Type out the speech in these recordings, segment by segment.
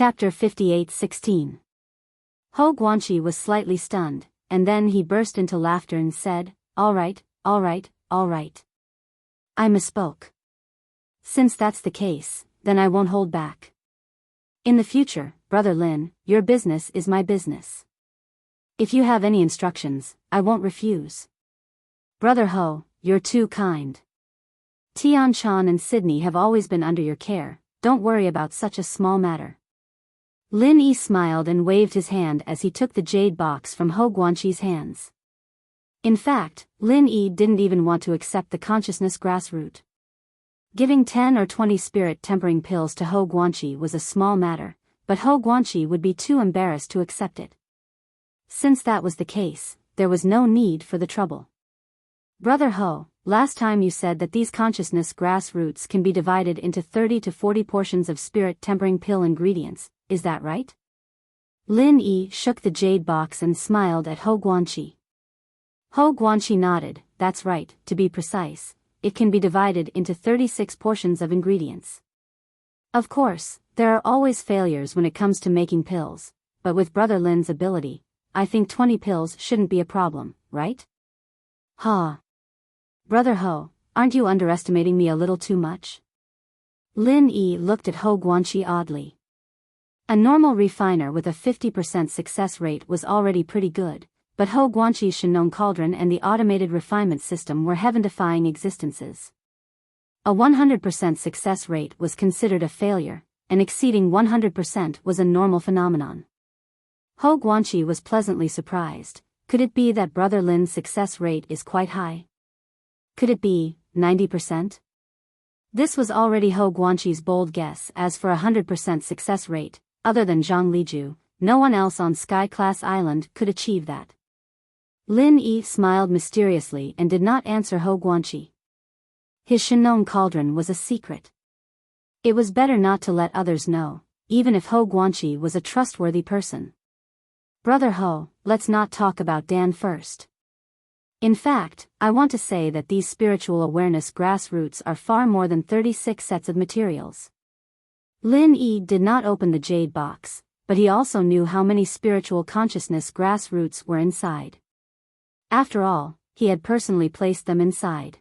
Chapter 58:16. Ho Guanxi was slightly stunned, and then he burst into laughter and said, All right. I misspoke. Since that's the case, then I won't hold back. In the future, Brother Lin, your business is my business. If you have any instructions, I won't refuse. Brother Ho, you're too kind. Tian Chan and Sydney have always been under your care, don't worry about such a small matter. Lin Yi smiled and waved his hand as he took the jade box from Ho Guanxi's hands. In fact, Lin Yi didn't even want to accept the consciousness grass root. Giving 10 or 20 spirit tempering pills to Ho Guanxi was a small matter, but Ho Guanxi would be too embarrassed to accept it. Since that was the case, there was no need for the trouble. Brother Ho, last time you said that these consciousness grass roots can be divided into 30 to 40 portions of spirit tempering pill ingredients, is that right? Lin Yi shook the jade box and smiled at Ho Guanxi. Ho Guanxi nodded, that's right, to be precise, it can be divided into 36 portions of ingredients. Of course, there are always failures when it comes to making pills, but with Brother Lin's ability, I think 20 pills shouldn't be a problem, right? Ha! Brother Ho, aren't you underestimating me a little too much? Lin Yi looked at Ho Guanxi oddly. A normal refiner with a 50% success rate was already pretty good, but Ho Guanxi's Shenong cauldron and the automated refinement system were heaven-defying existences. A 100% success rate was considered a failure, and exceeding 100% was a normal phenomenon. Ho Guanxi was pleasantly surprised. Could it be that Brother Lin's success rate is quite high? Could it be 90%? This was already Ho Guanxi's bold guess. As for 100% success rate, other than Zhang Liju, no one else on Sky-class island could achieve that. Lin Yi smiled mysteriously and did not answer Ho Guanxi. His Shenong cauldron was a secret. It was better not to let others know, even if Ho Guanxi was a trustworthy person. Brother Ho, let's not talk about Dan first. In fact, I want to say that these spiritual awareness grass roots are far more than 36 sets of materials. Lin Yi did not open the jade box, but he also knew how many spiritual consciousness grass roots were inside. After all, he had personally placed them inside.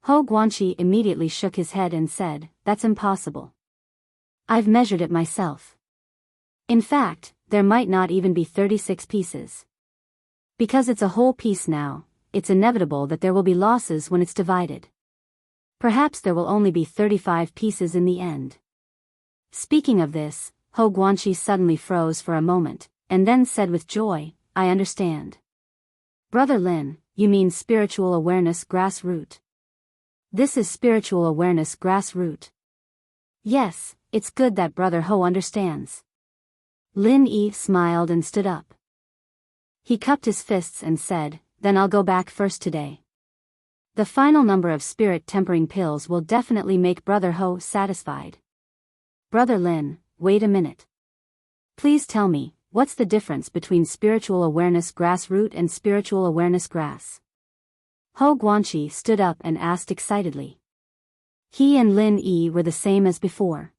Ho Guanxi immediately shook his head and said, That's impossible. I've measured it myself. In fact, there might not even be 36 pieces. Because it's a whole piece now, it's inevitable that there will be losses when it's divided. Perhaps there will only be 35 pieces in the end. Speaking of this, Ho Guanxi suddenly froze for a moment, and then said with joy, I understand. Brother Lin, you mean spiritual awareness grass root? This is spiritual awareness grass root. Yes, it's good that Brother Ho understands. Lin Yi smiled and stood up. He cupped his fists and said, Then I'll go back first today. The final number of spirit tempering pills will definitely make Brother Ho satisfied. Brother Lin, wait a minute. Please tell me, what's the difference between spiritual awareness grass root and spiritual awareness grass? Ho Guanxi stood up and asked excitedly. He and Lin Yi were the same as before.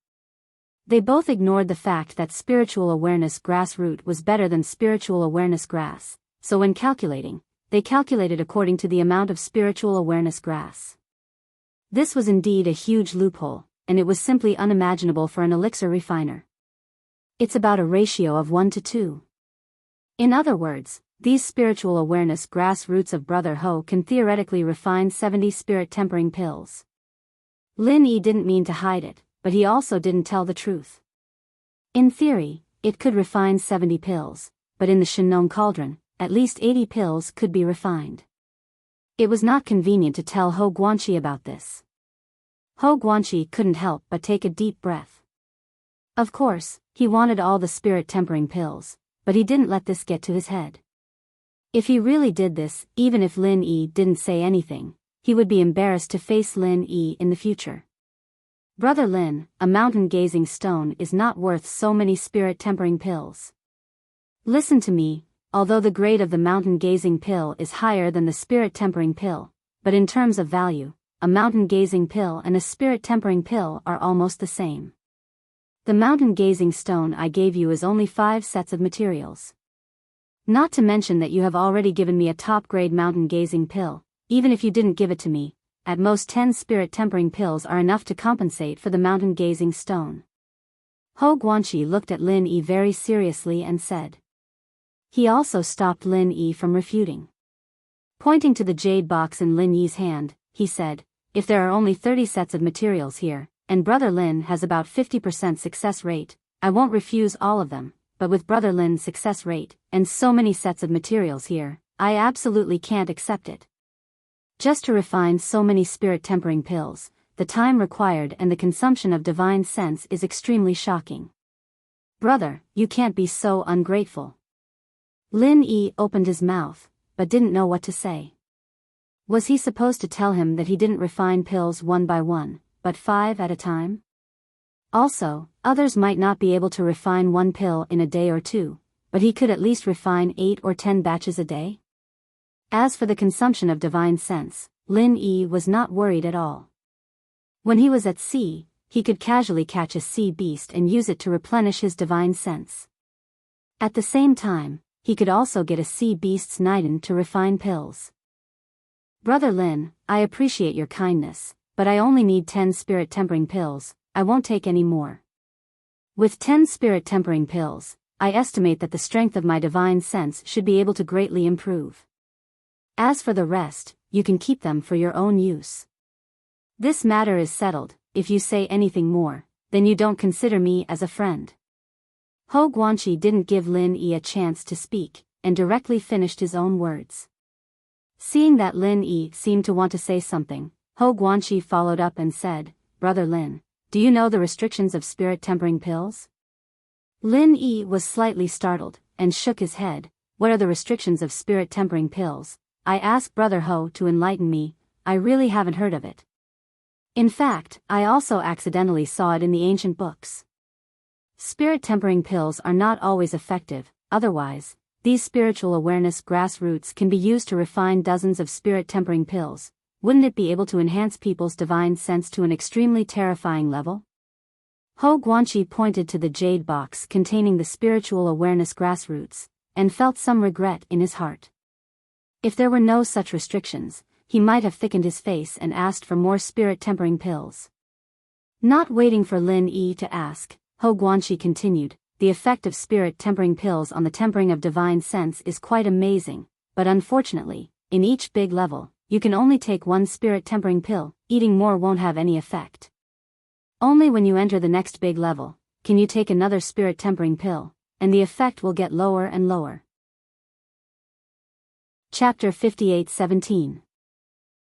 They both ignored the fact that spiritual awareness grass root was better than spiritual awareness grass, so when calculating, they calculated according to the amount of spiritual awareness grass. This was indeed a huge loophole, and it was simply unimaginable for an elixir refiner. It's about a ratio of 1 to 2. In other words, these spiritual awareness grass roots of Brother Ho can theoretically refine 70 spirit tempering pills. Lin Yi didn't mean to hide it, but he also didn't tell the truth. In theory, it could refine 70 pills, but in the Shenong cauldron, at least 80 pills could be refined. It was not convenient to tell Ho Guanxi about this. Ho Guanxi couldn't help but take a deep breath. Of course, he wanted all the spirit tempering pills, but he didn't let this get to his head. If he really did this, even if Lin Yi didn't say anything, he would be embarrassed to face Lin Yi in the future. Brother Lin, a mountain-gazing stone is not worth so many spirit tempering pills. Listen to me, although the grade of the mountain-gazing pill is higher than the spirit tempering pill, but in terms of value, a mountain-gazing pill and a spirit tempering pill are almost the same. The mountain gazing stone I gave you is only 5 sets of materials. Not to mention that you have already given me a top-grade mountain gazing pill. Even if you didn't give it to me, at most 10 spirit tempering pills are enough to compensate for the mountain gazing stone. Ho Guanxi looked at Lin Yi very seriously and said. He also stopped Lin Yi from refuting. Pointing to the jade box in Lin Yi's hand, he said, if there are only 30 sets of materials here, and Brother Lin has about 50% success rate, I won't refuse all of them, but with Brother Lin's success rate, and so many sets of materials here, I absolutely can't accept it. Just to refine so many spirit tempering pills, the time required and the consumption of divine sense is extremely shocking. Brother, you can't be so ungrateful. Lin Yi opened his mouth, but didn't know what to say. Was he supposed to tell him that he didn't refine pills one by one, but 5 at a time? Also, others might not be able to refine one pill in a day or two, but he could at least refine 8 or 10 batches a day? As for the consumption of divine sense, Lin Yi was not worried at all. When he was at sea, he could casually catch a sea beast and use it to replenish his divine sense. At the same time, he could also get a sea beast's Niden to refine pills. Brother Lin, I appreciate your kindness, but I only need 10 spirit tempering pills. I won't take any more. With 10 spirit tempering pills, I estimate that the strength of my divine sense should be able to greatly improve. As for the rest, you can keep them for your own use. This matter is settled. If you say anything more, then you don't consider me as a friend. Ho Guanxi didn't give Lin Yi a chance to speak, and directly finished his own words. Seeing that Lin Yi seemed to want to say something, Ho Guanxi followed up and said, Brother Lin, do you know the restrictions of spirit tempering pills? Lin Yi was slightly startled, and shook his head. What are the restrictions of spirit tempering pills? I asked Brother Ho to enlighten me. I really haven't heard of it. In fact, I also accidentally saw it in the ancient books. Spirit tempering pills are not always effective, otherwise, these spiritual awareness grassroots can be used to refine dozens of spirit tempering pills. Wouldn't it be able to enhance people's divine sense to an extremely terrifying level? Ho Guanxi pointed to the jade box containing the spiritual awareness grassroots, and felt some regret in his heart. If there were no such restrictions, he might have thickened his face and asked for more spirit tempering pills. Not waiting for Lin Yi to ask, Ho Guanxi continued, the effect of spirit tempering pills on the tempering of divine sense is quite amazing, but unfortunately, in each big level, you can only take 1 spirit tempering pill. Eating more won't have any effect. Only when you enter the next big level, can you take another spirit tempering pill, and the effect will get lower and lower. Chapter 58:17.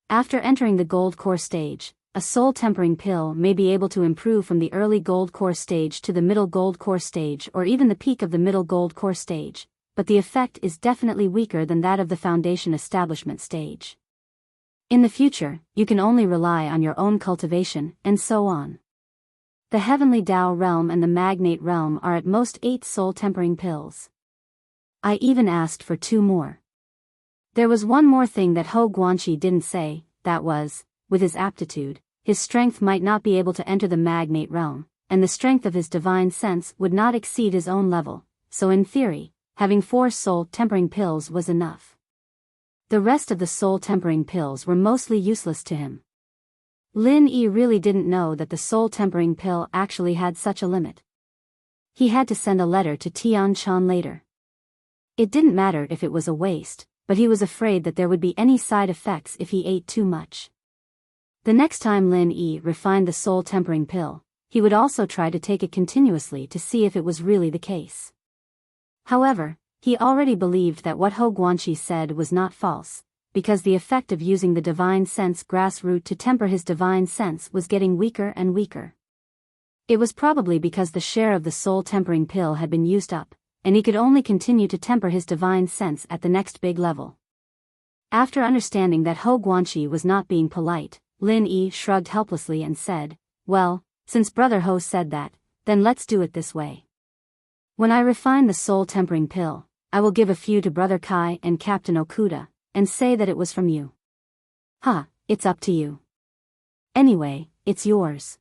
After entering the gold core stage, a soul tempering pill may be able to improve from the early gold core stage to the middle gold core stage or even the peak of the middle gold core stage, but the effect is definitely weaker than that of the foundation establishment stage. In the future, you can only rely on your own cultivation, and so on. The heavenly Tao realm and the magnate realm are at most 8 soul tempering pills. I even asked for 2 more. There was one more thing that Ho Guanxi didn't say, that was, with his aptitude, his strength might not be able to enter the magnate realm, and the strength of his divine sense would not exceed his own level, so in theory, having 4 soul tempering pills was enough. The rest of the soul tempering pills were mostly useless to him. Lin Yi really didn't know that the soul tempering pill actually had such a limit. He had to send a letter to Tian Chan later. It didn't matter if it was a waste, but he was afraid that there would be any side effects if he ate too much. The next time Lin Yi refined the soul tempering pill, he would also try to take it continuously to see if it was really the case. However, he already believed that what Ho Guanxi said was not false, because the effect of using the divine sense grassroot to temper his divine sense was getting weaker and weaker. It was probably because the share of the soul tempering pill had been used up, and he could only continue to temper his divine sense at the next big level. After understanding that Ho Guanxi was not being polite, Lin Yi shrugged helplessly and said, well, since Brother Ho said that, then let's do it this way. When I refine the soul tempering pill, I will give a few to Brother Kai and Captain Okuda, and say that it was from you. It's up to you. Anyway, it's yours.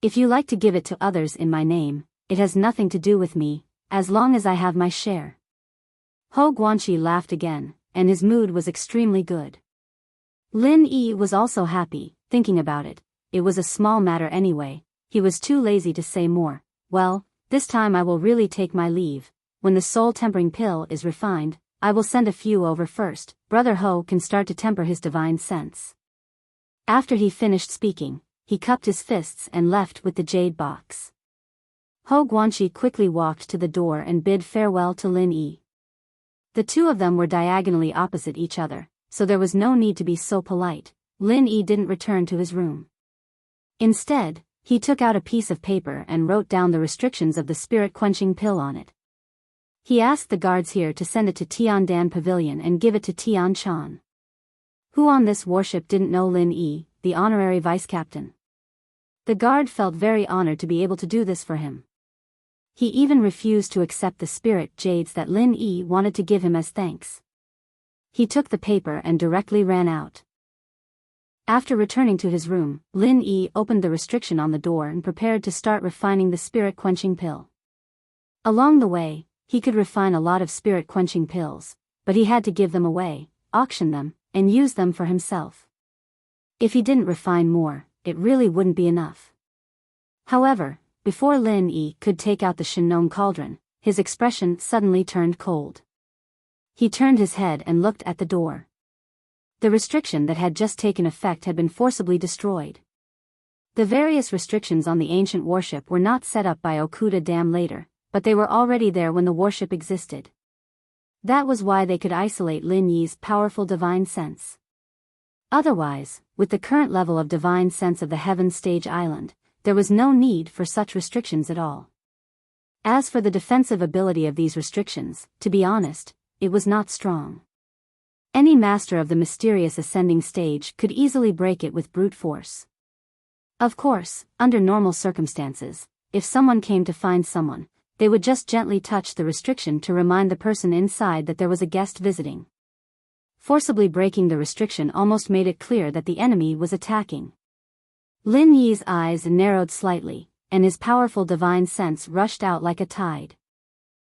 If you like to give it to others in my name, it has nothing to do with me, as long as I have my share. Ho Guanxi laughed again, and his mood was extremely good. Lin Yi was also happy, thinking about it. It was a small matter anyway, he was too lazy to say more. Well, this time I will really take my leave. When the soul-tempering pill is refined, I will send a few over first. Brother Ho can start to temper his divine sense. After he finished speaking, he cupped his fists and left with the jade box. Ho Guanxi quickly walked to the door and bid farewell to Lin Yi. The two of them were diagonally opposite each other, so there was no need to be so polite. Lin Yi didn't return to his room. Instead, he took out a piece of paper and wrote down the restrictions of the spirit-quenching pill on it. He asked the guards here to send it to Tiandan Pavilion and give it to Tian Chan. Who on this warship didn't know Lin Yi, the honorary vice-captain? The guard felt very honored to be able to do this for him. He even refused to accept the spirit jades that Lin Yi wanted to give him as thanks. He took the paper and directly ran out. After returning to his room, Lin Yi opened the restriction on the door and prepared to start refining the spirit-quenching pill. Along the way, he could refine a lot of spirit-quenching pills, but he had to give them away, auction them, and use them for himself. If he didn't refine more, it really wouldn't be enough. However, before Lin Yi could take out the Shinong cauldron, his expression suddenly turned cold. He turned his head and looked at the door. The restriction that had just taken effect had been forcibly destroyed. The various restrictions on the ancient warship were not set up by Okuda Dam later, but they were already there when the warship existed. That was why they could isolate Lin Yi's powerful divine sense. Otherwise, with the current level of divine sense of the Heaven Stage Island, there was no need for such restrictions at all. As for the defensive ability of these restrictions, to be honest, it was not strong. Any master of the mysterious ascending stage could easily break it with brute force. Of course, under normal circumstances, if someone came to find someone, they would just gently touch the restriction to remind the person inside that there was a guest visiting. Forcibly breaking the restriction almost made it clear that the enemy was attacking. Lin Yi's eyes narrowed slightly, and his powerful divine sense rushed out like a tide.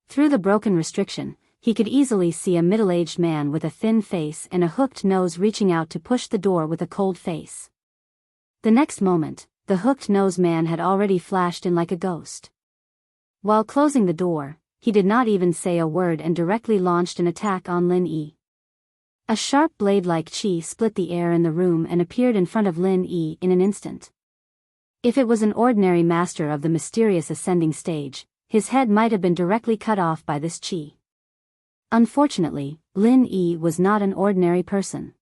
Through the broken restriction, he could easily see a middle-aged man with a thin face and a hooked nose reaching out to push the door with a cold face. The next moment, the hooked-nosed man had already flashed in like a ghost. While closing the door, he did not even say a word and directly launched an attack on Lin Yi. A sharp blade-like chi split the air in the room and appeared in front of Lin Yi in an instant. If it was an ordinary master of the mysterious ascending stage, his head might have been directly cut off by this chi. Unfortunately, Lin Yi was not an ordinary person.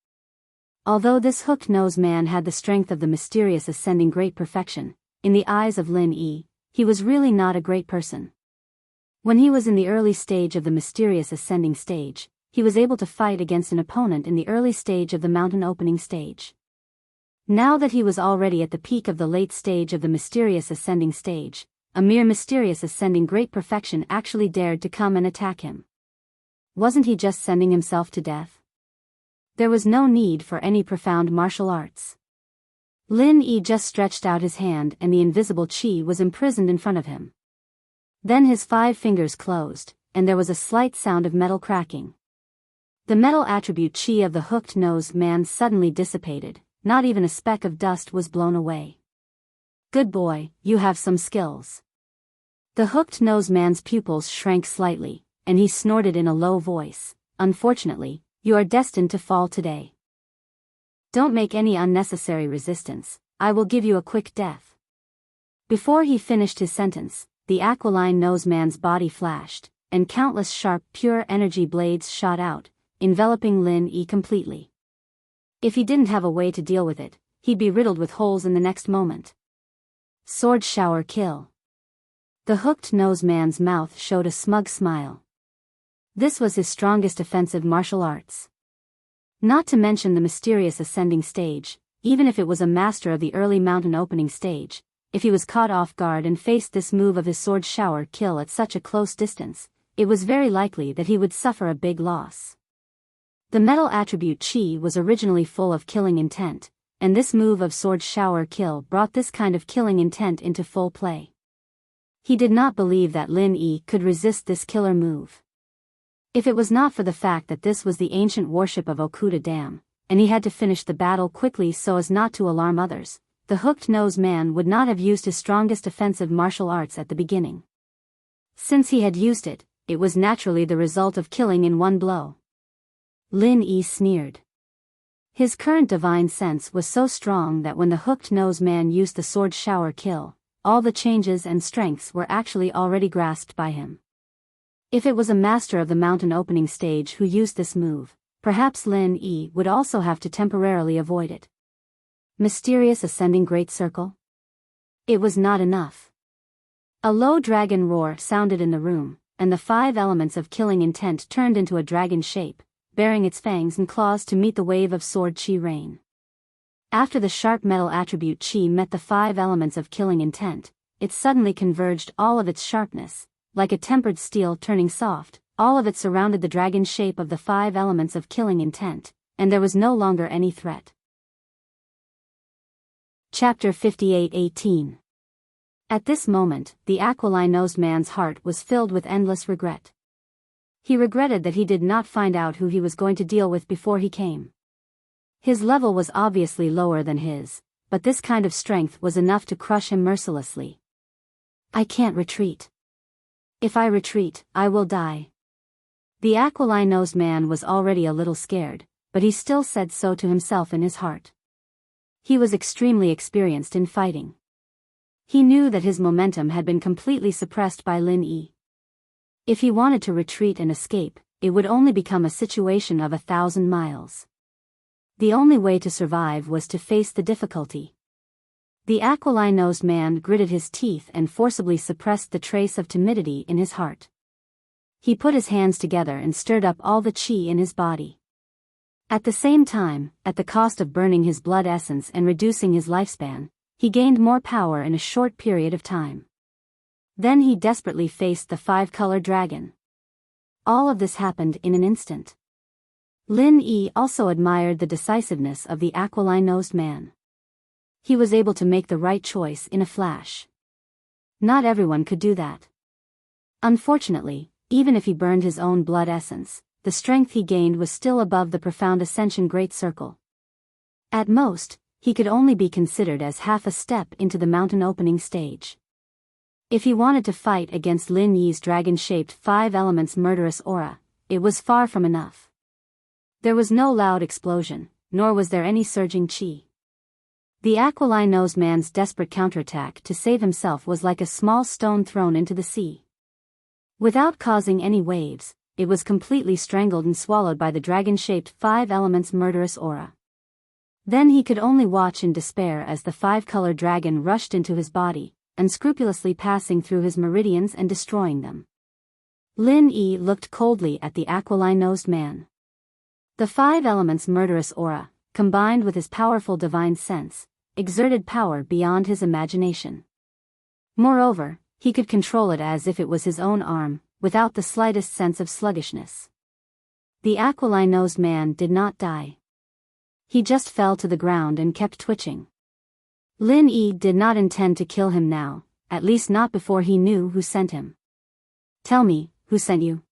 Although this hooked-nosed man had the strength of the mysterious ascending great perfection, in the eyes of Lin Yi, he was really not a great person. When he was in the early stage of the mysterious ascending stage, he was able to fight against an opponent in the early stage of the mountain opening stage. Now that he was already at the peak of the late stage of the mysterious ascending stage, a mere mysterious ascending great perfection actually dared to come and attack him. Wasn't he just sending himself to death? There was no need for any profound martial arts. Lin Yi just stretched out his hand and the invisible chi was imprisoned in front of him. Then his 5 fingers closed, and there was a slight sound of metal cracking. The metal attribute chi of the hooked-nosed man suddenly dissipated, not even a speck of dust was blown away. Good boy, you have some skills. The hooked-nosed man's pupils shrank slightly, and he snorted in a low voice, unfortunately, you are destined to fall today. Don't make any unnecessary resistance, I will give you a quick death. Before he finished his sentence, the aquiline-nosed man's body flashed, and countless sharp pure energy blades shot out, enveloping Lin Yi completely. If he didn't have a way to deal with it, he'd be riddled with holes in the next moment. Sword shower kill. The hooked-nosed man's mouth showed a smug smile. This was his strongest offensive martial arts. Not to mention the mysterious ascending stage, even if it was a master of the early mountain opening stage, if he was caught off guard and faced this move of his sword shower kill at such a close distance, it was very likely that he would suffer a big loss. The metal attribute chi was originally full of killing intent, and this move of sword shower kill brought this kind of killing intent into full play. He did not believe that Lin Yi could resist this killer move. If it was not for the fact that this was the ancient worship of Okuda Dam, and he had to finish the battle quickly so as not to alarm others, the hooked-nosed man would not have used his strongest offensive martial arts at the beginning. Since he had used it, it was naturally the result of killing in one blow. Lin Yi sneered. His current divine sense was so strong that when the hooked-nosed man used the sword shower kill, all the changes and strengths were actually already grasped by him. If it was a master of the mountain opening stage who used this move, perhaps Lin Yi would also have to temporarily avoid it. Mysterious ascending great circle? It was not enough. A low dragon roar sounded in the room, and the 5 elements of killing intent turned into a dragon shape, bearing its fangs and claws to meet the wave of sword chi rain. After the sharp metal attribute chi met the 5 elements of killing intent, it suddenly converged all of its sharpness, like a tempered steel turning soft, all of it surrounded the dragon shape of the 5 elements of killing intent, and there was no longer any threat. Chapter 58:18. At this moment, the aquiline-nosed man's heart was filled with endless regret. He regretted that he did not find out who he was going to deal with before he came. His level was obviously lower than his, but this kind of strength was enough to crush him mercilessly. I can't retreat. If I retreat, I will die. The aquiline-nosed man was already a little scared, but he still said so to himself in his heart. He was extremely experienced in fighting. He knew that his momentum had been completely suppressed by Lin Yi. If he wanted to retreat and escape, it would only become a situation of 1,000 miles. The only way to survive was to face the difficulty. The aquiline-nosed man gritted his teeth and forcibly suppressed the trace of timidity in his heart. He put his hands together and stirred up all the chi in his body. At the same time, at the cost of burning his blood essence and reducing his lifespan, he gained more power in a short period of time. Then he desperately faced the 5-color dragon. All of this happened in an instant. Lin Yi also admired the decisiveness of the aquiline-nosed man. He was able to make the right choice in a flash. Not everyone could do that. Unfortunately, even if he burned his own blood essence, the strength he gained was still above the profound ascension great circle. At most, he could only be considered as half a step into the mountain opening stage. If he wanted to fight against Lin Yi's dragon-shaped 5 elements murderous aura, it was far from enough. There was no loud explosion, nor was there any surging chi. The aquiline-nosed man's desperate counterattack to save himself was like a small stone thrown into the sea. Without causing any waves, it was completely strangled and swallowed by the dragon-shaped 5 elements murderous aura. Then he could only watch in despair as the 5-color dragon rushed into his body, unscrupulously passing through his meridians and destroying them. Lin Yi looked coldly at the aquiline-nosed man. The 5 elements murderous aura, combined with his powerful divine sense, exerted power beyond his imagination. Moreover, he could control it as if it was his own arm, without the slightest sense of sluggishness. The aquiline-nosed man did not die. He just fell to the ground and kept twitching. Lin Yi did not intend to kill him now, at least not before he knew who sent him. Tell me, who sent you?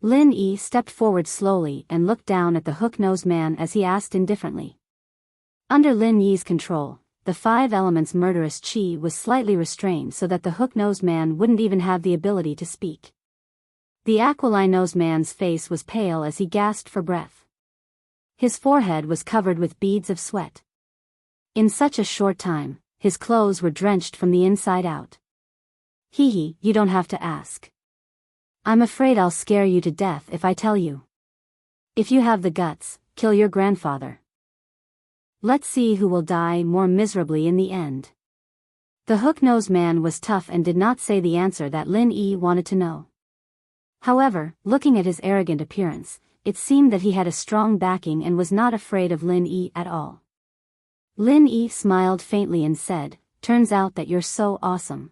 Lin Yi stepped forward slowly and looked down at the hook-nosed man as he asked indifferently. Under Lin Yi's control, the 5 elements murderous chi was slightly restrained so that the hook-nosed man wouldn't even have the ability to speak. The aquiline-nosed man's face was pale as he gasped for breath. His forehead was covered with beads of sweat. In such a short time, his clothes were drenched from the inside out. Hee, you don't have to ask. I'm afraid I'll scare you to death if I tell you. If you have the guts, kill your grandfather. Let's see who will die more miserably in the end. The hook-nosed man was tough and did not say the answer that Lin Yi wanted to know. However, looking at his arrogant appearance, it seemed that he had a strong backing and was not afraid of Lin Yi at all. Lin Yi smiled faintly and said, "Turns out that you're so awesome.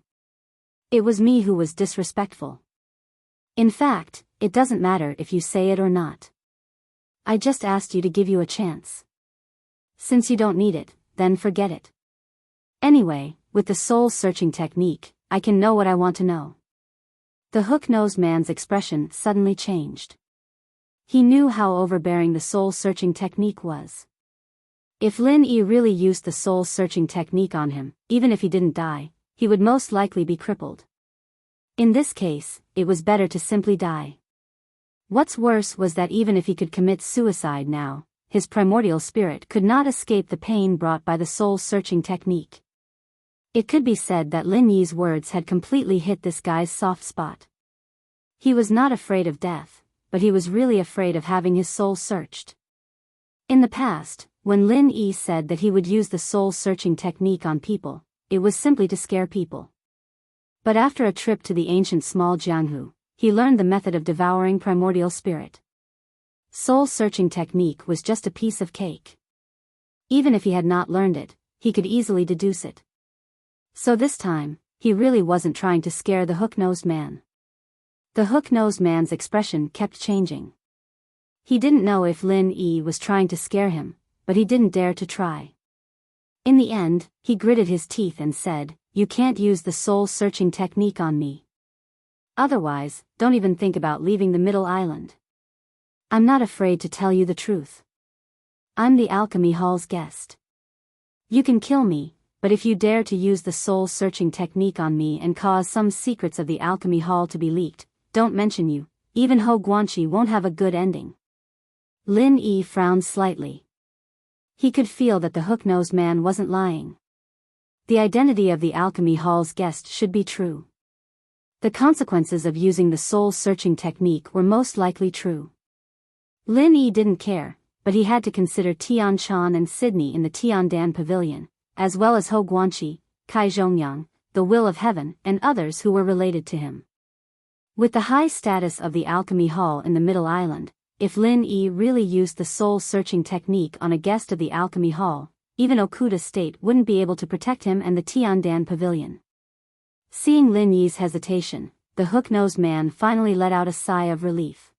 It was me who was disrespectful. In fact, it doesn't matter if you say it or not. I just asked you to give you a chance." Since you don't need it, then forget it. Anyway, with the soul-searching technique, I can know what I want to know. The hook-nosed man's expression suddenly changed. He knew how overbearing the soul-searching technique was. If Lin Yi really used the soul-searching technique on him, even if he didn't die, he would most likely be crippled. In this case, it was better to simply die. What's worse was that even if he could commit suicide now, his primordial spirit could not escape the pain brought by the soul-searching technique. It could be said that Lin Yi's words had completely hit this guy's soft spot. He was not afraid of death, but he was really afraid of having his soul searched. In the past, when Lin Yi said that he would use the soul-searching technique on people, it was simply to scare people. But after a trip to the ancient small Jianghu, he learned the method of devouring primordial spirit. Soul-searching technique was just a piece of cake. Even if he had not learned it, he could easily deduce it. So this time, he really wasn't trying to scare the hook-nosed man. The hook-nosed man's expression kept changing. He didn't know if Lin Yi was trying to scare him, but he didn't dare to try. In the end, he gritted his teeth and said, "You can't use the soul-searching technique on me. Otherwise, don't even think about leaving the Middle Island. I'm not afraid to tell you the truth. I'm the Alchemy Hall's guest. You can kill me, but if you dare to use the soul-searching technique on me and cause some secrets of the Alchemy Hall to be leaked, don't mention you, even Ho Guanqi won't have a good ending." Lin Yi frowned slightly. He could feel that the hook-nosed man wasn't lying. The identity of the Alchemy Hall's guest should be true. The consequences of using the soul-searching technique were most likely true. Lin Yi didn't care, but he had to consider Tian Chan and Sydney in the Tiandan Pavilion, as well as Ho Guanqi, Kai Zhongyang, the Will of Heaven, and others who were related to him. With the high status of the Alchemy Hall in the Middle Island, if Lin Yi really used the soul-searching technique on a guest of the Alchemy Hall, even Okuda State wouldn't be able to protect him and the Tiandan Pavilion. Seeing Lin Yi's hesitation, the hook-nosed man finally let out a sigh of relief.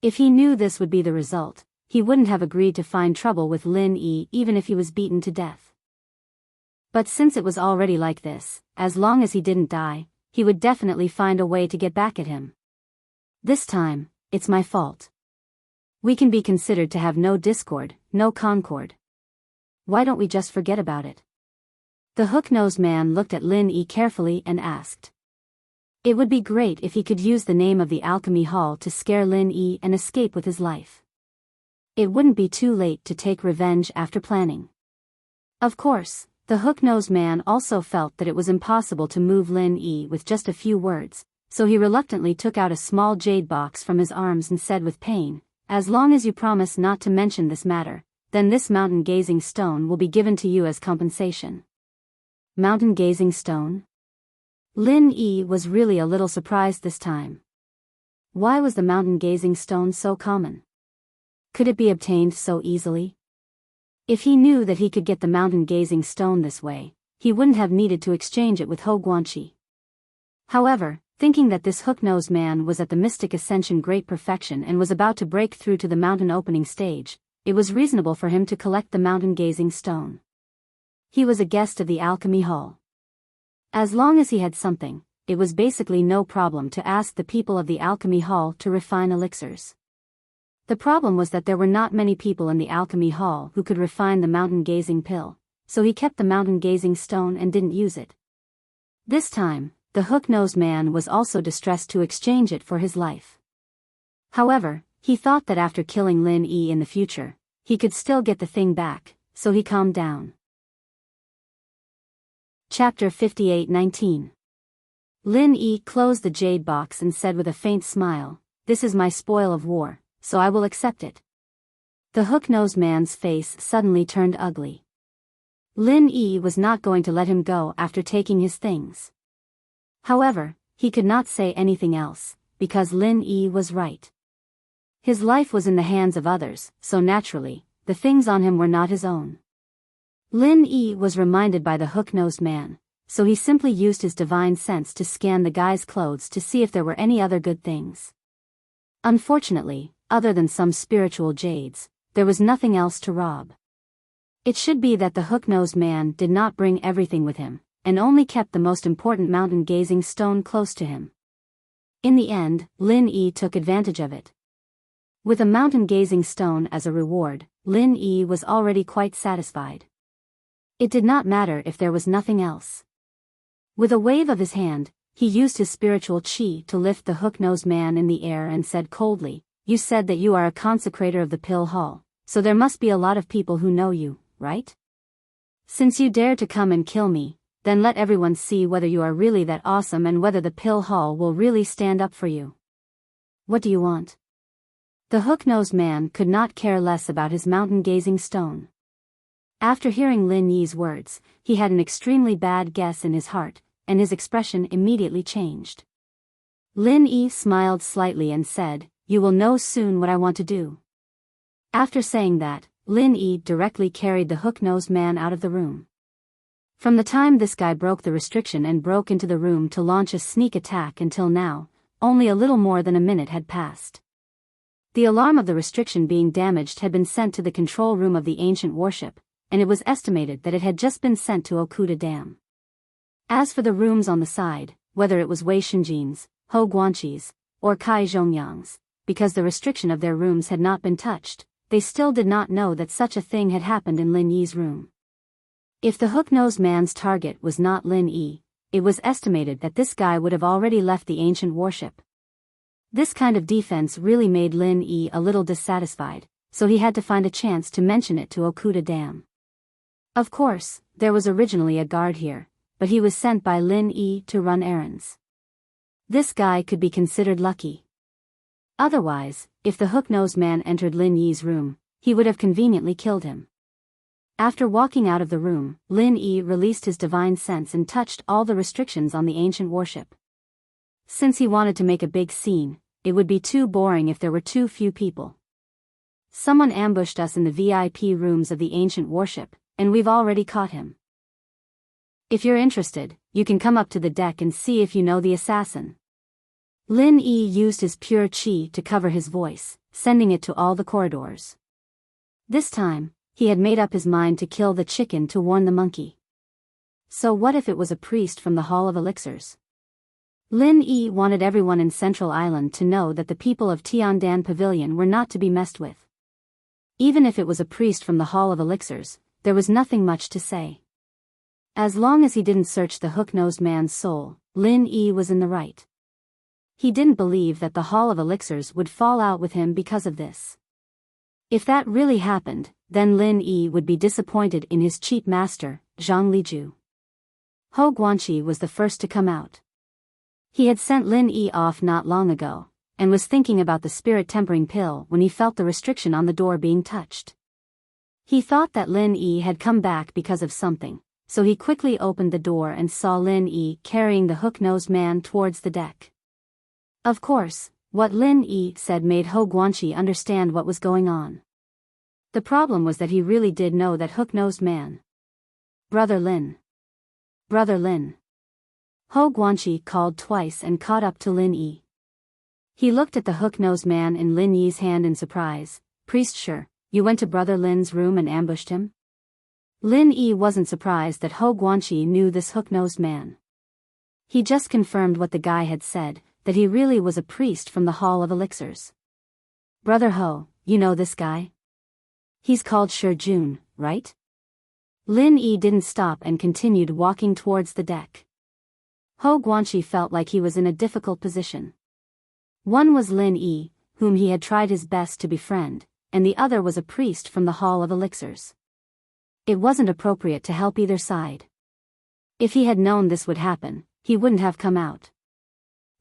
If he knew this would be the result, he wouldn't have agreed to find trouble with Lin Yi even if he was beaten to death. But since it was already like this, as long as he didn't die, he would definitely find a way to get back at him. This time, it's my fault. We can be considered to have no discord, no concord. Why don't we just forget about it? The hook-nosed man looked at Lin Yi carefully and asked. It would be great if he could use the name of the Alchemy Hall to scare Lin Yi and escape with his life. It wouldn't be too late to take revenge after planning. Of course, the hook-nosed man also felt that it was impossible to move Lin Yi with just a few words, so he reluctantly took out a small jade box from his arms and said with pain, "As long as you promise not to mention this matter, then this mountain-gazing stone will be given to you as compensation." Mountain-gazing stone? Lin Yi was really a little surprised this time. Why was the mountain-gazing stone so common? Could it be obtained so easily? If he knew that he could get the mountain-gazing stone this way, he wouldn't have needed to exchange it with Ho Guanqi. However, thinking that this hook-nosed man was at the Mystic Ascension great perfection and was about to break through to the mountain opening stage, it was reasonable for him to collect the mountain-gazing stone. He was a guest of the Alchemy Hall. As long as he had something, it was basically no problem to ask the people of the Alchemy Hall to refine elixirs. The problem was that there were not many people in the Alchemy Hall who could refine the mountain-gazing pill, so he kept the mountain-gazing stone and didn't use it. This time, the hook-nosed man was also distressed to exchange it for his life. However, he thought that after killing Lin Yi in the future, he could still get the thing back, so he calmed down. Chapter 58-19. Lin Yi closed the jade box and said with a faint smile, "This is my spoil of war, so I will accept it." The hook-nosed man's face suddenly turned ugly. Lin Yi was not going to let him go after taking his things. However, he could not say anything else, because Lin Yi was right. His life was in the hands of others, so naturally, the things on him were not his own. Lin Yi was reminded by the hook-nosed man, so he simply used his divine sense to scan the guy's clothes to see if there were any other good things. Unfortunately, other than some spiritual jades, there was nothing else to rob. It should be that the hook-nosed man did not bring everything with him, and only kept the most important mountain-gazing stone close to him. In the end, Lin Yi took advantage of it. With a mountain-gazing stone as a reward, Lin Yi was already quite satisfied. It did not matter if there was nothing else. With a wave of his hand, he used his spiritual qi to lift the hook-nosed man in the air and said coldly, "You said that you are a consecrator of the pill hall, so there must be a lot of people who know you, right? Since you dare to come and kill me, then let everyone see whether you are really that awesome and whether the pill hall will really stand up for you. What do you want?" The hook-nosed man could not care less about his mountain-gazing stone. After hearing Lin Yi's words, he had an extremely bad guess in his heart, and his expression immediately changed. Lin Yi smiled slightly and said, "You will know soon what I want to do." After saying that, Lin Yi directly carried the hook-nosed man out of the room. From the time this guy broke the restriction and broke into the room to launch a sneak attack until now, only a little more than a minute had passed. The alarm of the restriction being damaged had been sent to the control room of the ancient warship, and it was estimated that it had just been sent to Okuda Dam. As for the rooms on the side, whether it was Wei Shinjin's, Ho Guanqi's, or Kai Zhongyang's, because the restriction of their rooms had not been touched, they still did not know that such a thing had happened in Lin Yi's room. If the hook-nosed man's target was not Lin Yi, it was estimated that this guy would have already left the ancient warship. This kind of defense really made Lin Yi a little dissatisfied, so he had to find a chance to mention it to Okuda Dam. Of course, there was originally a guard here, but he was sent by Lin Yi to run errands. This guy could be considered lucky. Otherwise, if the hook-nosed man entered Lin Yi's room, he would have conveniently killed him. After walking out of the room, Lin Yi released his divine sense and touched all the restrictions on the ancient warship. Since he wanted to make a big scene, it would be too boring if there were too few people. Someone ambushed us in the VIP rooms of the ancient warship, and we've already caught him. If you're interested, you can come up to the deck and see if you know the assassin. Lin Yi used his pure qi to cover his voice, sending it to all the corridors. This time, he had made up his mind to kill the chicken to warn the monkey. So what if it was a priest from the Hall of Elixirs? Lin Yi wanted everyone in Central Island to know that the people of Tiandan Pavilion were not to be messed with. Even if it was a priest from the Hall of Elixirs, there was nothing much to say. As long as he didn't search the hook-nosed man's soul, Lin Yi was in the right. He didn't believe that the Hall of Elixirs would fall out with him because of this. If that really happened, then Lin Yi would be disappointed in his cheap master, Zhang Liju. Ho Guanqi was the first to come out. He had sent Lin Yi off not long ago, and was thinking about the spirit-tempering pill when he felt the restriction on the door being touched. He thought that Lin Yi had come back because of something, so he quickly opened the door and saw Lin Yi carrying the hook-nosed man towards the deck. Of course, what Lin Yi said made Ho Guanqi understand what was going on. The problem was that he really did know that hook-nosed man. "Brother Lin. Brother Lin." Ho Guanqi called twice and caught up to Lin Yi. He looked at the hook-nosed man in Lin Yi's hand in surprise. "Priest Sure, you went to Brother Lin's room and ambushed him?" Lin Yi wasn't surprised that Ho Guanqi knew this hook-nosed man. He just confirmed what the guy had said, that he really was a priest from the Hall of Elixirs. "Brother Ho, you know this guy? He's called Shi Jun, right?" Lin Yi didn't stop and continued walking towards the deck. Ho Guanqi felt like he was in a difficult position. One was Lin Yi, whom he had tried his best to befriend, and the other was a priest from the Hall of Elixirs. It wasn't appropriate to help either side. If he had known this would happen, he wouldn't have come out.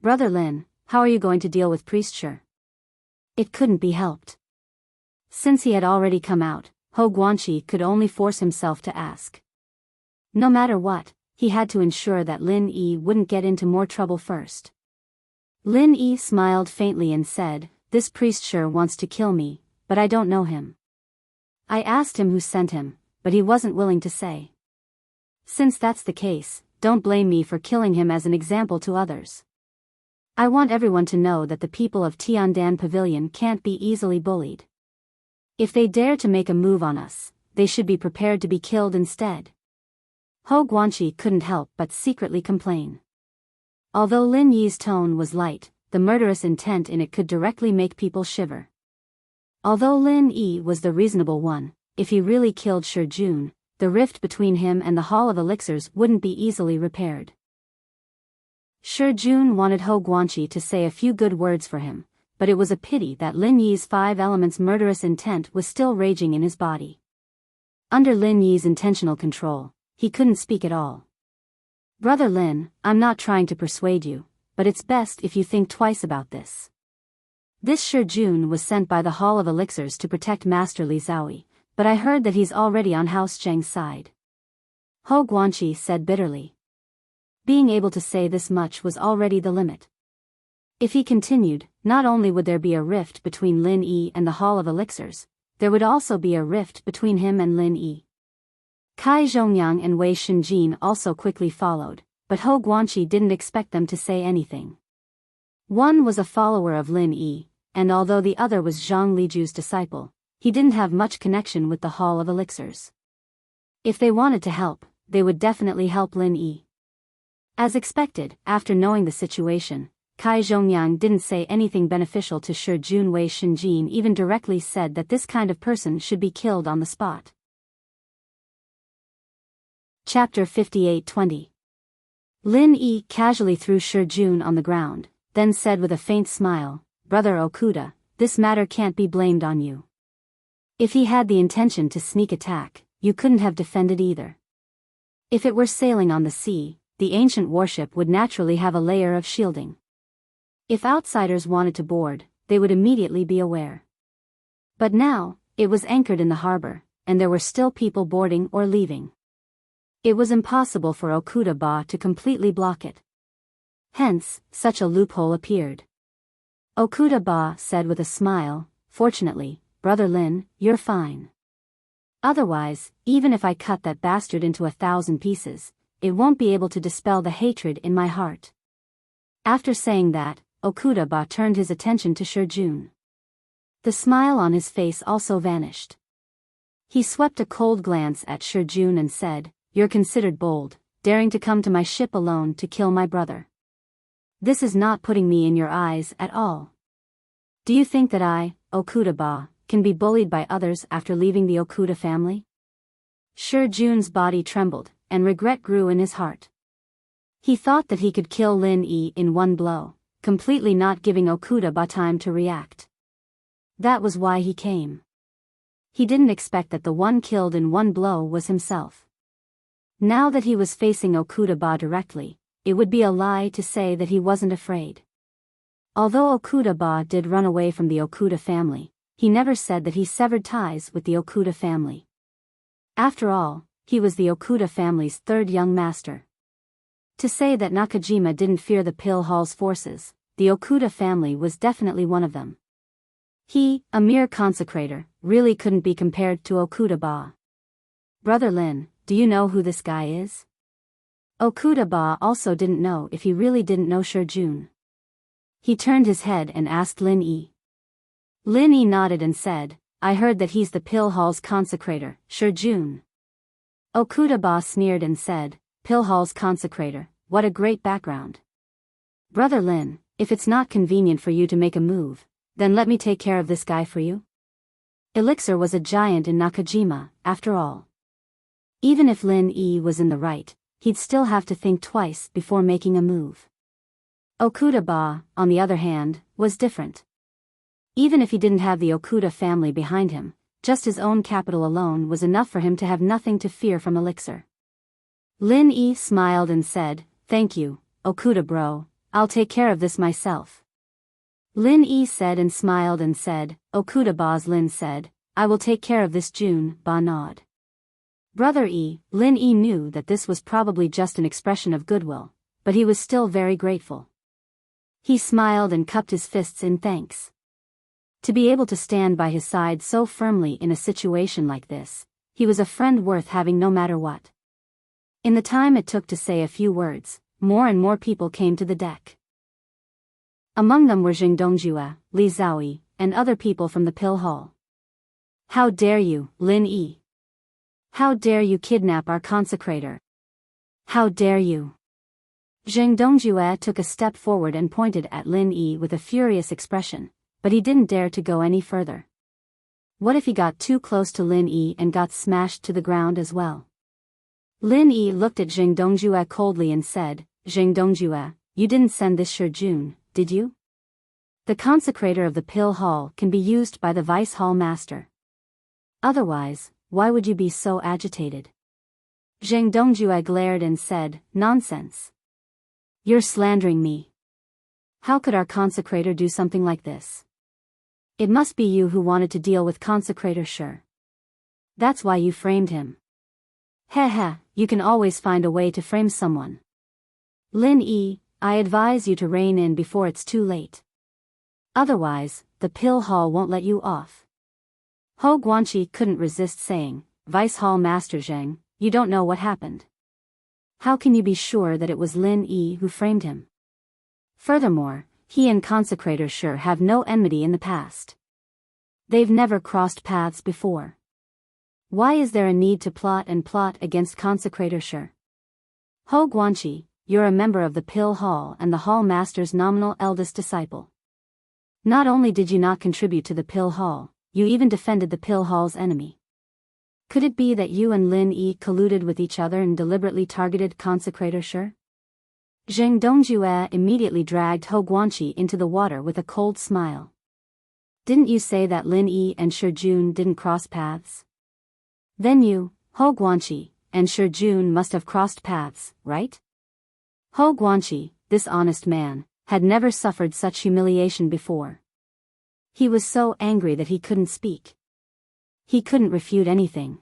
"Brother Lin, how are you going to deal with Priest Shi?" It couldn't be helped. Since he had already come out, Ho Guanqi could only force himself to ask. No matter what, he had to ensure that Lin Yi wouldn't get into more trouble first. Lin Yi smiled faintly and said, "This priest sure wants to kill me, but I don't know him. I asked him who sent him, but he wasn't willing to say. Since that's the case, don't blame me for killing him as an example to others. I want everyone to know that the people of Tiandan Pavilion can't be easily bullied. If they dare to make a move on us, they should be prepared to be killed instead. Ho Guanqi couldn't help but secretly complain. Although Lin Yi's tone was light, the murderous intent in it could directly make people shiver. Although Lin Yi was the reasonable one, if he really killed Shi Jun, the rift between him and the Hall of Elixirs wouldn't be easily repaired. Shi Jun wanted Ho Guanqi to say a few good words for him, but it was a pity that Lin Yi's 5 elements murderous intent was still raging in his body. Under Lin Yi's intentional control, he couldn't speak at all. Brother Lin, I'm not trying to persuade you, but it's best if you think twice about this. This Shi Jun was sent by the Hall of Elixirs to protect Master Li Zhaoyi, but I heard that he's already on House Zheng's side. Ho Guanqi said bitterly. Being able to say this much was already the limit. If he continued, not only would there be a rift between Lin Yi and the Hall of Elixirs, there would also be a rift between him and Lin Yi. Kai Zhongyang and Wei Shenjin also quickly followed, but Ho Guanqi didn't expect them to say anything. One was a follower of Lin Yi, and although the other was Zhang Liju's disciple, he didn't have much connection with the Hall of Elixirs. If they wanted to help, they would definitely help Lin Yi. As expected, after knowing the situation, Kai Zhongyang didn't say anything beneficial to Shi Jun. Wei Shenjin even directly said that this kind of person should be killed on the spot. Chapter 58-20. Lin Yi casually threw Shi Jun on the ground, then said with a faint smile, Brother Okuda, this matter can't be blamed on you. If he had the intention to sneak attack, you couldn't have defended either. If it were sailing on the sea, the ancient warship would naturally have a layer of shielding. If outsiders wanted to board, they would immediately be aware. But now, it was anchored in the harbor, and there were still people boarding or leaving. It was impossible for Okuda Ba to completely block it. Hence, such a loophole appeared. Okuda Ba said with a smile, Fortunately, Brother Lin, you're fine. Otherwise, even if I cut that bastard into 1,000 pieces, it won't be able to dispel the hatred in my heart. After saying that, Okuda Ba turned his attention to Shi Jun. The smile on his face also vanished. He swept a cold glance at Shi Jun and said, You're considered bold, daring to come to my ship alone to kill my brother. This is not putting me in your eyes at all. Do you think that I, Okuda Ba, can be bullied by others after leaving the Okuda family? Shi Jun's body trembled, and regret grew in his heart. He thought that he could kill Lin Yi in one blow, completely not giving Okuda Ba time to react. That was why he came. He didn't expect that the one killed in one blow was himself. Now that he was facing Okuda Ba directly, it would be a lie to say that he wasn't afraid. Although Okuda Ba did run away from the Okuda family, he never said that he severed ties with the Okuda family. After all, he was the Okuda family's third young master. To say that Nakajima didn't fear the Pill Hall's forces, the Okuda family was definitely one of them. He, a mere consecrator, really couldn't be compared to Okuda Ba. Brother Lin, do you know who this guy is? Okuda Ba also didn't know if he really didn't know Shi Jun. He turned his head and asked Lin Yi. Lin Yi nodded and said, I heard that he's the Pill Hall's consecrator, Shi Jun. Okuda Ba sneered and said, Pill Hall's consecrator, what a great background. Brother Lin, if it's not convenient for you to make a move, then let me take care of this guy for you. Elixir was a giant in Nakajima, after all. Even if Lin Yi was in the right, he'd still have to think twice before making a move. Okuda Ba, on the other hand, was different. Even if he didn't have the Okuda family behind him, just his own capital alone was enough for him to have nothing to fear from Elixir. Lin Yi smiled and said, Thank you, Okuda bro, I'll take care of this myself. Lin Yi said and smiled and said, Okuda Ba's Lin said, I will take care of this Jun. Ba nod. Brother Yi, Lin Yi knew that this was probably just an expression of goodwill, but he was still very grateful. He smiled and cupped his fists in thanks. To be able to stand by his side so firmly in a situation like this, he was a friend worth having no matter what. In the time it took to say a few words, more and more people came to the deck. Among them were Jing Dongjue, Li Zhaoyi, and other people from the Pill Hall. How dare you, Lin Yi? How dare you kidnap our consecrator? How dare you? Zheng Dongjue took a step forward and pointed at Lin Yi with a furious expression, but he didn't dare to go any further. What if he got too close to Lin Yi and got smashed to the ground as well? Lin Yi looked at Zheng Dongjue coldly and said, Zheng Dongjue, you didn't send this Shijun, did you? The consecrator of the pill hall can be used by the vice hall master. Otherwise, why would you be so agitated? Zheng Dongjue glared and said, nonsense. You're slandering me. How could our consecrator do something like this? It must be you who wanted to deal with consecrator Shi. That's why you framed him. Heh, you can always find a way to frame someone. Lin Yi, I advise you to rein in before it's too late. Otherwise, the pill hall won't let you off. Ho Guanqi couldn't resist saying, Vice Hall Master Zheng, you don't know what happened. How can you be sure that it was Lin Yi who framed him? Furthermore, he and consecrator Shi have no enmity in the past. They've never crossed paths before. Why is there a need to plot against consecrator Shi? Ho Guanqi, you're a member of the pill hall and the hall master's nominal eldest disciple. Not only did you not contribute to the pill hall, you even defended the pill hall's enemy. Could it be that you and Lin Yi colluded with each other and deliberately targeted consecrator Shi? Zheng Dongjue immediately dragged Ho Guanqi into the water with a cold smile. Didn't you say that Lin Yi and Shijun didn't cross paths? Then you, Ho Guanqi, and Shijun must have crossed paths, right? Ho Guanqi, this honest man, had never suffered such humiliation before. He was so angry that he couldn't speak. He couldn't refute anything.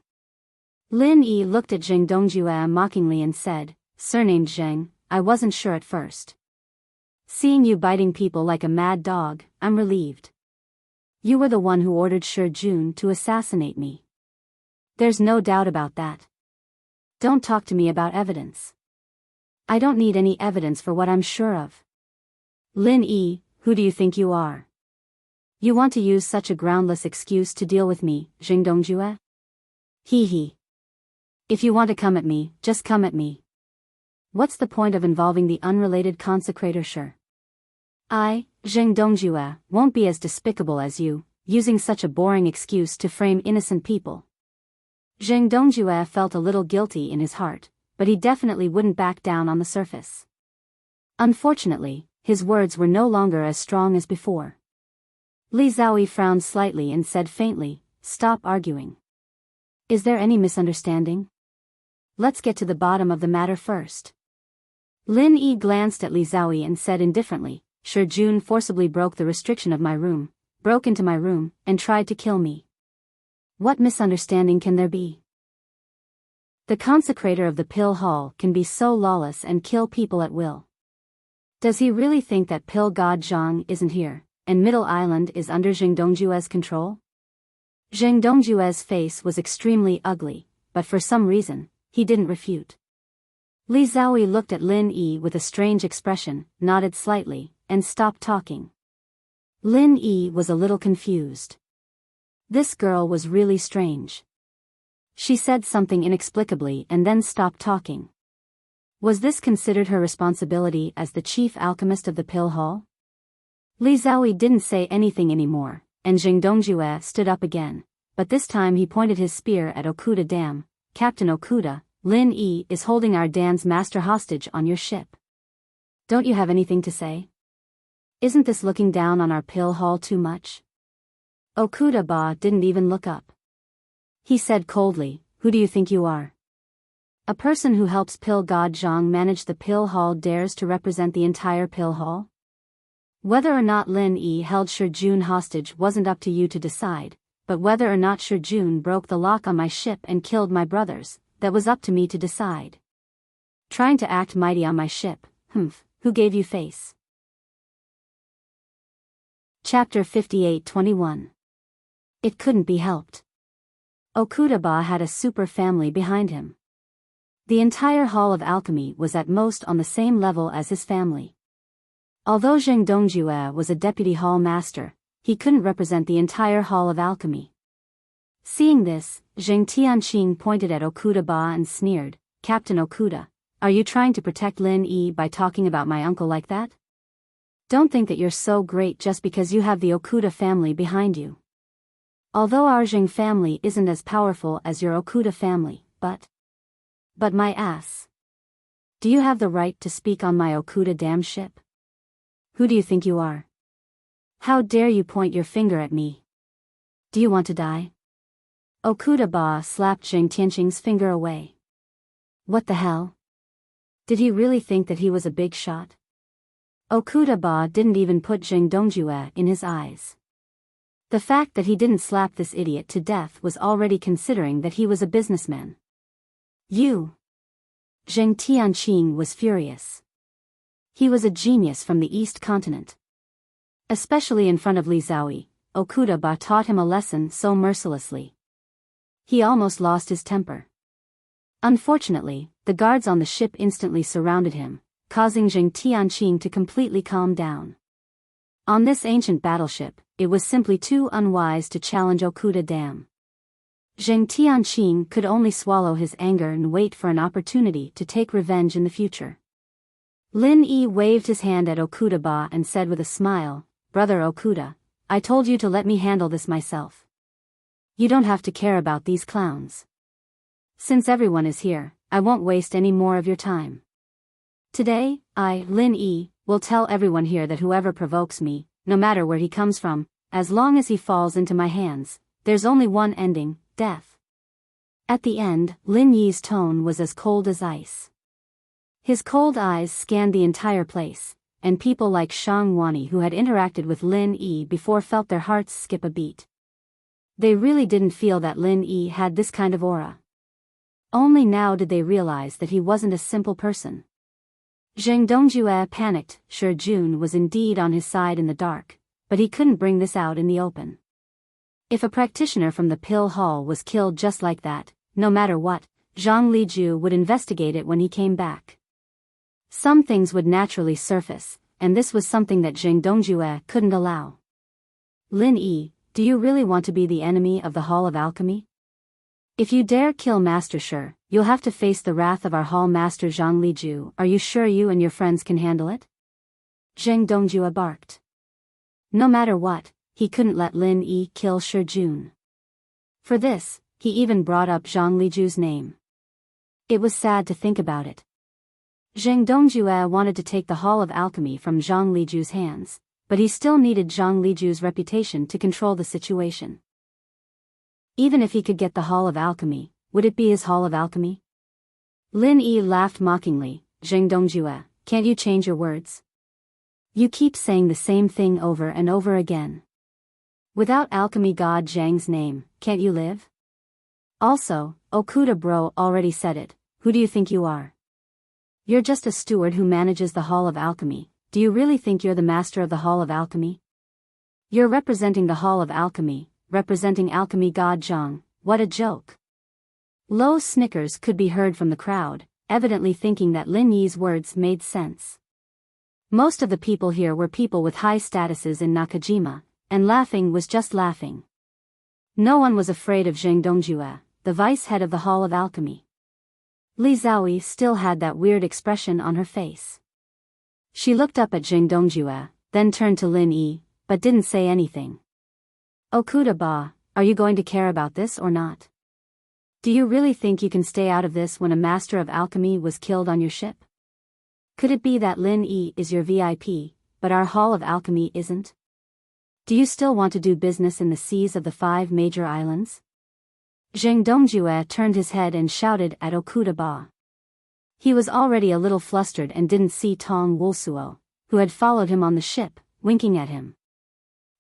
Lin Yi looked at Zheng Dongjue mockingly and said, surnamed Zheng, I wasn't sure at first. Seeing you biting people like a mad dog, I'm relieved. You were the one who ordered Shijun to assassinate me. There's no doubt about that. Don't talk to me about evidence. I don't need any evidence for what I'm sure of. Lin Yi, who do you think you are? You want to use such a groundless excuse to deal with me, Zheng Dongjue? He. If you want to come at me, just come at me. What's the point of involving the unrelated consecrator Shi? I, Zheng Dongjue, won't be as despicable as you, using such a boring excuse to frame innocent people. Zheng Dongjue felt a little guilty in his heart, but he definitely wouldn't back down on the surface. Unfortunately, his words were no longer as strong as before. Li Zhaoyi frowned slightly and said faintly, stop arguing. Is there any misunderstanding? Let's get to the bottom of the matter first. Lin Yi glanced at Li Zhaoyi and said indifferently, Shijun forcibly broke the restriction of my room, broke into my room, and tried to kill me. What misunderstanding can there be? The consecrator of the pill hall can be so lawless and kill people at will. Does he really think that pill god Zhang isn't here, and Middle Island is under Zheng Dongjue's control? Zheng Dongjue's face was extremely ugly, but for some reason, he didn't refute. Li Zhaoyi looked at Lin Yi with a strange expression, nodded slightly, and stopped talking. Lin Yi was a little confused. This girl was really strange. She said something inexplicably and then stopped talking. Was this considered her responsibility as the chief alchemist of the pill hall? Li Zhaoyi didn't say anything anymore, and Zheng Dongjue stood up again, but this time he pointed his spear at Okuda Dam. Captain Okuda, Lin Yi is holding our Dan's master hostage on your ship. Don't you have anything to say? Isn't this looking down on our pill hall too much? Okuda Ba didn't even look up. He said coldly, who do you think you are? A person who helps pill god Zhang manage the pill hall dares to represent the entire pill hall? Whether or not Lin Yi held Shijun hostage wasn't up to you to decide, but whether or not Shijun broke the lock on my ship and killed my brothers, that was up to me to decide. Trying to act mighty on my ship, who gave you face? Chapter 58-21. It couldn't be helped. Okuda-ba had a super family behind him. The entire Hall of Alchemy was at most on the same level as his family. Although Zheng Dongjue was a deputy hall master, he couldn't represent the entire Hall of Alchemy. Seeing this, Zheng Tianqing pointed at Okuda Ba and sneered, "Captain Okuda, are you trying to protect Lin Yi by talking about my uncle like that? Don't think that you're so great just because you have the Okuda family behind you. Although our Zheng family isn't as powerful as your Okuda family, but my ass. Do you have the right to speak on my Okuda damn ship? Who do you think you are? How dare you point your finger at me? Do you want to die?" Okuda Ba slapped Zheng Tianqing's finger away. What the hell? Did he really think that he was a big shot? Okuda Ba didn't even put Zheng Dongjue in his eyes. The fact that he didn't slap this idiot to death was already considering that he was a businessman. You! Zheng Tianqing was furious. He was a genius from the East Continent. Especially in front of Li Zhaoyi, Okuda Ba taught him a lesson so mercilessly. He almost lost his temper. Unfortunately, the guards on the ship instantly surrounded him, causing Zheng Tianqing to completely calm down. On this ancient battleship, it was simply too unwise to challenge Okuda Dam. Zheng Tianqing could only swallow his anger and wait for an opportunity to take revenge in the future. Lin Yi waved his hand at Okuda Ba and said with a smile, "Brother Okuda, I told you to let me handle this myself. You don't have to care about these clowns. Since everyone is here, I won't waste any more of your time. Today, I, Lin Yi, will tell everyone here that whoever provokes me, no matter where he comes from, as long as he falls into my hands, there's only one ending, death." At the end, Lin Yi's tone was as cold as ice. His cold eyes scanned the entire place, and people like Shang Wani who had interacted with Lin Yi before felt their hearts skip a beat. They really didn't feel that Lin Yi had this kind of aura. Only now did they realize that he wasn't a simple person. Zheng Dongjue panicked. Shi Jun was indeed on his side in the dark, but he couldn't bring this out in the open. If a practitioner from the pill hall was killed just like that, no matter what, Zhang Liju would investigate it when he came back. Some things would naturally surface, and this was something that Zheng Dongjue couldn't allow. Lin Yi, do you really want to be the enemy of the Hall of Alchemy? If you dare kill Master Shi, you'll have to face the wrath of our Hall Master Zhang Liju. Are you sure you and your friends can handle it? Zheng Dongjue barked. No matter what, he couldn't let Lin Yi kill Shi Jun. For this, he even brought up Zhang Liju's name. It was sad to think about it. Zheng Dongjue wanted to take the Hall of Alchemy from Zhang Liju's hands, but he still needed Zhang Liju's reputation to control the situation. Even if he could get the Hall of Alchemy, would it be his Hall of Alchemy? Lin Yi laughed mockingly. Zheng Dongjue, can't you change your words? You keep saying the same thing over and over again. Without alchemy god Zhang's name, can't you live? Also, Okuda bro already said it, who do you think you are? You're just a steward who manages the Hall of Alchemy. Do you really think you're the master of the Hall of Alchemy? You're representing the Hall of Alchemy, representing alchemy god Zhang. What a joke. Low snickers could be heard from the crowd, evidently thinking that Lin Yi's words made sense. Most of the people here were people with high statuses in Nakajima, and laughing was just laughing. No one was afraid of Zheng Dongjue, the vice head of the Hall of Alchemy. Li Zhaoyi still had that weird expression on her face. She looked up at Zheng Dongjue, then turned to Lin Yi, but didn't say anything. Okuda Ba, are you going to care about this or not? Do you really think you can stay out of this when a master of alchemy was killed on your ship? Could it be that Lin Yi is your VIP, but our Hall of Alchemy isn't? Do you still want to do business in the seas of the 5 major islands? Zheng Dongjue turned his head and shouted at Okuda Ba. He was already a little flustered and didn't see Tong Wulsuo, who had followed him on the ship, winking at him.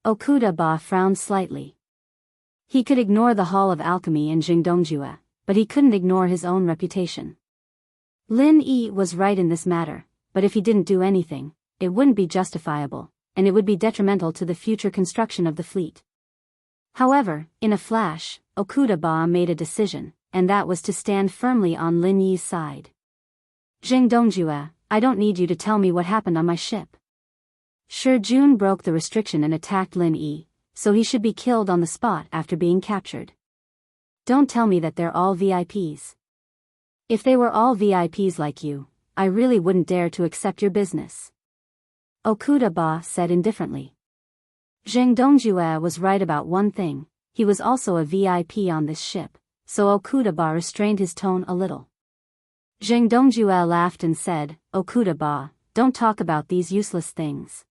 Okuda Ba frowned slightly. He could ignore the Hall of Alchemy and Zheng Dongjue, but he couldn't ignore his own reputation. Lin Yi was right in this matter, but if he didn't do anything, it wouldn't be justifiable, and it would be detrimental to the future construction of the fleet. However, in a flash, Okuda Ba made a decision, and that was to stand firmly on Lin Yi's side. Zheng Dongjue, I don't need you to tell me what happened on my ship. Shi Jun broke the restriction and attacked Lin Yi, so he should be killed on the spot after being captured. Don't tell me that they're all VIPs. If they were all VIPs like you, I really wouldn't dare to accept your business. Okuda-ba said indifferently. Zheng Dongjue was right about one thing, he was also a VIP on this ship, so Okuda-ba restrained his tone a little. Zheng Dongjue laughed and said, Okuda-ba, don't talk about these useless things.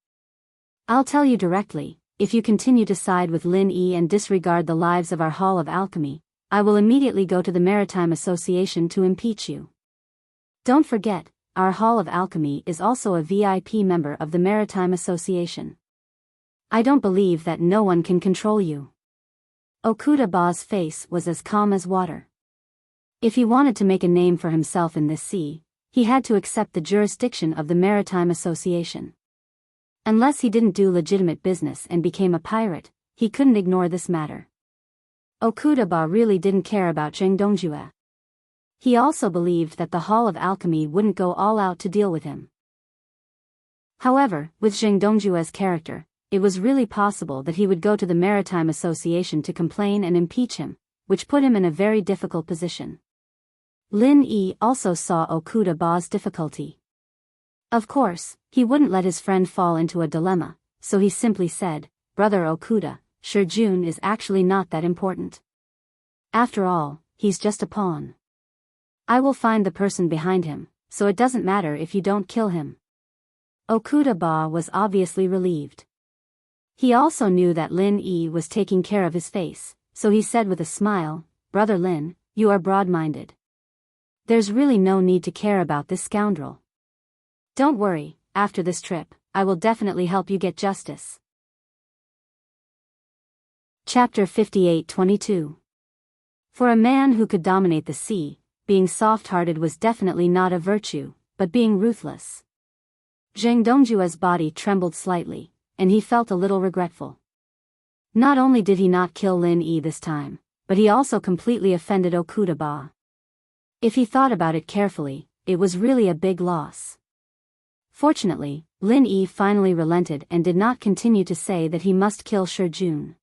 I'll tell you directly, if you continue to side with Lin Yi and disregard the lives of our Hall of Alchemy, I will immediately go to the Maritime Association to impeach you. Don't forget, our Hall of Alchemy is also a VIP member of the Maritime Association. I don't believe that no one can control you. Okuda-ba's face was as calm as water. If he wanted to make a name for himself in this sea, he had to accept the jurisdiction of the Maritime Association. Unless he didn't do legitimate business and became a pirate, he couldn't ignore this matter. Okuda-ba really didn't care about Zheng Dongjue. He also believed that the Hall of Alchemy wouldn't go all out to deal with him. However, with Zheng Dongjue's character, it was really possible that he would go to the Maritime Association to complain and impeach him, which put him in a very difficult position. Lin Yi also saw Okuda-ba's difficulty. Of course, he wouldn't let his friend fall into a dilemma, so he simply said, Brother Okuda, Shijun is actually not that important. After all, he's just a pawn. I will find the person behind him, so it doesn't matter if you don't kill him. Okuda-ba was obviously relieved. He also knew that Lin Yi was taking care of his face, so he said with a smile, Brother Lin, you are broad-minded. There's really no need to care about this scoundrel. Don't worry, after this trip, I will definitely help you get justice. Chapter 58-22. For a man who could dominate the sea, being soft-hearted was definitely not a virtue, but being ruthless. Zheng Dongjue's body trembled slightly, and he felt a little regretful. Not only did he not kill Lin Yi this time, but he also completely offended Okuda-ba. If he thought about it carefully, it was really a big loss. Fortunately, Lin Yi finally relented and did not continue to say that he must kill Shijun.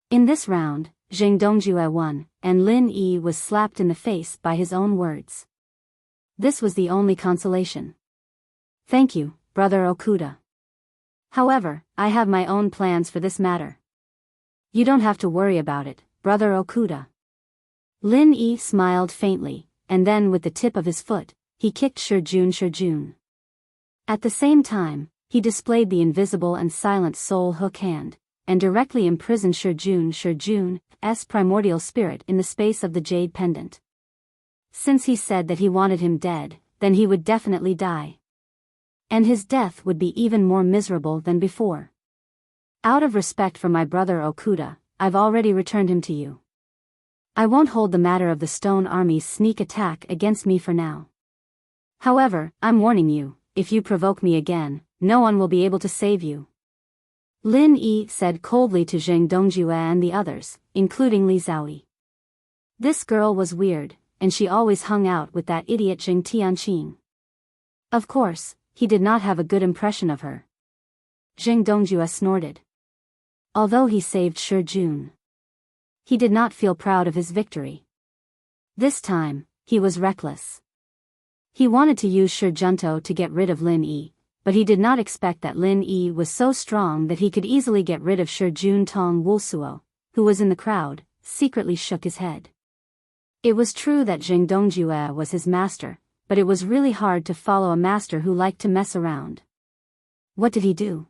In this round, Zheng Dongjue won, and Lin Yi was slapped in the face by his own words. This was the only consolation. Thank you, Brother Okuda. However, I have my own plans for this matter. You don't have to worry about it, Brother Okuda. Lin Yi smiled faintly, and then with the tip of his foot, he kicked Shijun. At the same time, he displayed the invisible and silent soul hook hand, and directly imprisoned Shijun's primordial spirit in the space of the jade pendant. Since he said that he wanted him dead, then he would definitely die. And his death would be even more miserable than before. Out of respect for my brother Okuda, I've already returned him to you. I won't hold the matter of the Stone Army's sneak attack against me for now. However, I'm warning you, if you provoke me again, no one will be able to save you. Lin Yi said coldly to Zheng Dongjue and the others, including Li Zhaoyi. This girl was weird, and she always hung out with that idiot Zheng Tianqing. Of course, he did not have a good impression of her. Zheng Dongjue snorted. Although he saved Shijun, he did not feel proud of his victory. This time, he was reckless. He wanted to use Shijunto to get rid of Lin Yi, but he did not expect that Lin Yi was so strong that he could easily get rid of Shijun. Tong Wulsuo, who was in the crowd, secretly shook his head. It was true that Zheng Dongjue was his master, but it was really hard to follow a master who liked to mess around. What did he do?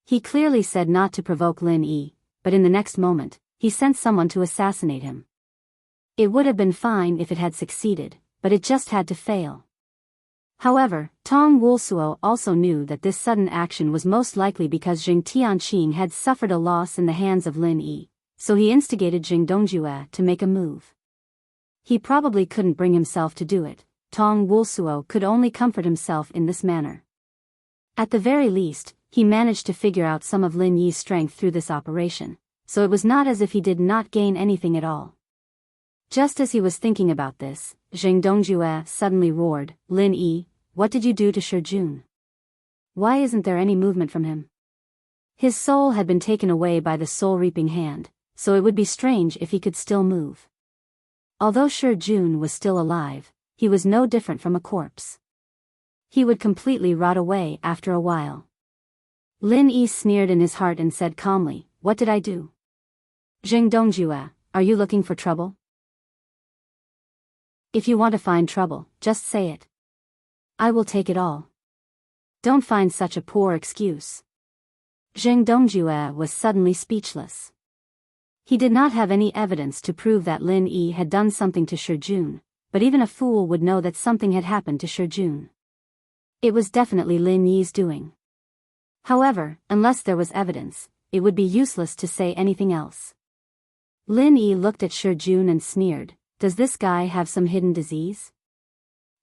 He clearly said not to provoke Lin Yi, but in the next moment, he sent someone to assassinate him. It would have been fine if it had succeeded, but it just had to fail. However, Tong Wulsuo also knew that this sudden action was most likely because Zheng Tianqing had suffered a loss in the hands of Lin Yi, so he instigated Zheng Dongjue to make a move. He probably couldn't bring himself to do it. Tong Wulsuo could only comfort himself in this manner. At the very least, he managed to figure out some of Lin Yi's strength through this operation, so it was not as if he did not gain anything at all. Just as he was thinking about this, Zheng Dongjue suddenly roared, Lin Yi, what did you do to Shijun? Why isn't there any movement from him? His soul had been taken away by the soul-reaping hand, so it would be strange if he could still move. Although Shi Jun was still alive, he was no different from a corpse. He would completely rot away after a while. Lin Yi sneered in his heart and said calmly, "What did I do? Zheng Dongjue, are you looking for trouble? If you want to find trouble, just say it. I will take it all. Don't find such a poor excuse." Zheng Dongjue was suddenly speechless. He did not have any evidence to prove that Lin Yi had done something to Shi Jun, but even a fool would know that something had happened to Shi Jun. It was definitely Lin Yi's doing. However, unless there was evidence, it would be useless to say anything else. Lin Yi looked at Shi Jun and sneered, "Does this guy have some hidden disease?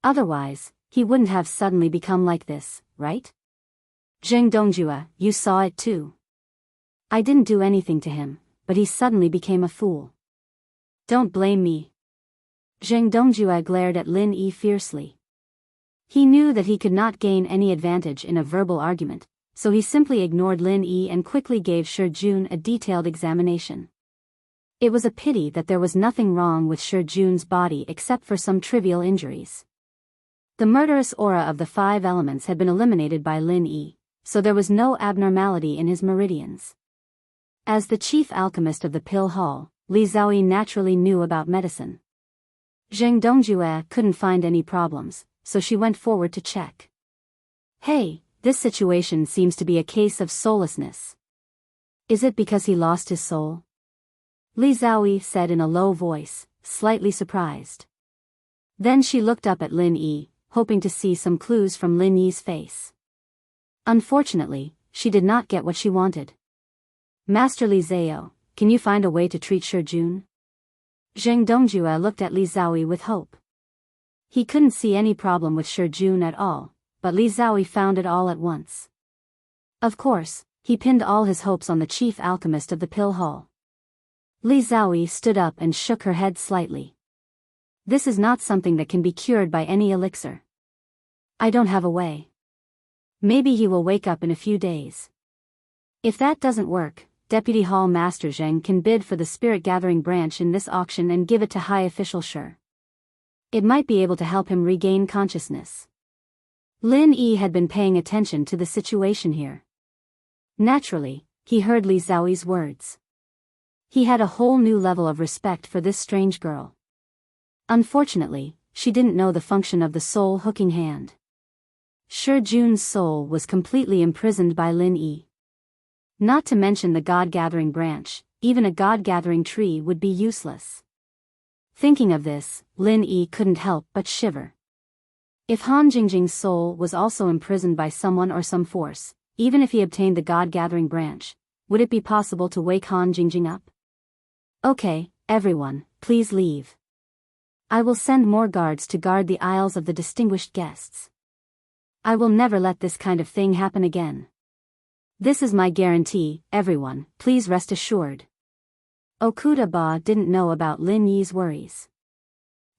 Otherwise, he wouldn't have suddenly become like this, right? Zheng Dongjue, you saw it too. I didn't do anything to him, but he suddenly became a fool. Don't blame me." Zheng Dongjue glared at Lin Yi fiercely. He knew that he could not gain any advantage in a verbal argument, so he simply ignored Lin Yi and quickly gave Shi Jun a detailed examination. It was a pity that there was nothing wrong with Shi Jun's body except for some trivial injuries. The murderous aura of the 5 elements had been eliminated by Lin Yi, so there was no abnormality in his meridians. As the chief alchemist of the Pill Hall, Li Zhaoyi naturally knew about medicine. Zheng Dongjue couldn't find any problems, so she went forward to check. "Hey, this situation seems to be a case of soullessness. Is it because he lost his soul?" Li Zhaoyi said in a low voice, slightly surprised. Then she looked up at Lin Yi, hoping to see some clues from Lin Yi's face. Unfortunately, she did not get what she wanted. "Master Li Zhao, can you find a way to treat Shi Jun?" Zheng Dongjue looked at Li Zhaoyi with hope. He couldn't see any problem with Shi Jun at all, but Li Zhaoyi found it all at once. Of course, he pinned all his hopes on the chief alchemist of the Pill Hall. Li Zhaoyi stood up and shook her head slightly. "This is not something that can be cured by any elixir. I don't have a way. Maybe he will wake up in a few days. If that doesn't work, Deputy Hall Master Zheng can bid for the Spirit Gathering branch in this auction and give it to High Official Shi. It might be able to help him regain consciousness." Lin Yi had been paying attention to the situation here. Naturally, he heard Li Zhaoyi's words. He had a whole new level of respect for this strange girl. Unfortunately, she didn't know the function of the soul hooking hand. Shi Jun's soul was completely imprisoned by Lin Yi. Not to mention the God-gathering branch, even a God-gathering tree would be useless. Thinking of this, Lin Yi couldn't help but shiver. If Han Jingjing's soul was also imprisoned by someone or some force, even if he obtained the God-gathering branch, would it be possible to wake Han Jingjing up? "Okay, everyone, please leave. I will send more guards to guard the aisles of the distinguished guests. I will never let this kind of thing happen again. This is my guarantee, everyone, please rest assured." Okuda Ba didn't know about Lin Yi's worries.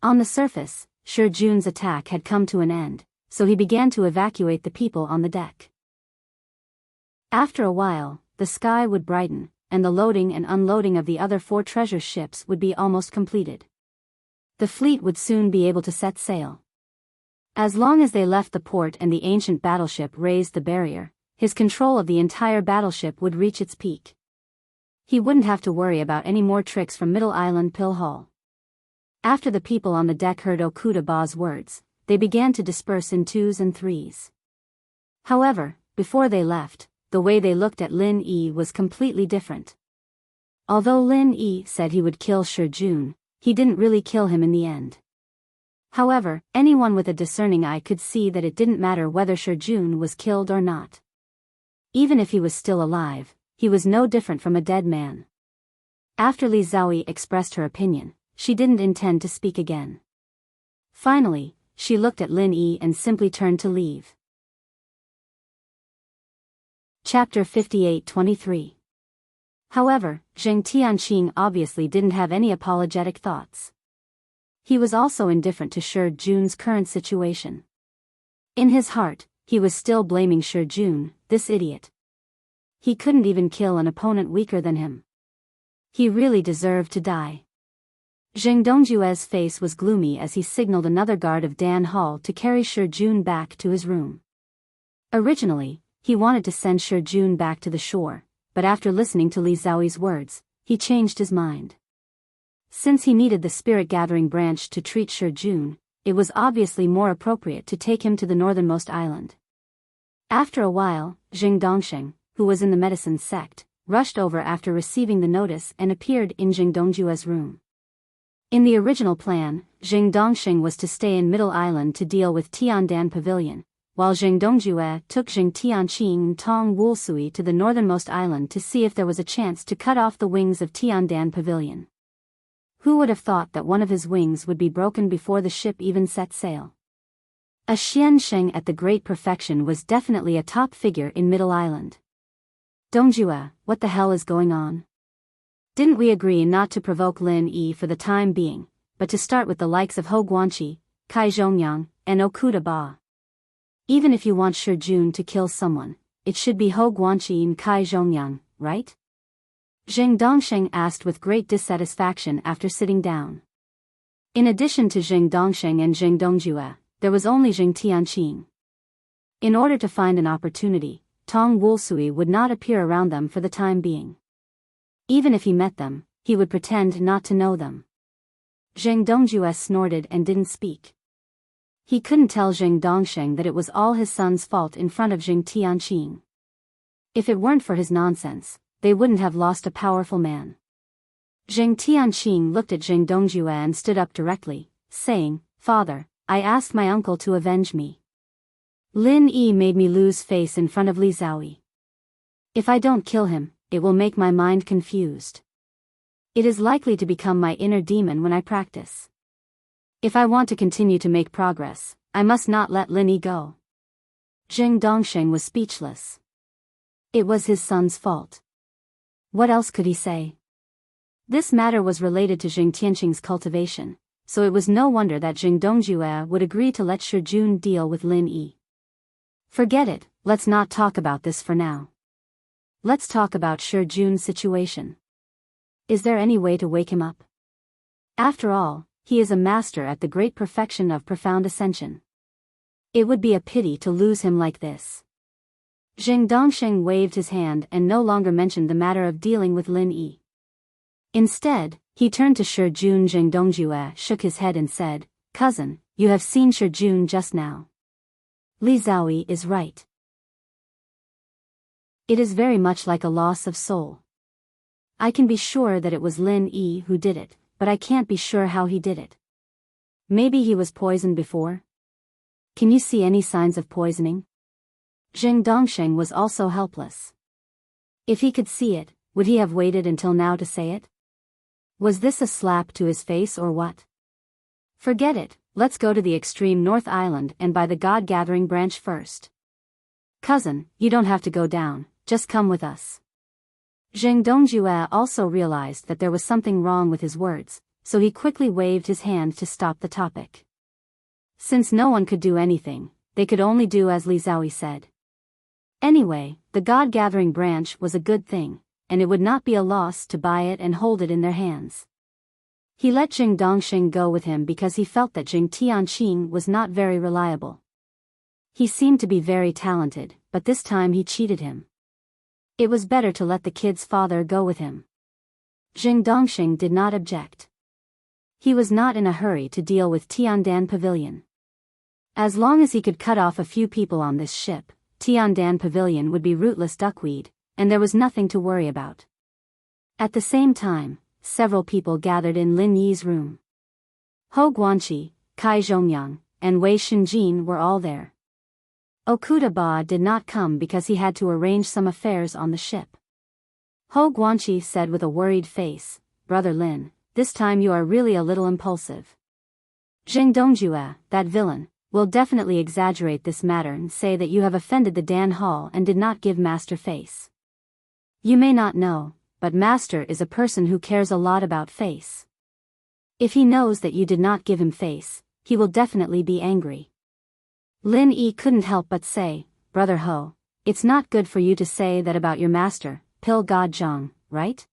On the surface, Shi Jun's attack had come to an end, so he began to evacuate the people on the deck. After a while, the sky would brighten, and the loading and unloading of the other 4 treasure ships would be almost completed. The fleet would soon be able to set sail. As long as they left the port and the ancient battleship raised the barrier, his control of the entire battleship would reach its peak. He wouldn't have to worry about any more tricks from Middle Island Pill Hall. After the people on the deck heard Okuda Ba's words, they began to disperse in 2s and 3s. However, before they left, the way they looked at Lin Yi was completely different. Although Lin Yi said he would kill Shi Jun, he didn't really kill him in the end. However, anyone with a discerning eye could see that it didn't matter whether Shi Jun was killed or not. Even if he was still alive, he was no different from a dead man. After Li Zhaoyi expressed her opinion, she didn't intend to speak again. Finally, she looked at Lin Yi and simply turned to leave. Chapter 58-23. However, Zheng Tianqing obviously didn't have any apologetic thoughts. He was also indifferent to Shi Jun's current situation. In his heart, he was still blaming Shi Jun, this idiot. He couldn't even kill an opponent weaker than him. He really deserved to die. Zheng Dongjue's face was gloomy as he signaled another guard of Dan Hall to carry Shi Jun back to his room. Originally, he wanted to send Shi Jun back to the shore, but after listening to Li Xiaoyi's words, he changed his mind. Since he needed the spirit-gathering branch to treat Shi Jun, it was obviously more appropriate to take him to the northernmost island. After a while, Jing Dongsheng, who was in the medicine sect, rushed over after receiving the notice and appeared in Jing Dongjue's room. In the original plan, Jing Dongsheng was to stay in Middle Island to deal with Tiandan Pavilion, while Jing Dongjue took Jing Tianqing and Tong Wulsui to the northernmost island to see if there was a chance to cut off the wings of Tiandan Pavilion. Who would have thought that one of his wings would be broken before the ship even set sail? A Xiansheng at the Great Perfection was definitely a top figure in Middle Island. Dongjue, what the hell is going on? Didn't we agree not to provoke Lin Yi for the time being, but to start with the likes of Hou Guanqi, Kai Zhongyang, and Okuda Ba? Even if you want Shi Jun to kill someone, it should be Hou Guanqi and Kai Zhongyang, right? Jing Dongsheng asked with great dissatisfaction after sitting down. In addition to Jing Dongsheng and Jing Dongjue, there was only Jing Tianqing. In order to find an opportunity, Tong Wulsui would not appear around them for the time being. Even if he met them, he would pretend not to know them. Jing Dongjue snorted and didn't speak. He couldn't tell Jing Dongsheng that it was all his son's fault in front of Jing Tianqing. If it weren't for his nonsense, they wouldn't have lost a powerful man. Jing Tianqing looked at Jing Dongjue and stood up directly, saying, "Father, I asked my uncle to avenge me. Lin Yi made me lose face in front of Li Xiaoyi. If I don't kill him, it will make my mind confused. It is likely to become my inner demon when I practice. If I want to continue to make progress, I must not let Lin Yi go." Jing Dongsheng was speechless. It was his son's fault. What else could he say? This matter was related to Jing Tianqing's cultivation, so it was no wonder that Jing Dongjue would agree to let Shi Jun deal with Lin Yi. Forget it, let's not talk about this for now. Let's talk about Shi Jun's situation. Is there any way to wake him up? After all, he is a master at the great perfection of profound ascension. It would be a pity to lose him like this. Jing Dongsheng waved his hand and no longer mentioned the matter of dealing with Lin Yi. Instead, he turned to Shi Jun. Jing Dongjue shook his head and said, "Cousin, you have seen Shi Jun just now. Li Xiaoyi is right. It is very much like a loss of soul. I can be sure that it was Lin Yi who did it, but I can't be sure how he did it. Maybe he was poisoned before? Can you see any signs of poisoning?" Jing Dongsheng was also helpless. If he could see it, would he have waited until now to say it? Was this a slap to his face or what? Forget it, let's go to the extreme North Island and buy the God-gathering branch first. Cousin, you don't have to go down, just come with us. Jing Dongjue also realized that there was something wrong with his words, so he quickly waved his hand to stop the topic. Since no one could do anything, they could only do as Li Xiaoyi said. Anyway, the God-gathering branch was a good thing, and it would not be a loss to buy it and hold it in their hands. He let Jing Dongsheng go with him because he felt that Jing Tianqing was not very reliable. He seemed to be very talented, but this time he cheated him. It was better to let the kid's father go with him. Jing Dongsheng did not object. He was not in a hurry to deal with Tiandan Pavilion. As long as he could cut off a few people on this ship, Tiandan Pavilion would be rootless duckweed, and there was nothing to worry about. At the same time, several people gathered in Lin Yi's room. Hou Guanqi, Kai Zhongyang, and Wei Xinjin were all there. Okuda Ba did not come because he had to arrange some affairs on the ship. Hou Guanqi said with a worried face, "Brother Lin, this time you are really a little impulsive. Jing Dongjue, that villain, will definitely exaggerate this matter and say that you have offended the Dan Hall and did not give Master face. You may not know, but Master is a person who cares a lot about face. If he knows that you did not give him face, he will definitely be angry." Lin Yi couldn't help but say, "Brother Ho, it's not good for you to say that about your master, Pill God Zhang, right?"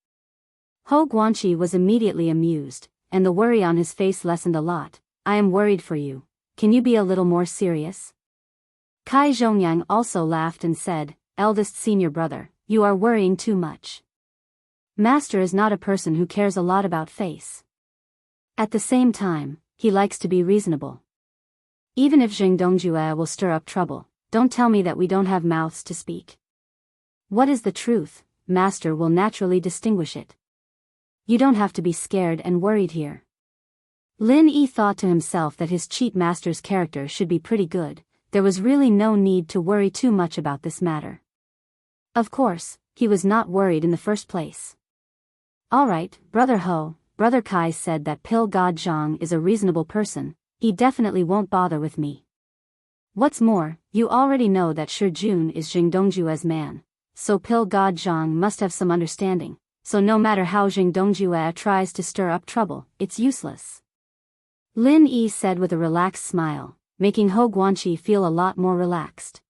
Hou Guanqi was immediately amused, and the worry on his face lessened a lot. I am worried for you. Can you be a little more serious? Kai Zhongyang also laughed and said, eldest senior brother, you are worrying too much. Master is not a person who cares a lot about face. At the same time, he likes to be reasonable. Even if Jing Dongjue will stir up trouble, don't tell me that we don't have mouths to speak. What is the truth? Master will naturally distinguish it. You don't have to be scared and worried here. Lin Yi thought to himself that his cheat master's character should be pretty good. There was really no need to worry too much about this matter. Of course, he was not worried in the first place. Alright, Brother Ho, Brother Kai said that Pil God Zhang is a reasonable person, he definitely won't bother with me. What's more, you already know that Shi Jun is Jing Dongjue's man, so Pil God Zhang must have some understanding, so no matter how Jing Dongjue tries to stir up trouble, it's useless. Lin Yi said with a relaxed smile, making Ho Guanqi feel a lot more relaxed.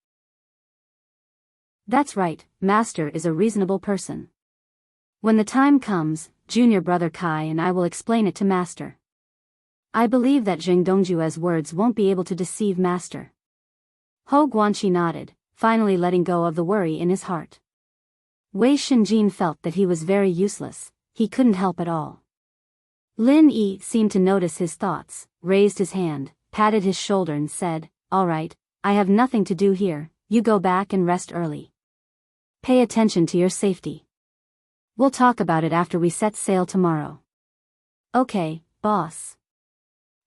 That's right, Master is a reasonable person. When the time comes, Junior Brother Kai and I will explain it to Master. I believe that Jing Dongjue's words won't be able to deceive Master. Ho Guanqi nodded, finally letting go of the worry in his heart. Wei Shinjin felt that he was very useless, he couldn't help at all. Lin Yi seemed to notice his thoughts, raised his hand, patted his shoulder and said, all right, I have nothing to do here, you go back and rest early. Pay attention to your safety. We'll talk about it after we set sail tomorrow. Okay, boss.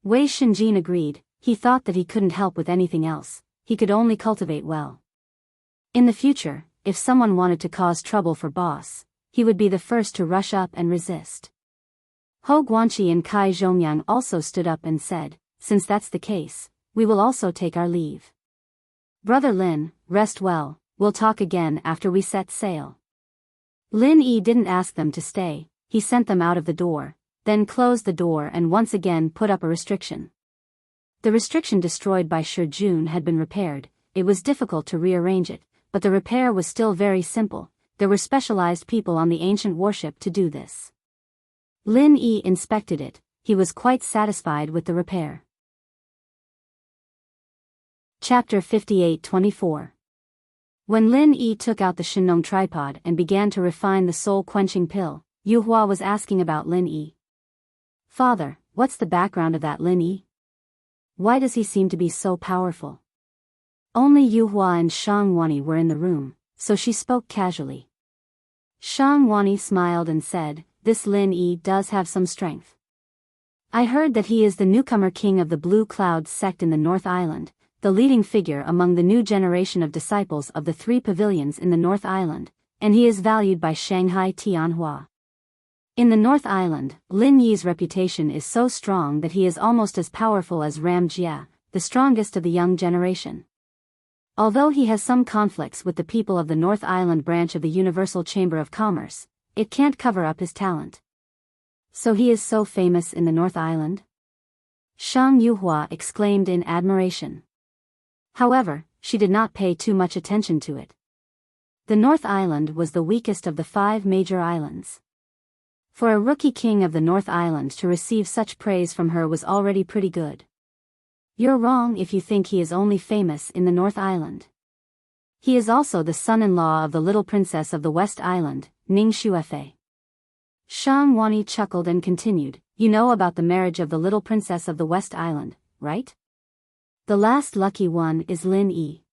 Wei Shinjin agreed, he thought that he couldn't help with anything else, he could only cultivate well. In the future, if someone wanted to cause trouble for boss, he would be the first to rush up and resist. Ho Guanqi and Kai Zhongyang also stood up and said, since that's the case, we will also take our leave. Brother Lin, rest well, we'll talk again after we set sail. Lin Yi didn't ask them to stay, he sent them out of the door, then closed the door and once again put up a restriction. The restriction destroyed by Shi Jun had been repaired, it was difficult to rearrange it, but the repair was still very simple, there were specialized people on the ancient warship to do this. Lin Yi inspected it, he was quite satisfied with the repair. Chapter 58-24. When Lin Yi took out the Shinong tripod and began to refine the soul-quenching pill, Yu Hua was asking about Lin Yi. Father, what's the background of that Lin Yi? Why does he seem to be so powerful? Only Yu Hua and Shang Wani were in the room, so she spoke casually. Shang Wani smiled and said, this Lin Yi does have some strength. I heard that he is the newcomer king of the Blue Cloud sect in the North Island, the leading figure among the new generation of disciples of the 3 pavilions in the North Island, and he is valued by Shanghai Tianhua. In the North Island, Lin Yi's reputation is so strong that he is almost as powerful as Ram Jia, the strongest of the young generation. Although he has some conflicts with the people of the North Island branch of the Universal Chamber of Commerce, it can't cover up his talent. So he is so famous in the North Island? Shang Yuhua exclaimed in admiration. However, she did not pay too much attention to it. The North Island was the weakest of the 5 major islands. For a rookie king of the North Island to receive such praise from her was already pretty good. You're wrong if you think he is only famous in the North Island. He is also the son-in-law of the little princess of the West Island, Ning Xuefei. Shang Wani chuckled and continued, you know about the marriage of the little princess of the West Island, right? The last lucky one is Lin Yi.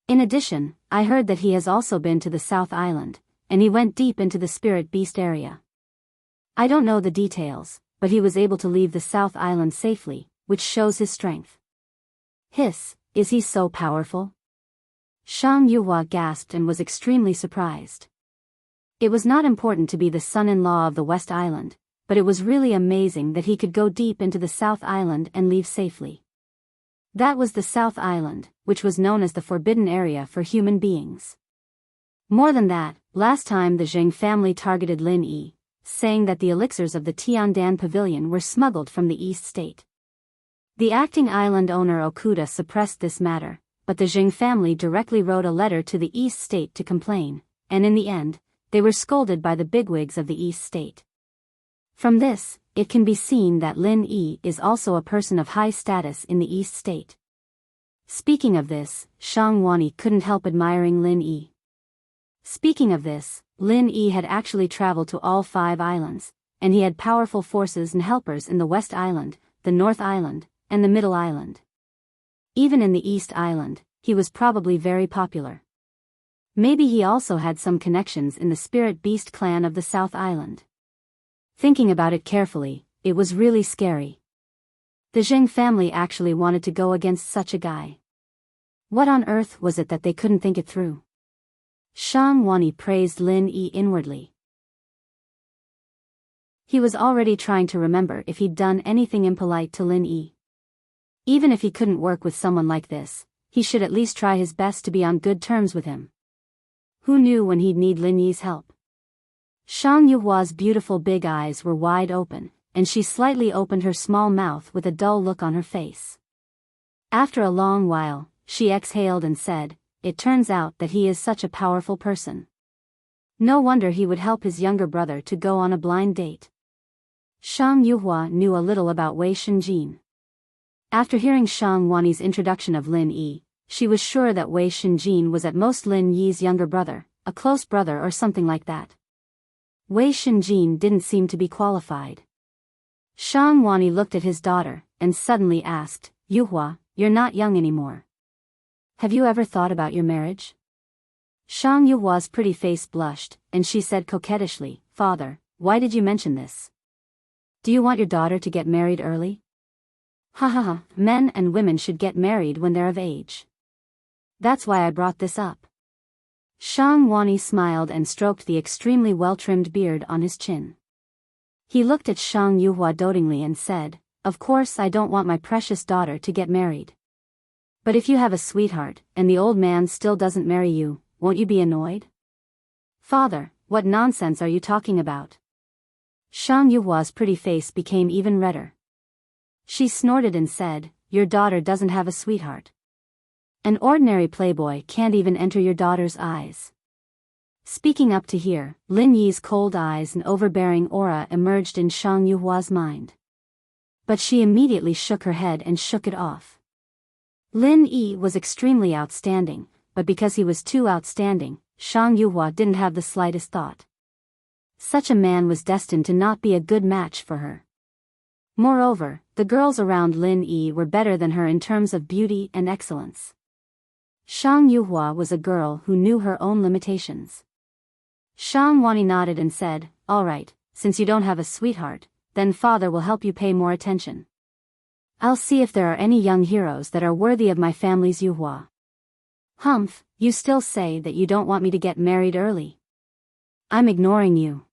In addition, I heard that he has also been to the South Island, and he went deep into the spirit beast area. I don't know the details, but he was able to leave the South Island safely, which shows his strength. Hiss, is he so powerful? Shang Yuhua gasped and was extremely surprised. It was not important to be the son-in-law of the West Island, but it was really amazing that he could go deep into the South Island and leave safely. That was the South Island, which was known as the Forbidden Area for human beings. More than that, last time the Zheng family targeted Lin Yi, saying that the elixirs of the Tiandan Pavilion were smuggled from the East State. The acting island owner Okuda suppressed this matter, but the Zheng family directly wrote a letter to the East State to complain, and in the end, they were scolded by the bigwigs of the East State. From this, it can be seen that Lin Yi is also a person of high status in the East State. Speaking of this, Shang Wani couldn't help admiring Lin Yi. Speaking of this, Lin Yi had actually traveled to all 5 islands, and he had powerful forces and helpers in the West Island, the North Island, and the Middle Island. Even in the East Island, he was probably very popular. Maybe he also had some connections in the Spirit Beast clan of the South Island. Thinking about it carefully, it was really scary. The Zheng family actually wanted to go against such a guy. What on earth was it that they couldn't think it through? Shang Wani praised Lin Yi inwardly. He was already trying to remember if he'd done anything impolite to Lin Yi. Even if he couldn't work with someone like this, he should at least try his best to be on good terms with him. Who knew when he'd need Lin Yi's help? Shang Yuhua's beautiful big eyes were wide open, and she slightly opened her small mouth with a dull look on her face. After a long while, she exhaled and said, "It turns out that he is such a powerful person. No wonder he would help his younger brother to go on a blind date." Shang Yuhua knew a little about Wei Shenjin. After hearing Shang Wani's introduction of Lin Yi, she was sure that Wei Shenjin was at most Lin Yi's younger brother, a close brother or something like that. Wei Shenjin didn't seem to be qualified. Shang Wani looked at his daughter, and suddenly asked, "Yuhua, you're not young anymore. Have you ever thought about your marriage?" Shang Yuhua's pretty face blushed, and she said coquettishly, "Father, why did you mention this? Do you want your daughter to get married early?" "Ha ha ha, men and women should get married when they're of age. That's why I brought this up." Shang Wani smiled and stroked the extremely well-trimmed beard on his chin. He looked at Shang Yuhua dotingly and said, "Of course I don't want my precious daughter to get married. But if you have a sweetheart, and the old man still doesn't marry you, won't you be annoyed?" "Father, what nonsense are you talking about?" Shang Yuhua's pretty face became even redder. She snorted and said, "Your daughter doesn't have a sweetheart. An ordinary playboy can't even enter your daughter's eyes." Speaking up to here, Lin Yi's cold eyes and overbearing aura emerged in Shang Yuhua's mind. But she immediately shook her head and shook it off. Lin Yi was extremely outstanding, but because he was too outstanding, Shang Yuhua didn't have the slightest thought. Such a man was destined to not be a good match for her. Moreover, the girls around Lin Yi were better than her in terms of beauty and excellence. Shang Yuhua was a girl who knew her own limitations. Shang Wani nodded and said, "All right, since you don't have a sweetheart, then father will help you pay more attention. I'll see if there are any young heroes that are worthy of my family's Yuhua." "Humph, you still say that you don't want me to get married early. I'm ignoring you."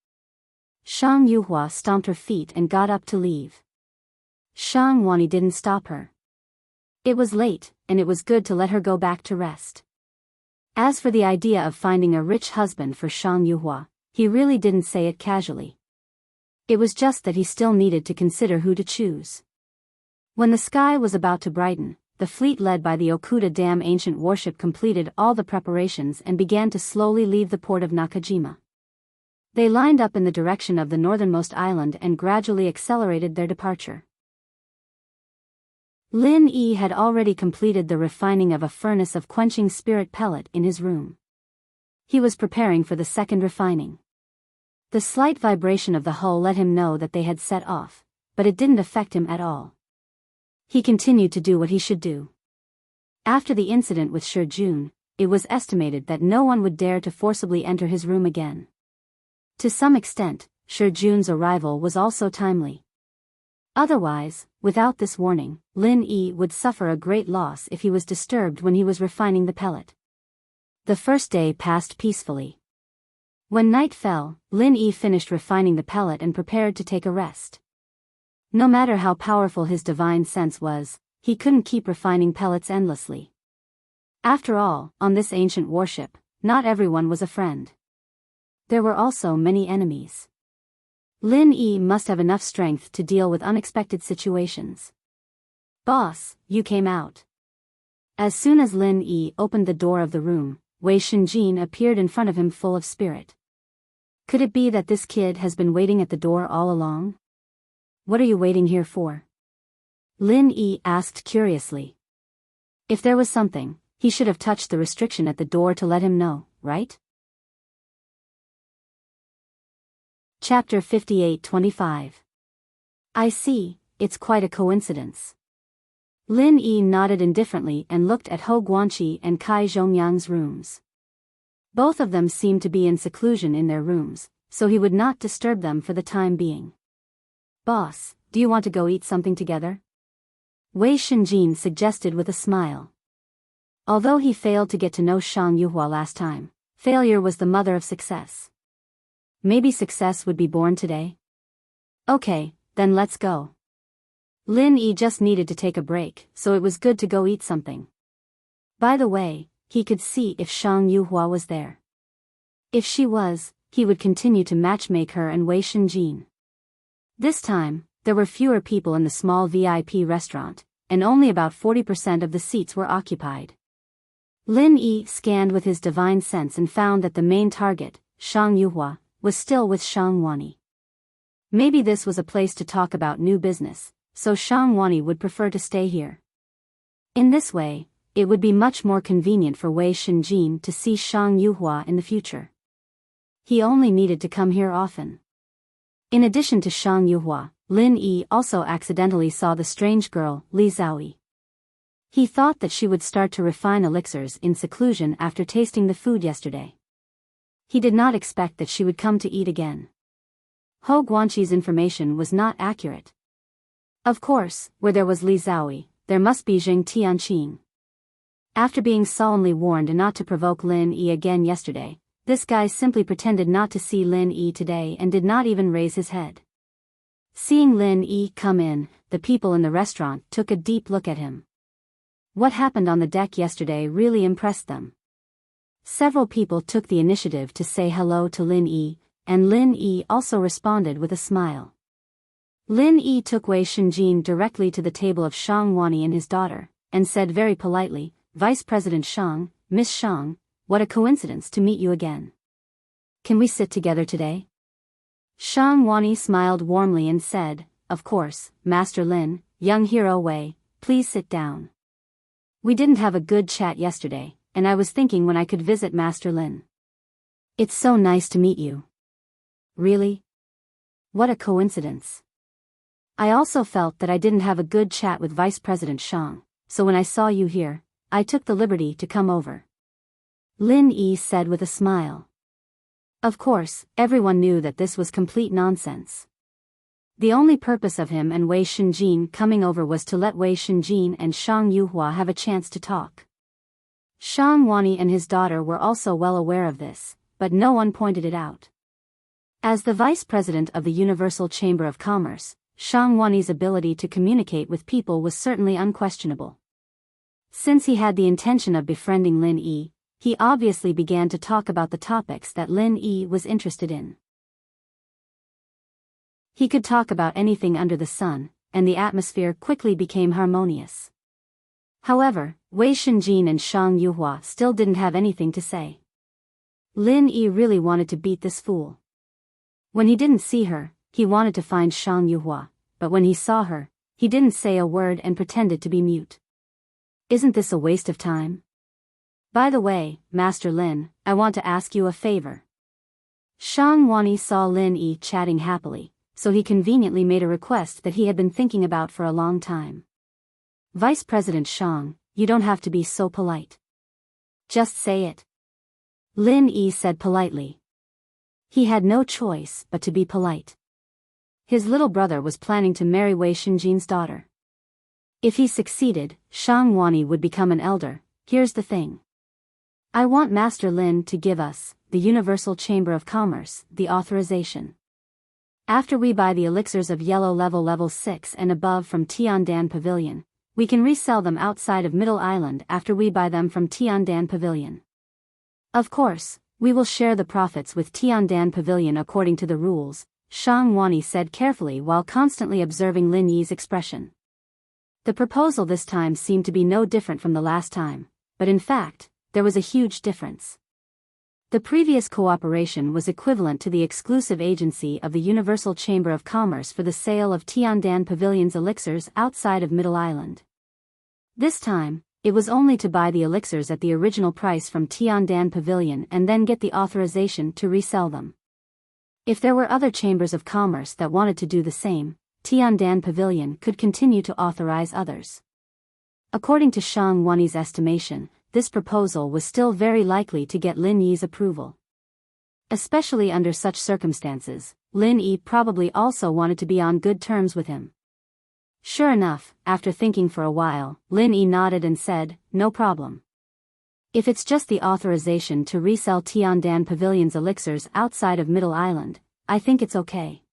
Shang Yuhua stomped her feet and got up to leave. Shang Wani didn't stop her. It was late, and it was good to let her go back to rest. As for the idea of finding a rich husband for Shang Yuhua, he really didn't say it casually. It was just that he still needed to consider who to choose. When the sky was about to brighten, the fleet led by the Okuda Dam ancient warship completed all the preparations and began to slowly leave the port of Nakajima. They lined up in the direction of the northernmost island and gradually accelerated their departure. Lin Yi had already completed the refining of a furnace of quenching spirit pellet in his room. He was preparing for the second refining. The slight vibration of the hull let him know that they had set off, but it didn't affect him at all. He continued to do what he should do. After the incident with Shi Jun, it was estimated that no one would dare to forcibly enter his room again. To some extent, Shi Jun's arrival was also timely. Otherwise, without this warning, Lin Yi would suffer a great loss if he was disturbed when he was refining the pellet. The first day passed peacefully. When night fell, Lin Yi finished refining the pellet and prepared to take a rest. No matter how powerful his divine sense was, he couldn't keep refining pellets endlessly. After all, on this ancient warship, not everyone was a friend. There were also many enemies. Lin Yi must have enough strength to deal with unexpected situations. "Boss, you came out." As soon as Lin Yi opened the door of the room, Wei Shenjin appeared in front of him full of spirit. Could it be that this kid has been waiting at the door all along? What are you waiting here for? Lin Yi asked curiously. If there was something, he should have touched the restriction at the door to let him know, right? Chapter 58-25. I see, it's quite a coincidence. Lin Yi nodded indifferently and looked at Hou Guanqi and Kai Zhongyang's rooms. Both of them seemed to be in seclusion in their rooms, so he would not disturb them for the time being. Boss, do you want to go eat something together? Wei Shenjin suggested with a smile. Although he failed to get to know Shang Yuhua last time, failure was the mother of success. Maybe success would be born today? Okay, then let's go. Lin Yi just needed to take a break, so it was good to go eat something. By the way, he could see if Shang Yuhua was there. If she was, he would continue to matchmake her and Wei Shenjin. This time, there were fewer people in the small VIP restaurant, and only about 40% of the seats were occupied. Lin Yi scanned with his divine sense and found that the main target, Shang Yuhua, was still with Shang Wani. Maybe this was a place to talk about new business, so Shang Wani would prefer to stay here. In this way, it would be much more convenient for Wei Shenjin to see Shang Yuhua in the future. He only needed to come here often. In addition to Shang Yuhua, Lin Yi also accidentally saw the strange girl, Li Zhaoyi. He thought that she would start to refine elixirs in seclusion after tasting the food yesterday. He did not expect that she would come to eat again. Hou Guanqi's information was not accurate. Of course, where there was Li Zhaoyi, there must be Zheng Tianqing. After being solemnly warned not to provoke Lin Yi again yesterday, this guy simply pretended not to see Lin Yi today and did not even raise his head. Seeing Lin Yi come in, the people in the restaurant took a deep look at him. What happened on the deck yesterday really impressed them. Several people took the initiative to say hello to Lin Yi, and Lin Yi also responded with a smile. Lin Yi took Wei Shenjin directly to the table of Shang Wani and his daughter, and said very politely, Vice President Shang, Miss Shang, what a coincidence to meet you again. Can we sit together today? Shang Wani smiled warmly and said, Of course, Master Lin, young hero Wei, please sit down. We didn't have a good chat yesterday, and I was thinking when I could visit Master Lin. It's so nice to meet you. Really? What a coincidence. I also felt that I didn't have a good chat with Vice President Shang, so when I saw you here, I took the liberty to come over. Lin Yi said with a smile. Of course, everyone knew that this was complete nonsense. The only purpose of him and Wei Shenjin coming over was to let Wei Shenjin and Shang Yuhua have a chance to talk. Shang Wani and his daughter were also well aware of this, but no one pointed it out. As the vice president of the Universal Chamber of Commerce, Shang Wani's ability to communicate with people was certainly unquestionable. Since he had the intention of befriending Lin Yi, he obviously began to talk about the topics that Lin Yi was interested in. He could talk about anything under the sun, and the atmosphere quickly became harmonious. However, Wei Shenjin and Shang Yuhua still didn't have anything to say. Lin Yi really wanted to beat this fool. When he didn't see her, he wanted to find Shang Yuhua, but when he saw her, he didn't say a word and pretended to be mute. Isn't this a waste of time? By the way, Master Lin, I want to ask you a favor. Shang Wani saw Lin Yi chatting happily, so he conveniently made a request that he had been thinking about for a long time. Vice President Shang, you don't have to be so polite. Just say it. Lin Yi said politely. He had no choice but to be polite. His little brother was planning to marry Wei Shenjin's daughter. If he succeeded, Shang Wani would become an elder. Here's the thing. I want Master Lin to give us, the Universal Chamber of Commerce, the authorization. After we buy the elixirs of yellow level 6 and above from Tiandan Pavilion, we can resell them outside of Middle Island after we buy them from Tiandan Pavilion. Of course, we will share the profits with Tiandan Pavilion according to the rules, Shang Wani said carefully while constantly observing Lin Yi's expression. The proposal this time seemed to be no different from the last time, but in fact, there was a huge difference. The previous cooperation was equivalent to the exclusive agency of the Universal Chamber of Commerce for the sale of Tiandan Pavilion's elixirs outside of Middle Island. This time, it was only to buy the elixirs at the original price from Tiandan Pavilion and then get the authorization to resell them. If there were other chambers of commerce that wanted to do the same, Tiandan Pavilion could continue to authorize others. According to Shang Wanni's estimation, this proposal was still very likely to get Lin Yi's approval. Especially under such circumstances, Lin Yi probably also wanted to be on good terms with him. Sure enough, after thinking for a while, Lin Yi nodded and said, "No problem. If it's just the authorization to resell Tiandan Pavilion's elixirs outside of Middle Island, I think it's okay.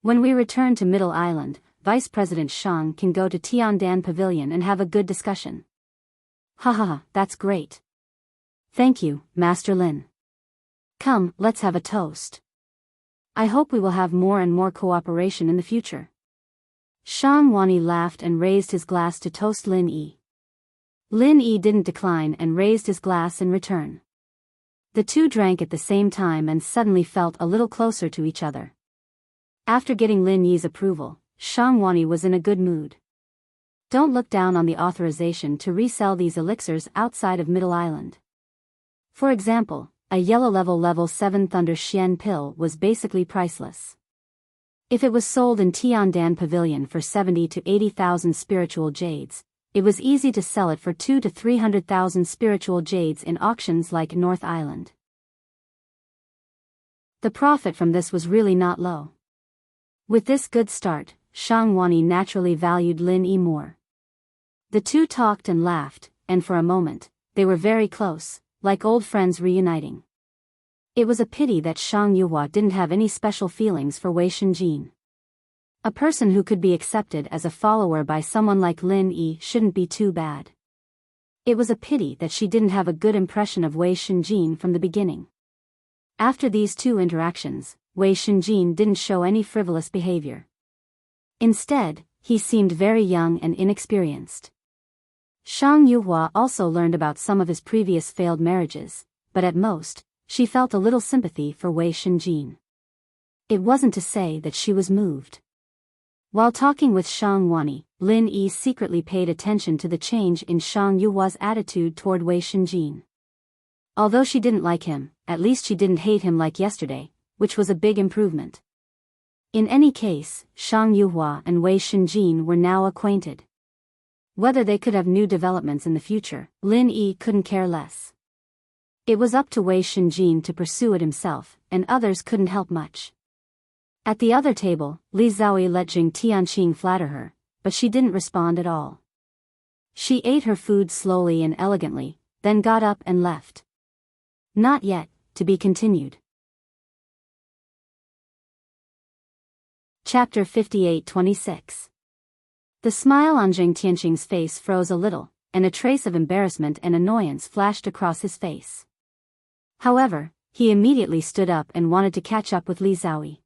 When we return to Middle Island, Vice President Shang can go to Tiandan Pavilion and have a good discussion." "Haha, that's great. Thank you, Master Lin. Come, let's have a toast. I hope we will have more and more cooperation in the future." Shang Wanni laughed and raised his glass to toast Lin Yi. Lin Yi didn't decline and raised his glass in return. The two drank at the same time and suddenly felt a little closer to each other. After getting Lin Yi's approval, Shang Wanni was in a good mood. Don't look down on the authorization to resell these elixirs outside of Middle Island. For example, a yellow level 7 Thunder Xian pill was basically priceless. If it was sold in Tiandan Pavilion for 70 to 80,000 spiritual jades, it was easy to sell it for 2 to 300,000 spiritual jades in auctions like North Island. The profit from this was really not low. With this good start, Shang Wanni naturally valued Lin Yi more. The two talked and laughed, and for a moment, they were very close, like old friends reuniting. It was a pity that Shang Yuhua didn't have any special feelings for Wei Shenjin. A person who could be accepted as a follower by someone like Lin Yi shouldn't be too bad. It was a pity that she didn't have a good impression of Wei Shenjin from the beginning. After these two interactions, Wei Shenjin didn't show any frivolous behavior. Instead, he seemed very young and inexperienced. Shang Yuhua also learned about some of his previous failed marriages, but at most, she felt a little sympathy for Wei Shenjin. It wasn't to say that she was moved. While talking with Shang Wanni, Lin Yi secretly paid attention to the change in Shang Yuhua's attitude toward Wei Shenjin. Although she didn't like him, at least she didn't hate him like yesterday, which was a big improvement. In any case, Shang Yuhua and Wei Shenjin were now acquainted. Whether they could have new developments in the future, Lin Yi couldn't care less. It was up to Wei Shenjin to pursue it himself, and others couldn't help much. At the other table, Li Zhaoyi let Jing Tianqing flatter her, but she didn't respond at all. She ate her food slowly and elegantly, then got up and left. Not yet, to be continued. Chapter 58-26. The smile on Jing Tianqing's face froze a little, and a trace of embarrassment and annoyance flashed across his face. However, he immediately stood up and wanted to catch up with Li Zhaoyi.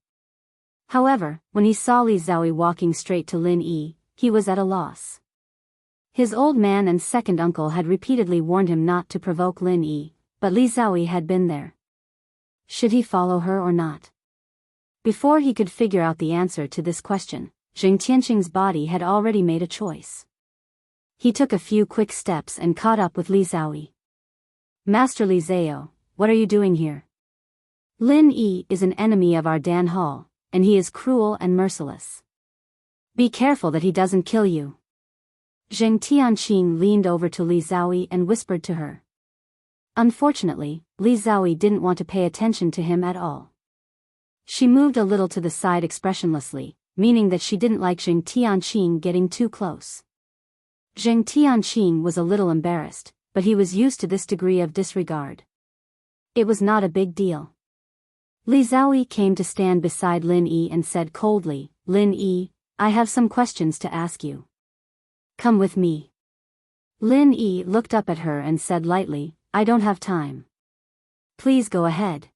However, when he saw Li Zhaoyi walking straight to Lin Yi, he was at a loss. His old man and second uncle had repeatedly warned him not to provoke Lin Yi, but Li Zhaoyi had been there. Should he follow her or not? Before he could figure out the answer to this question, Jing Tianqing's body had already made a choice. He took a few quick steps and caught up with Li Zhaoyi. "Master Li Zhao, what are you doing here? Lin Yi is an enemy of our Dan Hall, and he is cruel and merciless. Be careful that he doesn't kill you." Jing Tianqing leaned over to Li Zhaoyi and whispered to her. Unfortunately, Li Zhaoyi didn't want to pay attention to him at all. She moved a little to the side expressionlessly, meaning that she didn't like Jing Tianqing getting too close. Jing Tianqing was a little embarrassed, but he was used to this degree of disregard. It was not a big deal. Li Zhaoyi came to stand beside Lin Yi and said coldly, "Lin Yi, I have some questions to ask you. Come with me." Lin Yi looked up at her and said lightly, "I don't have time." "Please go ahead."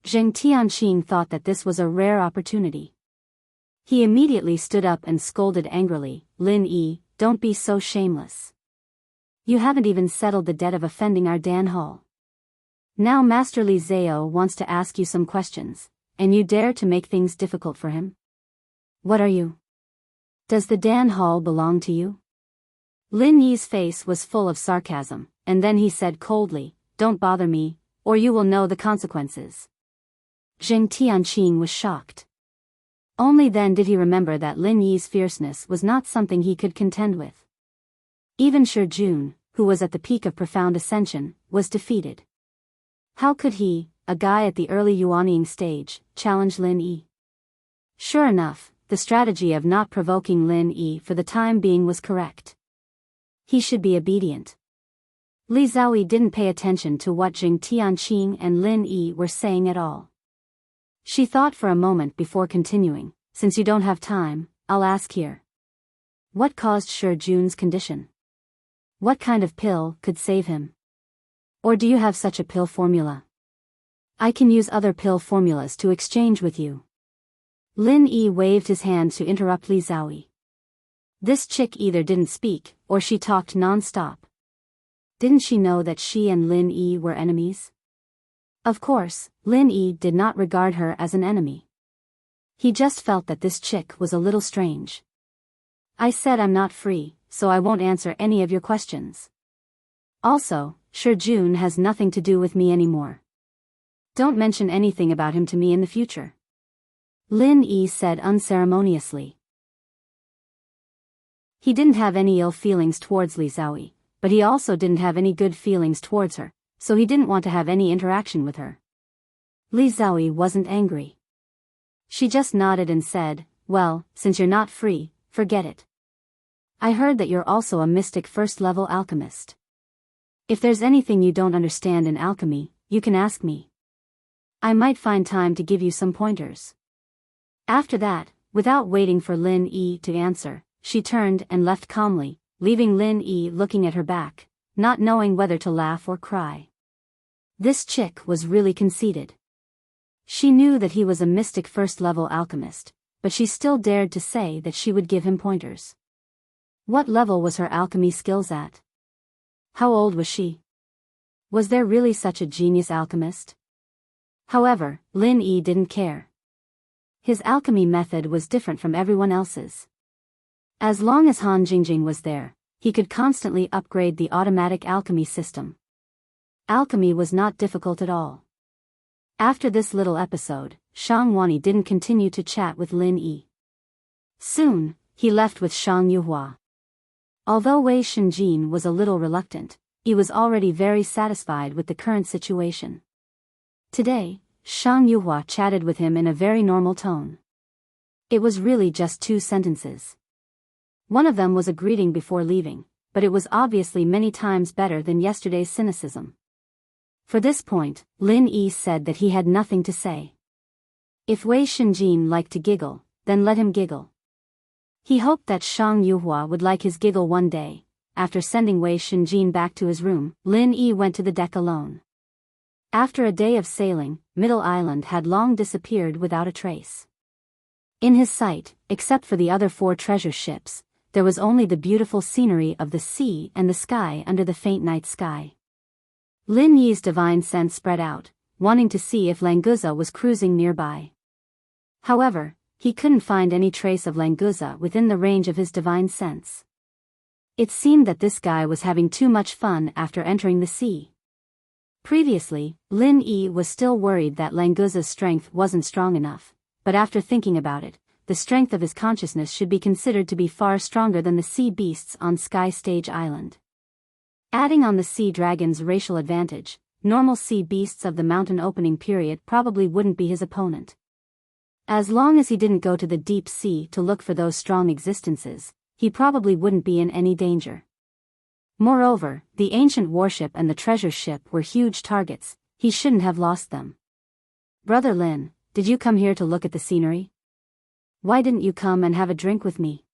Jing Tianqing thought that this was a rare opportunity. He immediately stood up and scolded angrily, "Lin Yi, don't be so shameless. You haven't even settled the debt of offending our Dan Hall. Now Master Li Zhao wants to ask you some questions, and you dare to make things difficult for him? What are you? Does the Dan Hall belong to you? Lin Yi's face was full of sarcasm, and then he said coldly, "Don't bother me, or you will know the consequences." Zheng Tianqing was shocked. Only then did he remember that Lin Yi's fierceness was not something he could contend with. Even Shi Jun, who was at the peak of profound ascension, was defeated. How could he, a guy at the early Yuanying stage, challenge Lin Yi? Sure enough, the strategy of not provoking Lin Yi for the time being was correct. He should be obedient. Li Zhaoyi didn't pay attention to what Zheng Tianqing and Lin Yi were saying at all. She thought for a moment before continuing, "Since you don't have time, I'll ask here. What caused Shi Jun's condition? What kind of pill could save him? Or do you have such a pill formula? I can use other pill formulas to exchange with you." Lin Yi waved his hand to interrupt Li Zhaoyi. This chick either didn't speak, or she talked non-stop. Didn't she know that she and Lin Yi were enemies? Of course, Lin Yi did not regard her as an enemy. He just felt that this chick was a little strange. "I said I'm not free, so I won't answer any of your questions. Also, Shi Jun has nothing to do with me anymore. Don't mention anything about him to me in the future," Lin Yi said unceremoniously. He didn't have any ill feelings towards Li Zhaoyi, but he also didn't have any good feelings towards her, so he didn't want to have any interaction with her. Li Zhaoyi wasn't angry. She just nodded and said, "Well, since you're not free, forget it. I heard that you're also a mystic first-level alchemist. If there's anything you don't understand in alchemy, you can ask me. I might find time to give you some pointers." After that, without waiting for Lin Yi to answer, she turned and left calmly, leaving Lin Yi looking at her back, not knowing whether to laugh or cry. This chick was really conceited. She knew that he was a mystic first-level alchemist, but she still dared to say that she would give him pointers. What level was her alchemy skills at? How old was she? Was there really such a genius alchemist? However, Lin Yi didn't care. His alchemy method was different from everyone else's. As long as Han Jingjing was there, he could constantly upgrade the automatic alchemy system. Alchemy was not difficult at all. After this little episode, Shang Wani didn't continue to chat with Lin Yi. Soon, he left with Shang Yuhua. Although Wei Shenjin was a little reluctant, he was already very satisfied with the current situation. Today, Shang Yuhua chatted with him in a very normal tone. It was really just 2 sentences. One of them was a greeting before leaving, but it was obviously many times better than yesterday's cynicism. For this point, Lin Yi said that he had nothing to say. If Wei Shenjin liked to giggle, then let him giggle. He hoped that Shang Yuhua would like his giggle one day. After sending Wei Shenjin back to his room, Lin Yi went to the deck alone. After a day of sailing, Middle Island had long disappeared without a trace. In his sight, except for the other 4 treasure ships, there was only the beautiful scenery of the sea and the sky under the faint night sky. Lin Yi's divine sense spread out, wanting to see if Languza was cruising nearby. However, he couldn't find any trace of Languza within the range of his divine sense. It seemed that this guy was having too much fun after entering the sea. Previously, Lin Yi was still worried that Languza's strength wasn't strong enough, but after thinking about it, the strength of his consciousness should be considered to be far stronger than the sea beasts on Sky Stage Island. Adding on the sea dragon's racial advantage, normal sea beasts of the mountain opening period probably wouldn't be his opponent. As long as he didn't go to the deep sea to look for those strong existences, he probably wouldn't be in any danger. Moreover, the ancient warship and the treasure ship were huge targets, he shouldn't have lost them. "Brother Lin, did you come here to look at the scenery? Why didn't you come and have a drink with me?"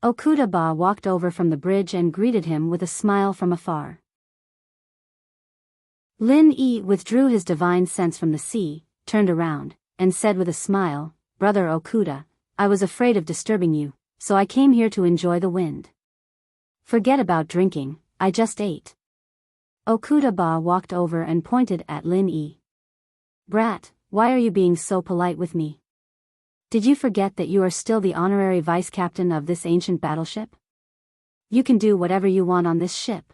Okuda Ba walked over from the bridge and greeted him with a smile from afar. Lin Yi withdrew his divine sense from the sea, turned around, and said with a smile, "Brother Okuda, I was afraid of disturbing you, so I came here to enjoy the wind. Forget about drinking, I just ate." Okuda Ba walked over and pointed at Lin Yi. Brat, why are you being so polite with me? Did you forget that you are still the honorary vice captain of this ancient battleship? You can do whatever you want on this ship.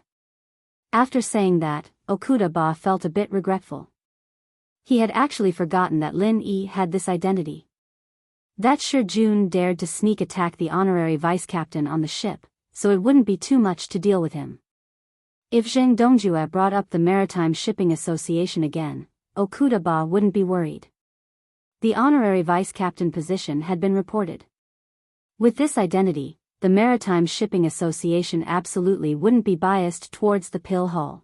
After saying that, Okuda Ba felt a bit regretful. He had actually forgotten that Lin Yi had this identity. That Shi Jun dared to sneak attack the honorary vice captain on the ship, so it wouldn't be too much to deal with him. If Zheng Dongjue brought up the Maritime Shipping Association again, Okuda Ba wouldn't be worried. The honorary vice captain position had been reported. With this identity, the Maritime Shipping Association absolutely wouldn't be biased towards the pill hull.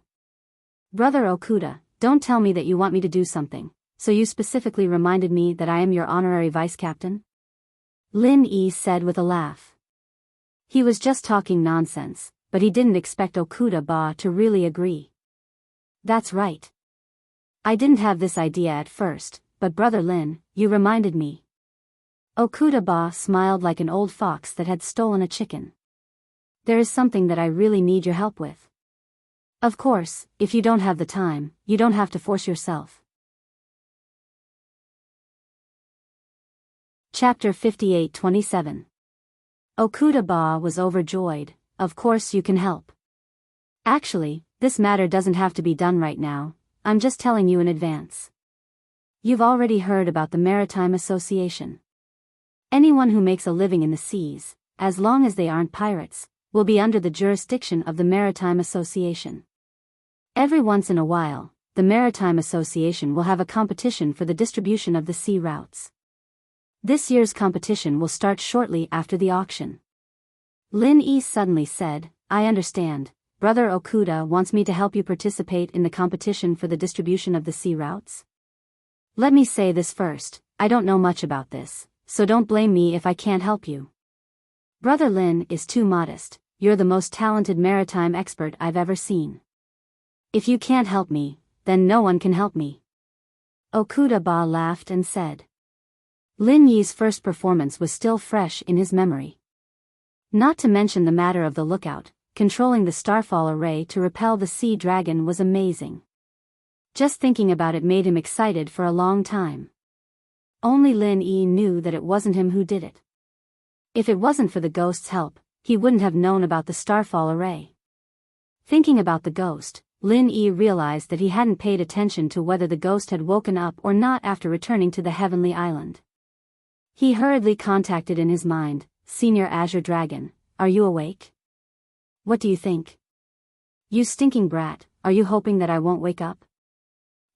Brother Okuda, don't tell me that you want me to do something, so you specifically reminded me that I am your honorary vice captain? Lin Yi said with a laugh. He was just talking nonsense, but he didn't expect Okuda Ba to really agree. That's right. I didn't have this idea at first, but Brother Lin, you reminded me. Okuda Ba smiled like an old fox that had stolen a chicken. There is something that I really need your help with. Of course, if you don't have the time, you don't have to force yourself. Chapter 58-27. Okuda Ba was overjoyed. Of course you can help. Actually, this matter doesn't have to be done right now, I'm just telling you in advance. You've already heard about the Maritime Association. Anyone who makes a living in the seas, as long as they aren't pirates, will be under the jurisdiction of the Maritime Association. Every once in a while, the Maritime Association will have a competition for the distribution of the sea routes. This year's competition will start shortly after the auction. Lin Yi suddenly said, I understand, Brother Okuda wants me to help you participate in the competition for the distribution of the sea routes? Let me say this first, I don't know much about this, so don't blame me if I can't help you. Brother Lin is too modest, you're the most talented maritime expert I've ever seen. If you can't help me, then no one can help me. Okuda Ba laughed and said. Lin Yi's first performance was still fresh in his memory. Not to mention the matter of the lookout, controlling the starfall array to repel the sea dragon was amazing. Just thinking about it made him excited for a long time. Only Lin Yi knew that it wasn't him who did it. If it wasn't for the ghost's help, he wouldn't have known about the starfall array. Thinking about the ghost, Lin Yi realized that he hadn't paid attention to whether the ghost had woken up or not after returning to the heavenly island. He hurriedly contacted in his mind, Senior Azure Dragon, are you awake? What do you think? You stinking brat, are you hoping that I won't wake up?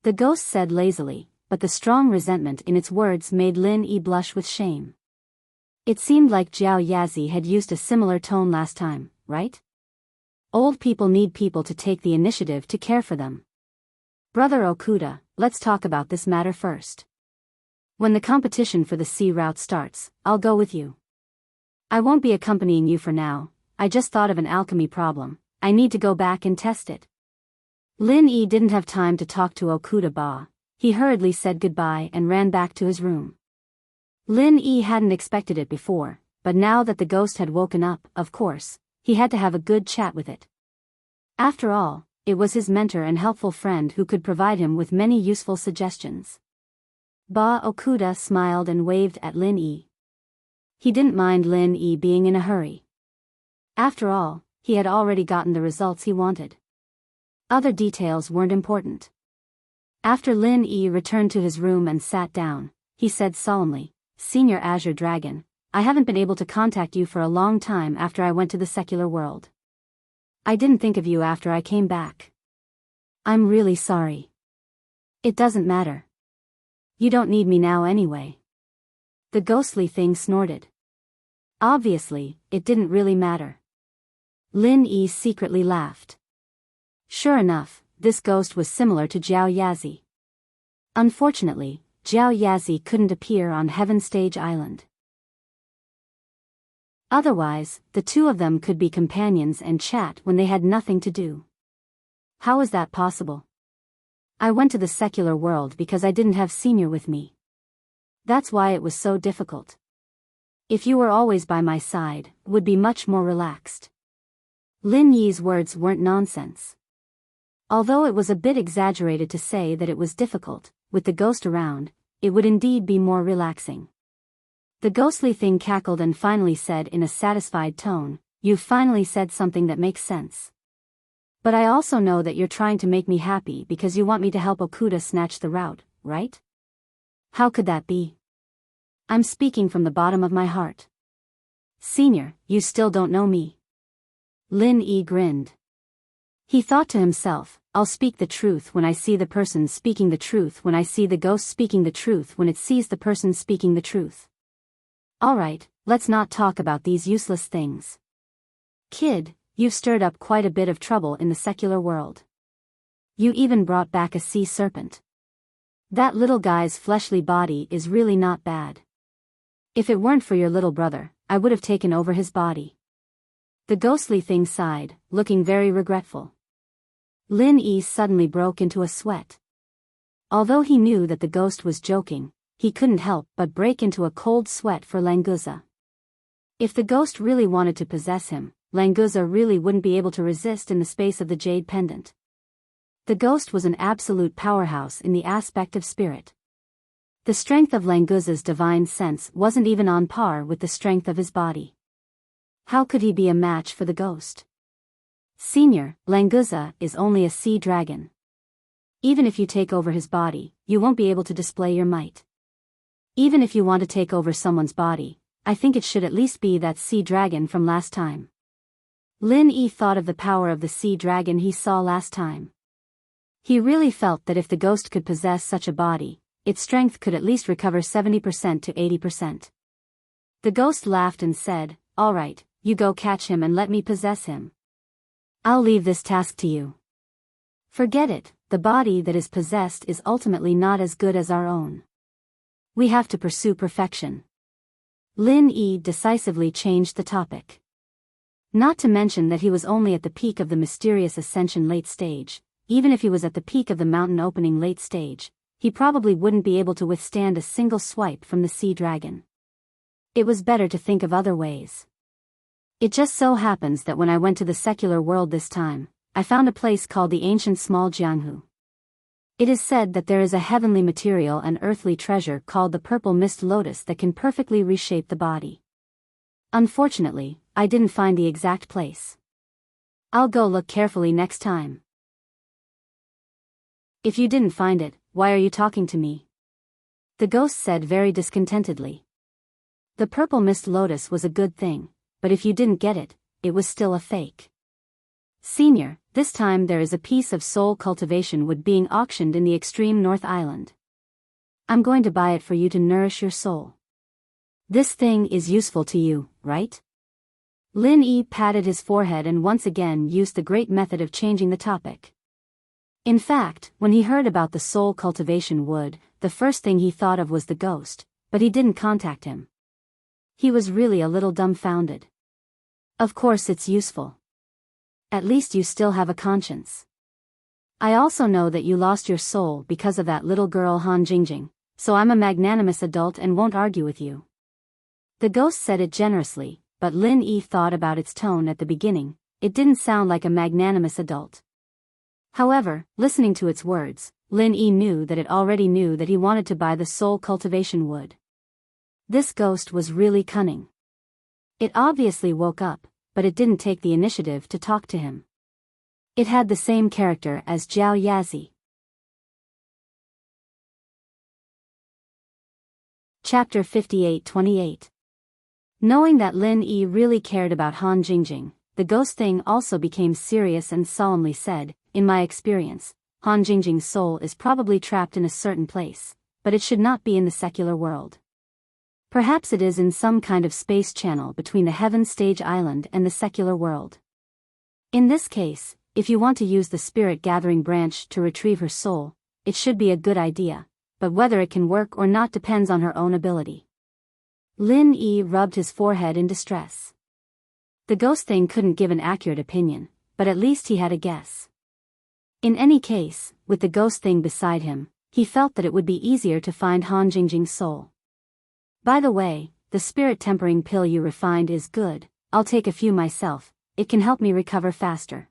The ghost said lazily, but the strong resentment in its words made Lin Yi blush with shame. It seemed like Jiao Yazi had used a similar tone last time, right? Old people need people to take the initiative to care for them. Brother Okuda, let's talk about this matter first. When the competition for the sea route starts, I'll go with you. I won't be accompanying you for now, I just thought of an alchemy problem, I need to go back and test it. Lin Yi didn't have time to talk to Okuda Ba, he hurriedly said goodbye and ran back to his room. Lin Yi hadn't expected it before, but now that the ghost had woken up, of course, he had to have a good chat with it. After all, it was his mentor and helpful friend who could provide him with many useful suggestions. Ba Okuda smiled and waved at Lin Yi. He didn't mind Lin Yi being in a hurry. After all, he had already gotten the results he wanted. Other details weren't important. After Lin Yi returned to his room and sat down, he said solemnly, Senior Azure Dragon, I haven't been able to contact you for a long time after I went to the secular world. I didn't think of you after I came back. I'm really sorry. It doesn't matter. You don't need me now anyway. The ghostly thing snorted. Obviously, it didn't really matter. Lin Yi secretly laughed. Sure enough, this ghost was similar to Jiao Yazi. Unfortunately, Jiao Yazi couldn't appear on Heaven Stage Island. Otherwise, the two of them could be companions and chat when they had nothing to do. How is that possible? I went to the secular world because I didn't have Senior with me. That's why it was so difficult. If you were always by my side, would be much more relaxed. Lin Yi's words weren't nonsense. Although it was a bit exaggerated to say that it was difficult, with the ghost around, it would indeed be more relaxing. The ghostly thing cackled and finally said in a satisfied tone, "You've finally said something that makes sense. But I also know that you're trying to make me happy because you want me to help Okuda snatch the route, right? How could that be? I'm speaking from the bottom of my heart." "Senior, you still don't know me." Lin Yi grinned. He thought to himself, "I'll speak the truth when I see the person speaking the truth when I see the ghost speaking the truth when it sees the person speaking the truth. Alright, let's not talk about these useless things. Kid, you've stirred up quite a bit of trouble in the secular world. You even brought back a sea serpent. That little guy's fleshly body is really not bad. If it weren't for your little brother, I would have taken over his body." The ghostly thing sighed, looking very regretful. Lin Yi suddenly broke into a sweat. Although he knew that the ghost was joking, he couldn't help but break into a cold sweat for Languza. If the ghost really wanted to possess him, Languza really wouldn't be able to resist in the space of the jade pendant. The ghost was an absolute powerhouse in the aspect of spirit. The strength of Languza's divine sense wasn't even on par with the strength of his body. How could he be a match for the ghost? "Senior, Languza is only a sea dragon. Even if you take over his body, you won't be able to display your might. Even if you want to take over someone's body, I think it should at least be that sea dragon from last time." Lin Yi thought of the power of the sea dragon he saw last time. He really felt that if the ghost could possess such a body, its strength could at least recover 70% to 80%. The ghost laughed and said, "Alright, you go catch him and let me possess him. I'll leave this task to you. Forget it, the body that is possessed is ultimately not as good as our own. We have to pursue perfection." Lin Yi decisively changed the topic. Not to mention that he was only at the peak of the mysterious ascension late stage. Even if he was at the peak of the mountain opening late stage, he probably wouldn't be able to withstand a single swipe from the sea dragon. It was better to think of other ways. "It just so happens that when I went to the secular world this time, I found a place called the ancient small Jianghu. It is said that there is a heavenly material and earthly treasure called the purple mist lotus that can perfectly reshape the body. Unfortunately, I didn't find the exact place. I'll go look carefully next time." "If you didn't find it, why are you talking to me?" the ghost said very discontentedly. The purple mist lotus was a good thing, but if you didn't get it, it was still a fake. "Senior, this time there is a piece of soul cultivation wood being auctioned in the extreme North Island. I'm going to buy it for you to nourish your soul. This thing is useful to you, right?" Lin Yi patted his forehead and once again used the great method of changing the topic. In fact, when he heard about the soul cultivation wood, the first thing he thought of was the ghost, but he didn't contact him. He was really a little dumbfounded. "Of course it's useful. At least you still have a conscience. I also know that you lost your soul because of that little girl Han Jingjing, so I'm a magnanimous adult and won't argue with you." The ghost said it generously, but Lin Yi thought about its tone at the beginning. It didn't sound like a magnanimous adult. However, listening to its words, Lin Yi knew that it already knew that he wanted to buy the soul cultivation wood. This ghost was really cunning. It obviously woke up, but it didn't take the initiative to talk to him. It had the same character as Jiao Yazi. Chapter 58-28. Knowing that Lin Yi really cared about Han Jingjing, the ghost thing also became serious and solemnly said, "In my experience, Han Jingjing's soul is probably trapped in a certain place, but it should not be in the secular world. Perhaps it is in some kind of space channel between the Heaven Stage Island and the secular world. In this case, if you want to use the spirit gathering branch to retrieve her soul, it should be a good idea, but whether it can work or not depends on her own ability." Lin Yi rubbed his forehead in distress. The ghost thing couldn't give an accurate opinion, but at least he had a guess. In any case, with the ghost thing beside him, he felt that it would be easier to find Han Jingjing's soul. "By the way, the spirit tempering pill you refined is good, I'll take a few myself, it can help me recover faster."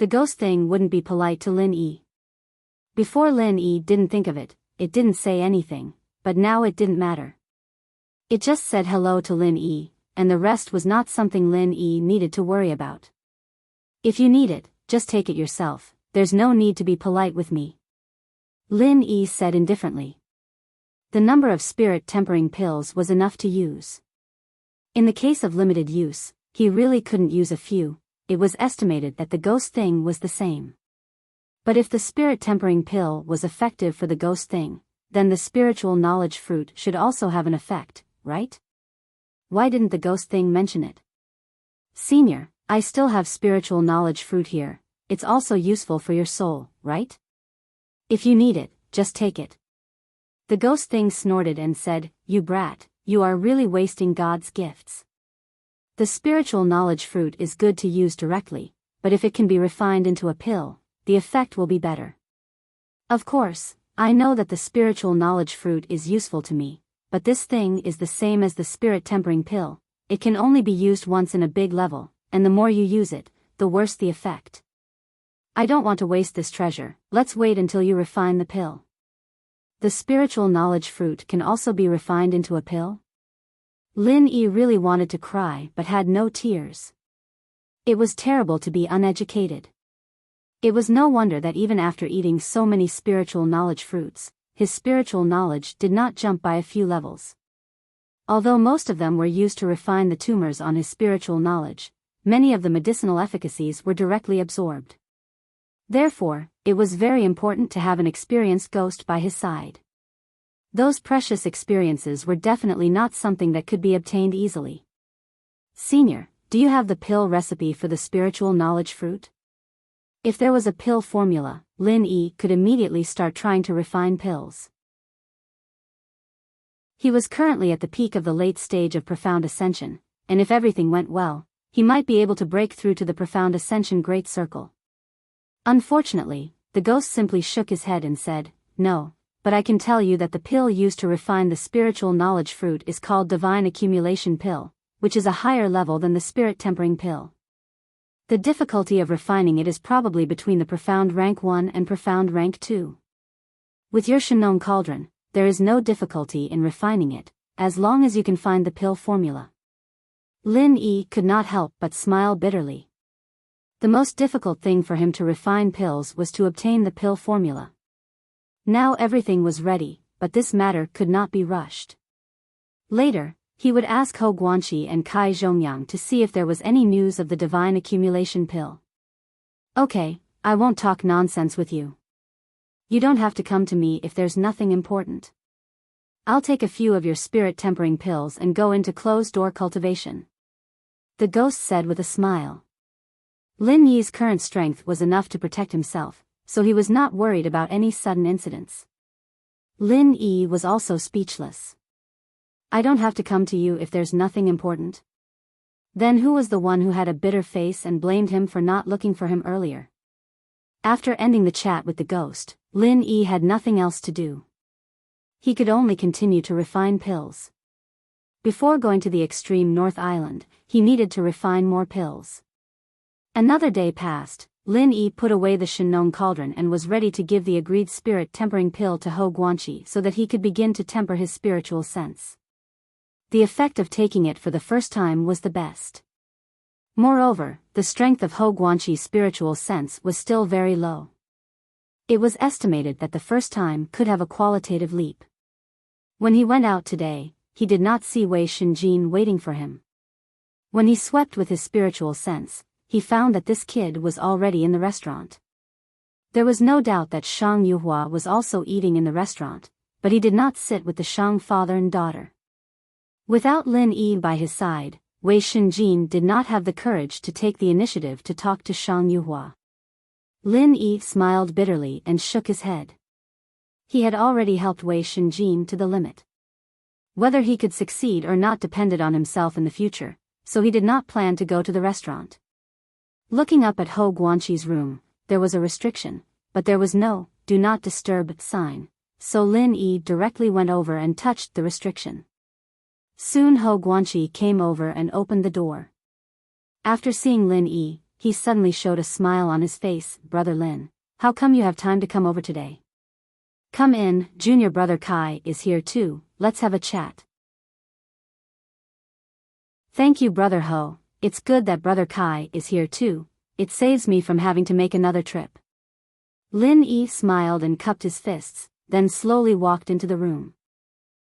The ghost thing wouldn't be polite to Lin Yi. Before Lin Yi didn't think of it, it didn't say anything, but now it didn't matter. It just said hello to Lin Yi, and the rest was not something Lin Yi needed to worry about. If you need it, just take it yourself, there's no need to be polite with me. Lin Yi said indifferently. The number of spirit tempering pills was enough to use. In the case of limited use, he really couldn't use a few. It was estimated that the ghost thing was the same. But if the spirit tempering pill was effective for the ghost thing, then the spiritual knowledge fruit should also have an effect, right? Why didn't the ghost thing mention it? Senior, I still have spiritual knowledge fruit here, it's also useful for your soul, right? If you need it, just take it. The ghost thing snorted and said, "You brat, you are really wasting God's gifts. The spiritual knowledge fruit is good to use directly, but if it can be refined into a pill, the effect will be better. Of course, I know that the spiritual knowledge fruit is useful to me, but this thing is the same as the spirit tempering pill. It can only be used once in a big level, and the more you use it, the worse the effect. I don't want to waste this treasure, let's wait until you refine the pill." The spiritual knowledge fruit can also be refined into a pill? Lin Yi really wanted to cry but had no tears. It was terrible to be uneducated. It was no wonder that even after eating so many spiritual knowledge fruits, his spiritual knowledge did not jump by a few levels. Although most of them were used to refine the tumors on his spiritual knowledge, many of the medicinal efficacies were directly absorbed. Therefore, it was very important to have an experienced ghost by his side. Those precious experiences were definitely not something that could be obtained easily. "Senior, do you have the pill recipe for the spiritual knowledge fruit?" If there was a pill formula, Lin Yi could immediately start trying to refine pills. He was currently at the peak of the late stage of profound ascension, and if everything went well, he might be able to break through to the profound ascension great circle. Unfortunately, the ghost simply shook his head and said, "No, but I can tell you that the pill used to refine the spiritual knowledge fruit is called Divine Accumulation Pill, which is a higher level than the Spirit Tempering Pill. The difficulty of refining it is probably between the Profound Rank 1 and Profound Rank 2. With your Shenong Cauldron, there is no difficulty in refining it, as long as you can find the pill formula." Lin Yi could not help but smile bitterly. The most difficult thing for him to refine pills was to obtain the pill formula. Now everything was ready, but this matter could not be rushed. Later, he would ask Hou Guanxi and Kai Zhongyang to see if there was any news of the Divine Accumulation Pill. "Okay, I won't talk nonsense with you. You don't have to come to me if there's nothing important. I'll take a few of your spirit tempering pills and go into closed-door cultivation," the ghost said with a smile. Lin Yi's current strength was enough to protect himself, so he was not worried about any sudden incidents. Lin Yi was also speechless. "I don't have to come to you if there's nothing important." Then who was the one who had a bitter face and blamed him for not looking for him earlier? After ending the chat with the ghost, Lin Yi had nothing else to do. He could only continue to refine pills. Before going to the extreme North Island, he needed to refine more pills. Another day passed. Lin Yi put away the Shenong Cauldron and was ready to give the agreed spirit tempering pill to Hou Guanxi so that he could begin to temper his spiritual sense. The effect of taking it for the first time was the best. Moreover, the strength of Hou Guanxi's spiritual sense was still very low. It was estimated that the first time could have a qualitative leap. When he went out today, he did not see Wei Shenjin waiting for him. When he swept with his spiritual sense, he found that this kid was already in the restaurant. There was no doubt that Shang Yuhua was also eating in the restaurant, but he did not sit with the Shang father and daughter. Without Lin Yi by his side, Wei Shenjin did not have the courage to take the initiative to talk to Shang Yuhua. Lin Yi smiled bitterly and shook his head. He had already helped Wei Shenjin to the limit. Whether he could succeed or not depended on himself in the future, so he did not plan to go to the restaurant. Looking up at Hou Guanxi's room, there was a restriction, but there was no "do not disturb" sign, so Lin Yi directly went over and touched the restriction. Soon Hou Guanxi came over and opened the door. After seeing Lin Yi, he suddenly showed a smile on his face. Brother Lin, how come you have time to come over today? Come in, junior brother Kai is here too, let's have a chat. Thank you brother Ho, it's good that brother Kai is here too, it saves me from having to make another trip. Lin Yi smiled and cupped his fists, then slowly walked into the room.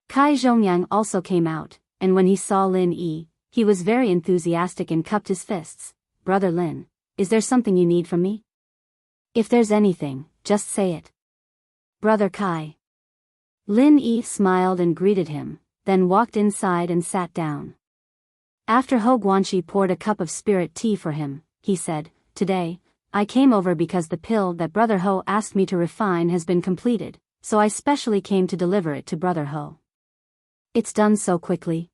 Kai Zhongyang also came out, and when he saw Lin Yi, he was very enthusiastic and cupped his fists. Brother Lin, is there something you need from me? If there's anything, just say it. Brother Kai. Lin Yi smiled and greeted him, then walked inside and sat down. After Ho Guanxi poured a cup of spirit tea for him, he said, Today, I came over because the pill that Brother Ho asked me to refine has been completed, so I specially came to deliver it to Brother Ho. It's done so quickly?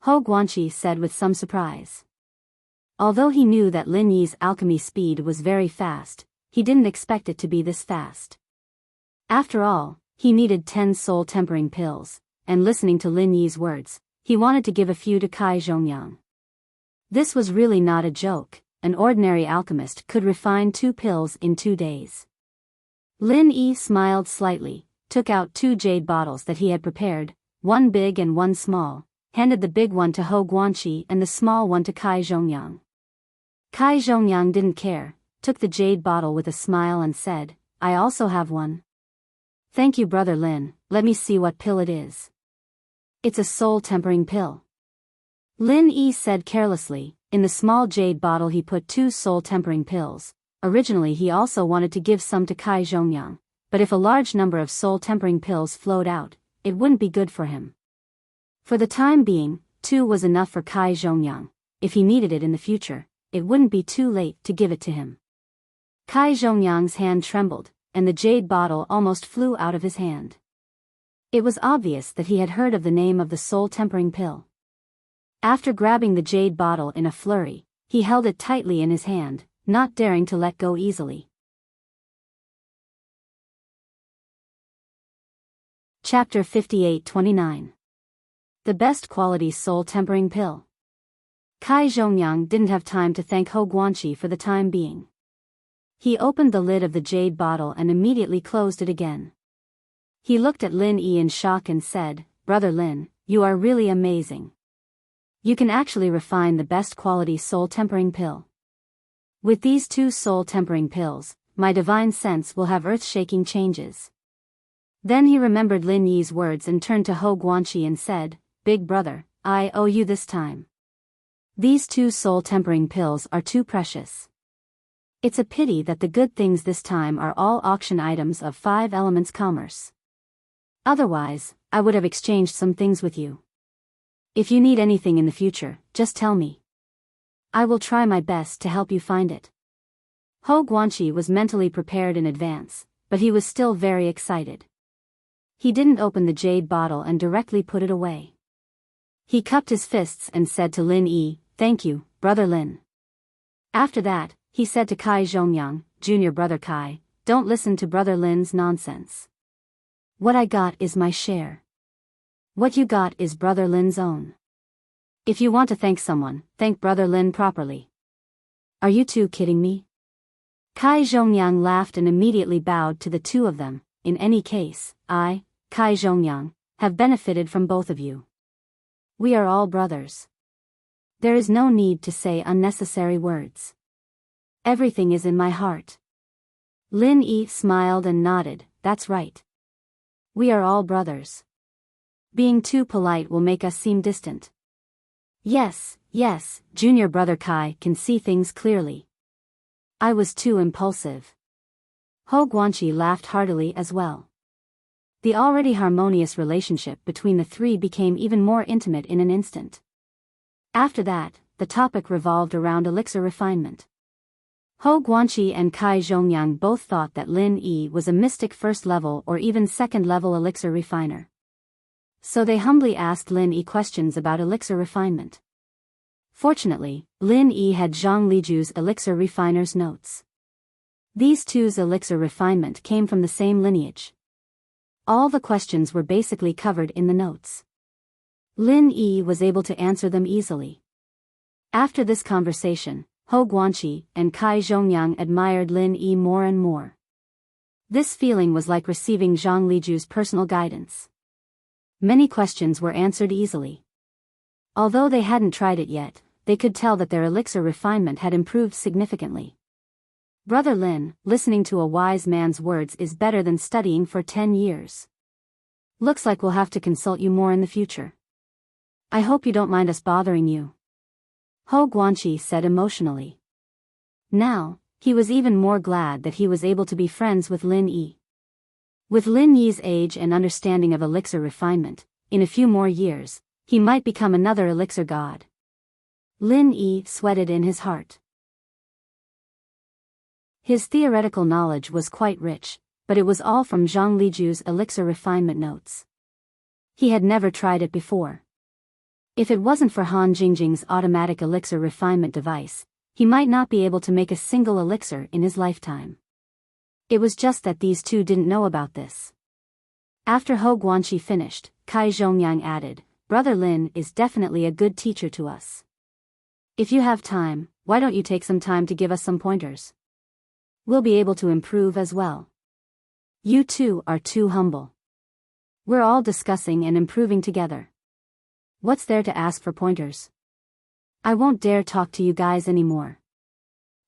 Ho Guanxi said with some surprise. Although he knew that Lin Yi's alchemy speed was very fast, he didn't expect it to be this fast. After all, he needed 10 soul-tempering pills, and listening to Lin Yi's words, he wanted to give a few to Kai Zhongyang. This was really not a joke, an ordinary alchemist could refine 2 pills in 2 days. Lin Yi smiled slightly, took out 2 jade bottles that he had prepared, one big and one small, handed the big one to Ho Guanxi and the small one to Kai Zhongyang. Kai Zhongyang didn't care, took the jade bottle with a smile and said, I also have one. Thank you brother Lin, let me see what pill it is. It's a soul-tempering pill. Lin Yi said carelessly. In the small jade bottle he put 2 soul-tempering pills. Originally he also wanted to give some to Kai Zhongyang, but if a large number of soul-tempering pills flowed out, it wouldn't be good for him. For the time being, 2 was enough for Kai Zhongyang. If he needed it in the future, it wouldn't be too late to give it to him. Kai Zhongyang's hand trembled, and the jade bottle almost flew out of his hand. It was obvious that he had heard of the name of the soul-tempering pill. After grabbing the jade bottle in a flurry, he held it tightly in his hand, not daring to let go easily. Chapter 58-29. The best quality soul-tempering pill. Kai Zhongyang didn't have time to thank Ho Guanxi for the time being. He opened the lid of the jade bottle and immediately closed it again. He looked at Lin Yi in shock and said, Brother Lin, you are really amazing. You can actually refine the best quality soul-tempering pill. With these 2 soul-tempering pills, my divine sense will have earth-shaking changes. Then he remembered Lin Yi's words and turned to Ho Guanxi and said, Big brother, I owe you this time. These 2 soul-tempering pills are too precious. It's a pity that the good things this time are all auction items of 5 elements commerce. Otherwise, I would have exchanged some things with you. If you need anything in the future, just tell me. I will try my best to help you find it. Ho Guanxi was mentally prepared in advance, but he was still very excited. He didn't open the jade bottle and directly put it away. He cupped his fists and said to Lin Yi, Thank you, brother Lin. After that, he said to Kai Zhongyang, Junior brother Kai, don't listen to brother Lin's nonsense. What I got is my share. What you got is brother Lin's own. If you want to thank someone, thank brother Lin properly. Are you 2 kidding me? Kai Zhongyang laughed and immediately bowed to the 2 of them. In any case, I, Kai Zhongyang, have benefited from both of you. We are all brothers. There is no need to say unnecessary words. Everything is in my heart. Lin Yi smiled and nodded, that's right. We are all brothers. Being too polite will make us seem distant. Yes, junior brother Kai can see things clearly. I was too impulsive. Ho Guanxi laughed heartily as well. The already harmonious relationship between the 3 became even more intimate in an instant. After that, the topic revolved around elixir refinement. Ho Guanxi and Kai Zhongyang both thought that Lin Yi was a mystic 1st level or even 2nd level elixir refiner. So they humbly asked Lin Yi questions about elixir refinement. Fortunately, Lin Yi had Zhang Liju's elixir refiner's notes. These 2's elixir refinement came from the same lineage. All the questions were basically covered in the notes. Lin Yi was able to answer them easily. After this conversation, Ho Guanqi and Kai Zhongyang admired Lin Yi more and more. This feeling was like receiving Zhang Liju's personal guidance. Many questions were answered easily. Although they hadn't tried it yet, they could tell that their elixir refinement had improved significantly. Brother Lin, listening to a wise man's words is better than studying for 10 years. Looks like we'll have to consult you more in the future. I hope you don't mind us bothering you. Ho Guanqi said emotionally. Now, he was even more glad that he was able to be friends with Lin Yi. With Lin Yi's age and understanding of elixir refinement, in a few more years, he might become another elixir god. Lin Yi sweated in his heart. His theoretical knowledge was quite rich, but it was all from Zhang Liju's elixir refinement notes. He had never tried it before. If it wasn't for Han Jingjing's automatic elixir refinement device, he might not be able to make a single elixir in his lifetime. It was just that these two didn't know about this. After Ho Guanqi finished, Kai Zhongyang added, Brother Lin is definitely a good teacher to us. If you have time, why don't you take some time to give us some pointers? We'll be able to improve as well. You two are too humble. We're all discussing and improving together. What's there to ask for pointers? I won't dare talk to you guys anymore.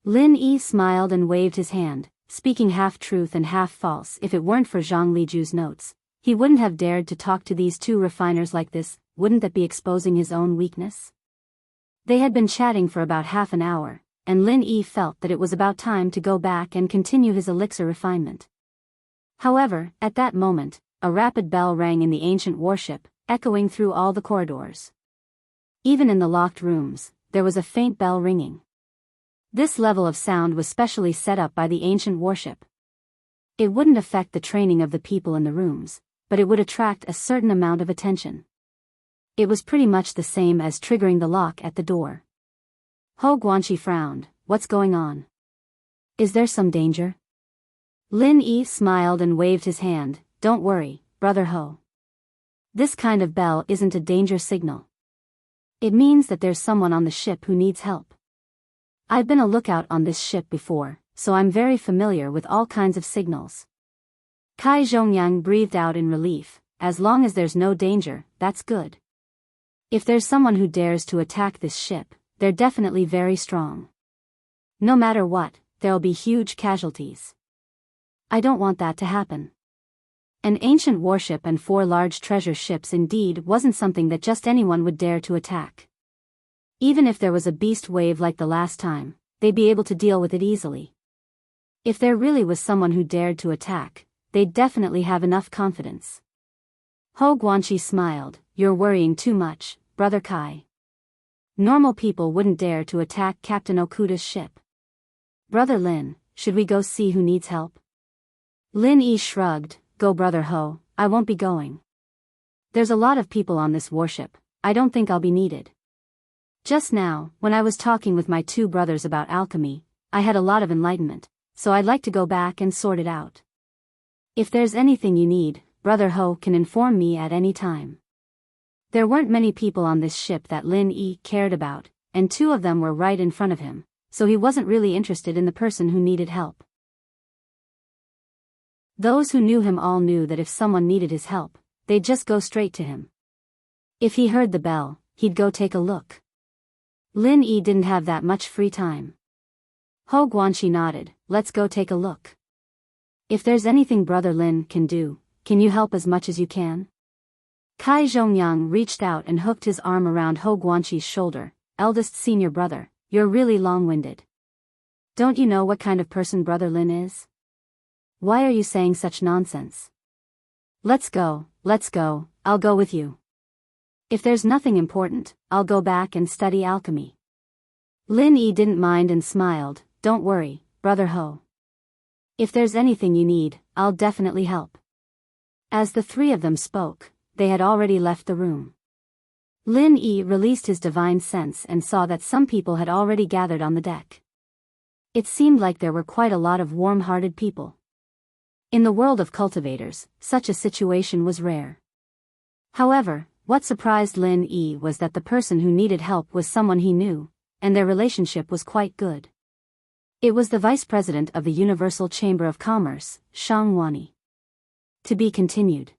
Lin Yi smiled and waved his hand, speaking half truth and half false. If it weren't for Zhang Liju's notes, he wouldn't have dared to talk to these two refiners like this. Wouldn't that be exposing his own weakness? They had been chatting for about half an hour, and Lin Yi felt that it was about time to go back and continue his elixir refinement. However, at that moment, a rapid bell rang in the ancient warship, echoing through all the corridors. Even in the locked rooms, there was a faint bell ringing. This level of sound was specially set up by the ancient warship. It wouldn't affect the training of the people in the rooms, but it would attract a certain amount of attention. It was pretty much the same as triggering the lock at the door. Ho Guanqi frowned. What's going on? Is there some danger? Lin Yi smiled and waved his hand. Don't worry, Brother Ho. This kind of bell isn't a danger signal. It means that there's someone on the ship who needs help. I've been a lookout on this ship before, so I'm very familiar with all kinds of signals. Kai Zhongyang breathed out in relief. As long as there's no danger, that's good. If there's someone who dares to attack this ship, they're definitely very strong. No matter what, there'll be huge casualties. I don't want that to happen. An ancient warship and 4 large treasure ships indeed wasn't something that just anyone would dare to attack. Even if there was a beast wave like the last time, they'd be able to deal with it easily. If there really was someone who dared to attack, they'd definitely have enough confidence. Ho Guanqi smiled. You're worrying too much, Brother Kai. Normal people wouldn't dare to attack Captain Okuda's ship. Brother Lin, should we go see who needs help? Lin Yi shrugged. Go Brother Ho, I won't be going. There's a lot of people on this warship, I don't think I'll be needed. Just now, when I was talking with my 2 brothers about alchemy, I had a lot of enlightenment, so I'd like to go back and sort it out. If there's anything you need, Brother Ho can inform me at any time. There weren't many people on this ship that Lin Yi cared about, and 2 of them were right in front of him, so he wasn't really interested in the person who needed help. Those who knew him all knew that if someone needed his help, they'd just go straight to him. If he heard the bell, he'd go take a look. Lin Yi didn't have that much free time. Ho Guanqi nodded. Let's go take a look. If there's anything Brother Lin can do, can you help as much as you can? Kai Zhongyang reached out and hooked his arm around Ho Guanqi's shoulder. Eldest senior brother, you're really long-winded. Don't you know what kind of person Brother Lin is? Why are you saying such nonsense? Let's go, I'll go with you. If there's nothing important, I'll go back and study alchemy. Lin Yi didn't mind and smiled. Don't worry, Brother Ho. If there's anything you need, I'll definitely help. As the 3 of them spoke, they had already left the room. Lin Yi released his divine sense and saw that some people had already gathered on the deck. It seemed like there were quite a lot of warm-hearted people. In the world of cultivators, such a situation was rare. However, what surprised Lin Yi was that the person who needed help was someone he knew, and their relationship was quite good. It was the vice president of the Universal Chamber of Commerce, Shang Wani. To be continued.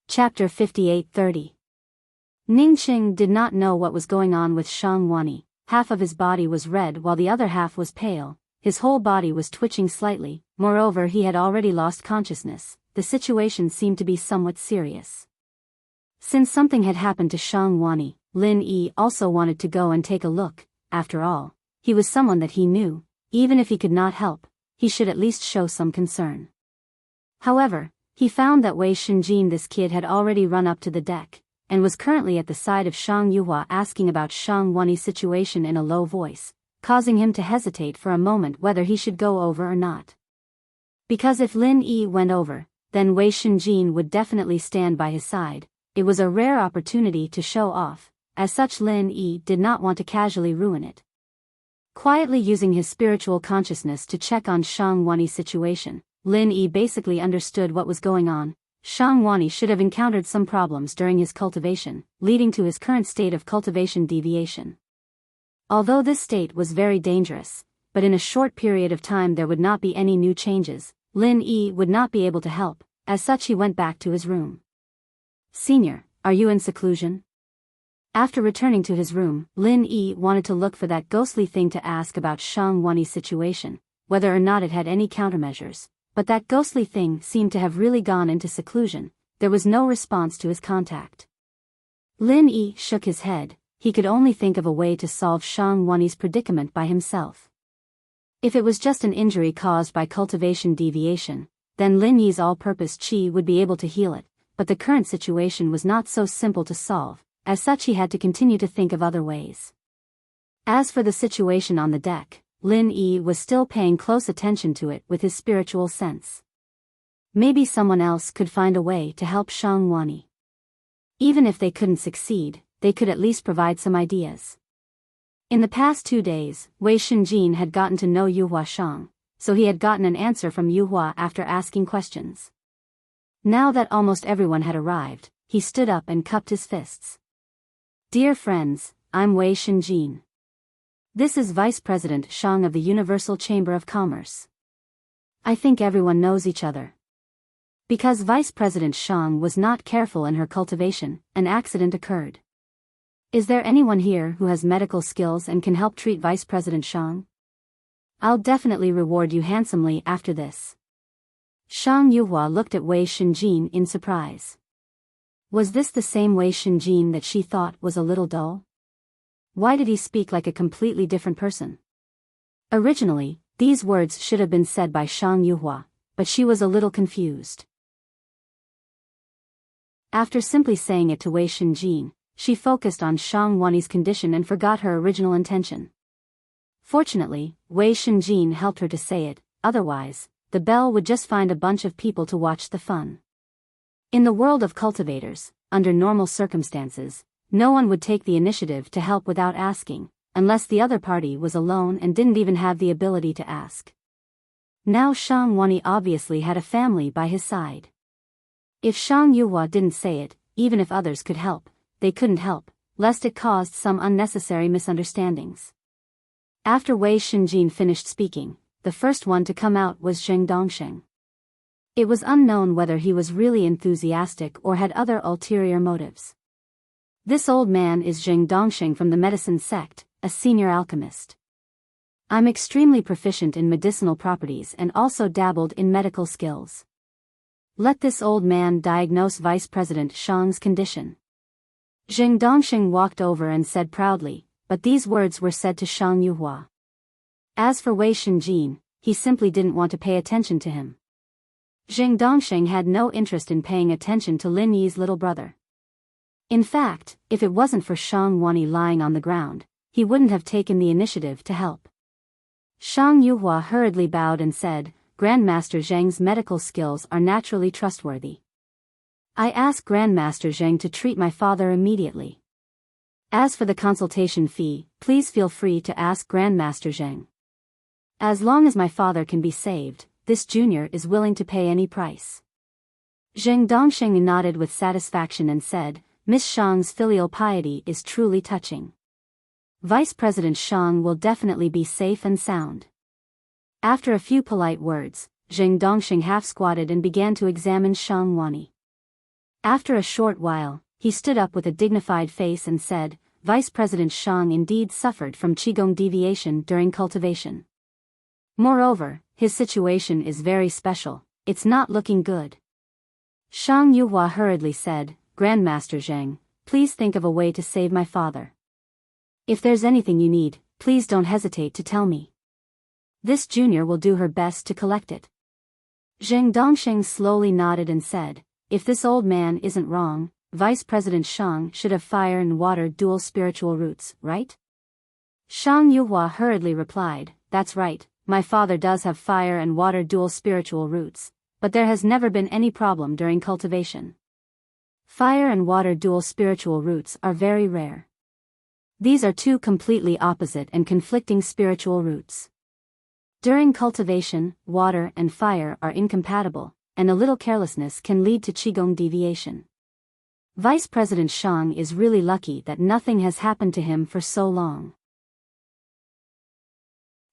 Chapter 58:30. Ningxing did not know what was going on with Shang Wani. Half of his body was red while the other half was pale. His whole body was twitching slightly, moreover he had already lost consciousness. The situation seemed to be somewhat serious. Since something had happened to Shang Wani, Lin Yi also wanted to go and take a look. After all, he was someone that he knew. Even if he could not help, he should at least show some concern. However, he found that Wei Shenjin, this kid, had already run up to the deck, and was currently at the side of Shang Yuhua asking about Shang Wani's situation in a low voice, causing him to hesitate for a moment whether he should go over or not. Because if Lin Yi went over, then Wei Shenjin would definitely stand by his side. It was a rare opportunity to show off, as such Lin Yi did not want to casually ruin it. Quietly using his spiritual consciousness to check on Shang Wani's situation, Lin Yi basically understood what was going on. Shang Wani should have encountered some problems during his cultivation, leading to his current state of cultivation deviation. Although this state was very dangerous, but in a short period of time there would not be any new changes, Lin Yi would not be able to help. As such he went back to his room. "Senior, are you in seclusion?" After returning to his room, Lin Yi wanted to look for that ghostly thing to ask about Shang Wani's situation, whether or not it had any countermeasures, but that ghostly thing seemed to have really gone into seclusion. There was no response to his contact. Lin Yi shook his head. He could only think of a way to solve Shang Wani's predicament by himself. If it was just an injury caused by cultivation deviation, then Lin Yi's all-purpose qi would be able to heal it, but the current situation was not so simple to solve. As such he had to continue to think of other ways. As for the situation on the deck, Lin Yi was still paying close attention to it with his spiritual sense. Maybe someone else could find a way to help Shang Wani. Even if they couldn't succeed, they could at least provide some ideas. In the past 2 days, Wei Shenjin had gotten to know Yuhua Shang, so he had gotten an answer from Yuhua after asking questions. Now that almost everyone had arrived, he stood up and cupped his fists. "Dear friends, I'm Wei Shenjin. This is Vice President Shang of the Universal Chamber of Commerce. I think everyone knows each other." Because Vice President Shang was not careful in her cultivation, an accident occurred. "Is there anyone here who has medical skills and can help treat Vice President Shang? I'll definitely reward you handsomely after this." Shang Yuhua looked at Wei Shenjin in surprise. Was this the same Wei Shenjin that she thought was a little dull? Why did he speak like a completely different person? Originally, these words should have been said by Shang Yuhua, but she was a little confused. After simply saying it to Wei Shenjin, she focused on Shang Wani's condition and forgot her original intention. Fortunately, Wei Shenjin helped her to say it, otherwise, the bell would just find a bunch of people to watch the fun. In the world of cultivators, under normal circumstances, no one would take the initiative to help without asking, unless the other party was alone and didn't even have the ability to ask. Now Shang Wani obviously had a family by his side. If Shang Yuhua didn't say it, even if others could help, they couldn't help, lest it caused some unnecessary misunderstandings. After Wei Shenjin finished speaking, the first one to come out was Zheng Dongsheng. It was unknown whether he was really enthusiastic or had other ulterior motives. This old man is Zheng Dongsheng from the medicine sect, a senior alchemist. I'm extremely proficient in medicinal properties and also dabbled in medical skills. Let this old man diagnose Vice President Shang's condition. Zheng Dongsheng walked over and said proudly, but these words were said to Shang Yuhua. As for Wei Shenjin, he simply didn't want to pay attention to him. Zheng Dongsheng had no interest in paying attention to Lin Yi's little brother. In fact, if it wasn't for Shang Wani lying on the ground, he wouldn't have taken the initiative to help. Shang Yuhua hurriedly bowed and said, "Grandmaster Zheng's medical skills are naturally trustworthy. I ask Grandmaster Zheng to treat my father immediately. As for the consultation fee, please feel free to ask Grandmaster Zheng. As long as my father can be saved, this junior is willing to pay any price." Zheng Dongsheng nodded with satisfaction and said, Miss Shang's filial piety is truly touching. Vice President Shang will definitely be safe and sound. After a few polite words, Zheng Dongxing half-squatted and began to examine Shang Wani. After a short while, he stood up with a dignified face and said, Vice President Shang indeed suffered from Qigong deviation during cultivation. Moreover, his situation is very special, it's not looking good. Shang Yuhua hurriedly said, Grandmaster Zheng, please think of a way to save my father. If there's anything you need, please don't hesitate to tell me. This junior will do her best to collect it. Zheng Dongxing slowly nodded and said, if this old man isn't wrong, Vice President Shang should have fire and water dual spiritual roots, right? Shang Yuhua hurriedly replied, that's right, my father does have fire and water dual spiritual roots, but there has never been any problem during cultivation. Fire and water dual spiritual roots are very rare. These are two completely opposite and conflicting spiritual roots. During cultivation, water and fire are incompatible, and a little carelessness can lead to Qigong deviation. Vice President Shang is really lucky that nothing has happened to him for so long.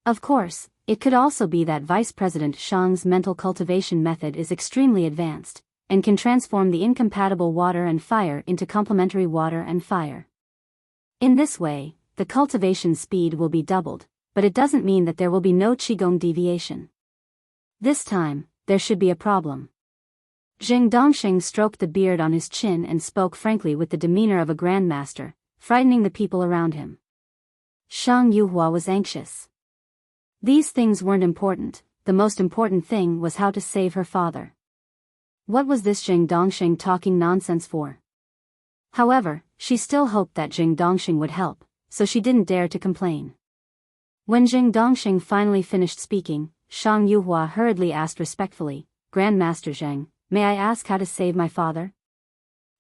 Of course, it could also be that Vice President Shang's mental cultivation method is extremely advanced, and can transform the incompatible water and fire into complementary water and fire. In this way, the cultivation speed will be doubled, but it doesn't mean that there will be no Qigong deviation. This time, there should be a problem. Zheng Dongxing stroked the beard on his chin and spoke frankly with the demeanor of a grandmaster, frightening the people around him. Shang Yuhua was anxious. These things weren't important, the most important thing was how to save her father. What was this Zheng Dongxing talking nonsense for? However, she still hoped that Zheng Dongxing would help, so she didn't dare to complain. When Zheng Dongxing finally finished speaking, Shang Yuhua hurriedly asked respectfully, Grandmaster Zheng, may I ask how to save my father?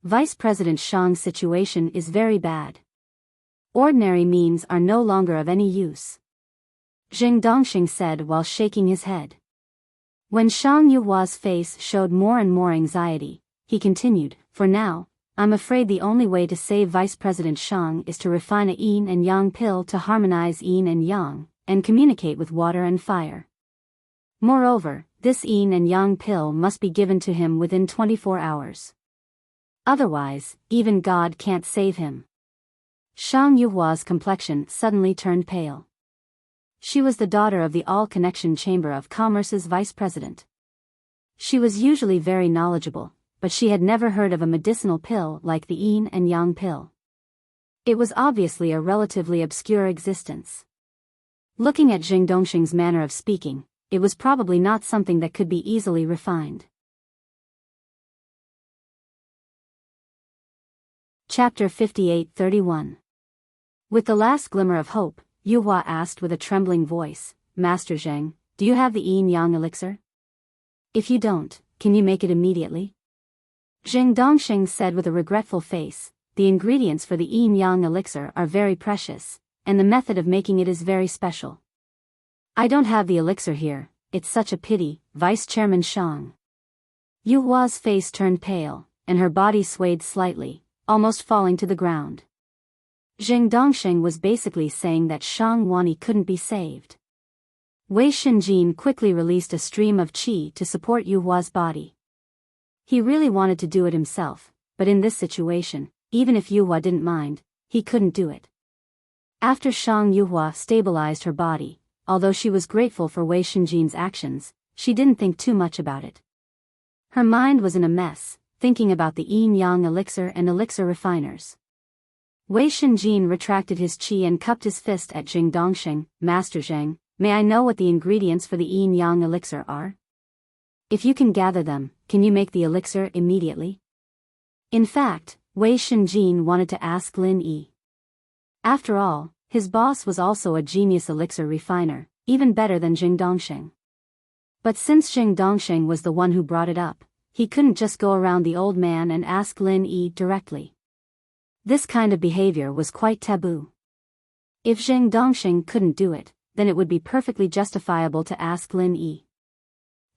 Vice President Shang's situation is very bad. Ordinary means are no longer of any use. Zheng Dongxing said while shaking his head. When Shang Yuhua's face showed more and more anxiety, he continued, for now, I'm afraid the only way to save Vice President Shang is to refine a yin and yang pill to harmonize yin and yang, and communicate with water and fire. Moreover, this yin and yang pill must be given to him within 24 hours. Otherwise, even God can't save him. Shang Yuhua's complexion suddenly turned pale. She was the daughter of the All-Connection Chamber of Commerce's vice president. She was usually very knowledgeable, but she had never heard of a medicinal pill like the yin and yang pill. It was obviously a relatively obscure existence. Looking at Zheng Dongxing's manner of speaking, it was probably not something that could be easily refined. Chapter 58-31. With the last glimmer of hope, Yuhua asked with a trembling voice, Master Zheng, do you have the yin-yang elixir? If you don't, can you make it immediately? Zheng Dongxing said with a regretful face, the ingredients for the yin-yang elixir are very precious, and the method of making it is very special. I don't have the elixir here, it's such a pity, Vice Chairman Shang. Yuhua's face turned pale, and her body swayed slightly, almost falling to the ground. Zheng Dongxing was basically saying that Shang Wani couldn't be saved. Wei Xinjin quickly released a stream of qi to support Yuhua's body. He really wanted to do it himself, but in this situation, even if Yuhua didn't mind, he couldn't do it. After Shang Yuhua stabilized her body, although she was grateful for Wei Xinjin's actions, she didn't think too much about it. Her mind was in a mess, thinking about the yin-yang elixir and elixir refiners. Wei Xinjin retracted his qi and cupped his fist at Zheng Dongxing, Master Zheng, may I know what the ingredients for the yin-yang elixir are? If you can gather them, can you make the elixir immediately? In fact, Wei Xinjin wanted to ask Lin Yi. After all, his boss was also a genius elixir refiner, even better than Zheng Dongxing. But since Zheng Dongxing was the one who brought it up, he couldn't just go around the old man and ask Lin Yi directly. This kind of behavior was quite taboo. If Zheng Dongxing couldn't do it, then it would be perfectly justifiable to ask Lin Yi.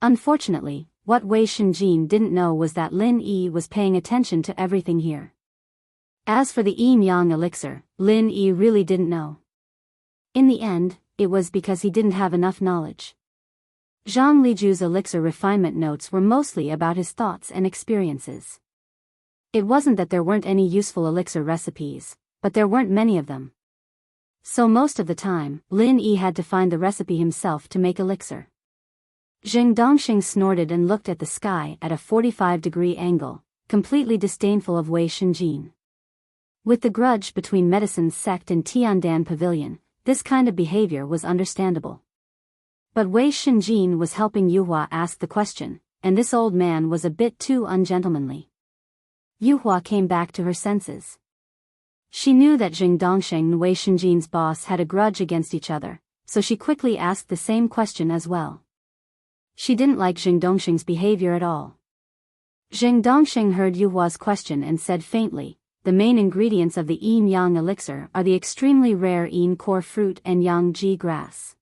Unfortunately, what Wei Xinjin didn't know was that Lin Yi was paying attention to everything here. As for the yin yang elixir, Lin Yi really didn't know. In the end, it was because he didn't have enough knowledge. Zhang Liju's elixir refinement notes were mostly about his thoughts and experiences. It wasn't that there weren't any useful elixir recipes, but there weren't many of them. So most of the time, Lin Yi had to find the recipe himself to make elixir. Zheng Dongxing snorted and looked at the sky at a 45-degree angle, completely disdainful of Wei Shenjin. With the grudge between Medicine's sect and Tiandan Pavilion, this kind of behavior was understandable. But Wei Shenjin was helping Yuhua ask the question, and this old man was a bit too ungentlemanly. Yuhua came back to her senses. She knew that Zheng Dongxing and Wei Shenjin's boss had a grudge against each other, so she quickly asked the same question as well. She didn't like Zheng Dongxing's behavior at all. Zheng Dongxing heard Yuhua's question and said faintly, "The main ingredients of the yin-yang elixir are the extremely rare yin core fruit and yang ji grass.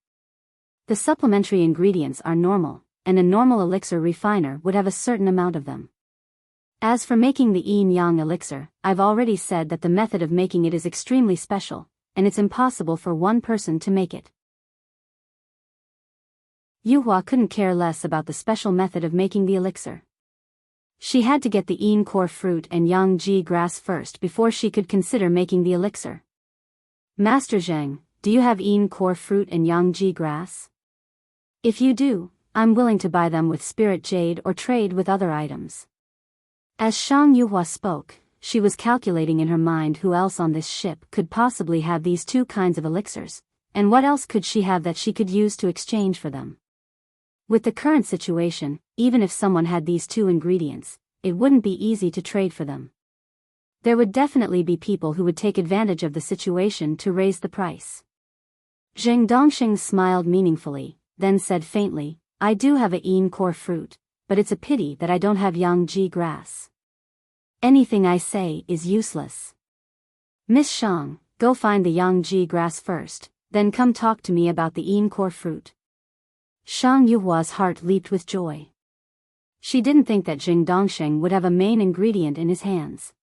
The supplementary ingredients are normal, and a normal elixir refiner would have a certain amount of them. As for making the yin-yang elixir, I've already said that the method of making it is extremely special, and it's impossible for one person to make it." Yuhua couldn't care less about the special method of making the elixir. She had to get the yin core fruit and yang ji grass first before she could consider making the elixir. "Master Zheng, do you have yin core fruit and yang ji grass? If you do, I'm willing to buy them with spirit jade or trade with other items." As Shang Yuhua spoke, she was calculating in her mind who else on this ship could possibly have these two kinds of elixirs, and what else could she have that she could use to exchange for them. With the current situation, even if someone had these two ingredients, it wouldn't be easy to trade for them. There would definitely be people who would take advantage of the situation to raise the price. Zheng Dongxing smiled meaningfully, then said faintly, "I do have a yin core fruit, but it's a pity that I don't have yang ji grass. Anything I say is useless. Miss Shang, go find the yang ji grass first, then come talk to me about the yin core fruit." Shang Yuhua's heart leaped with joy. She didn't think that Zheng Dongxing would have a main ingredient in his hands.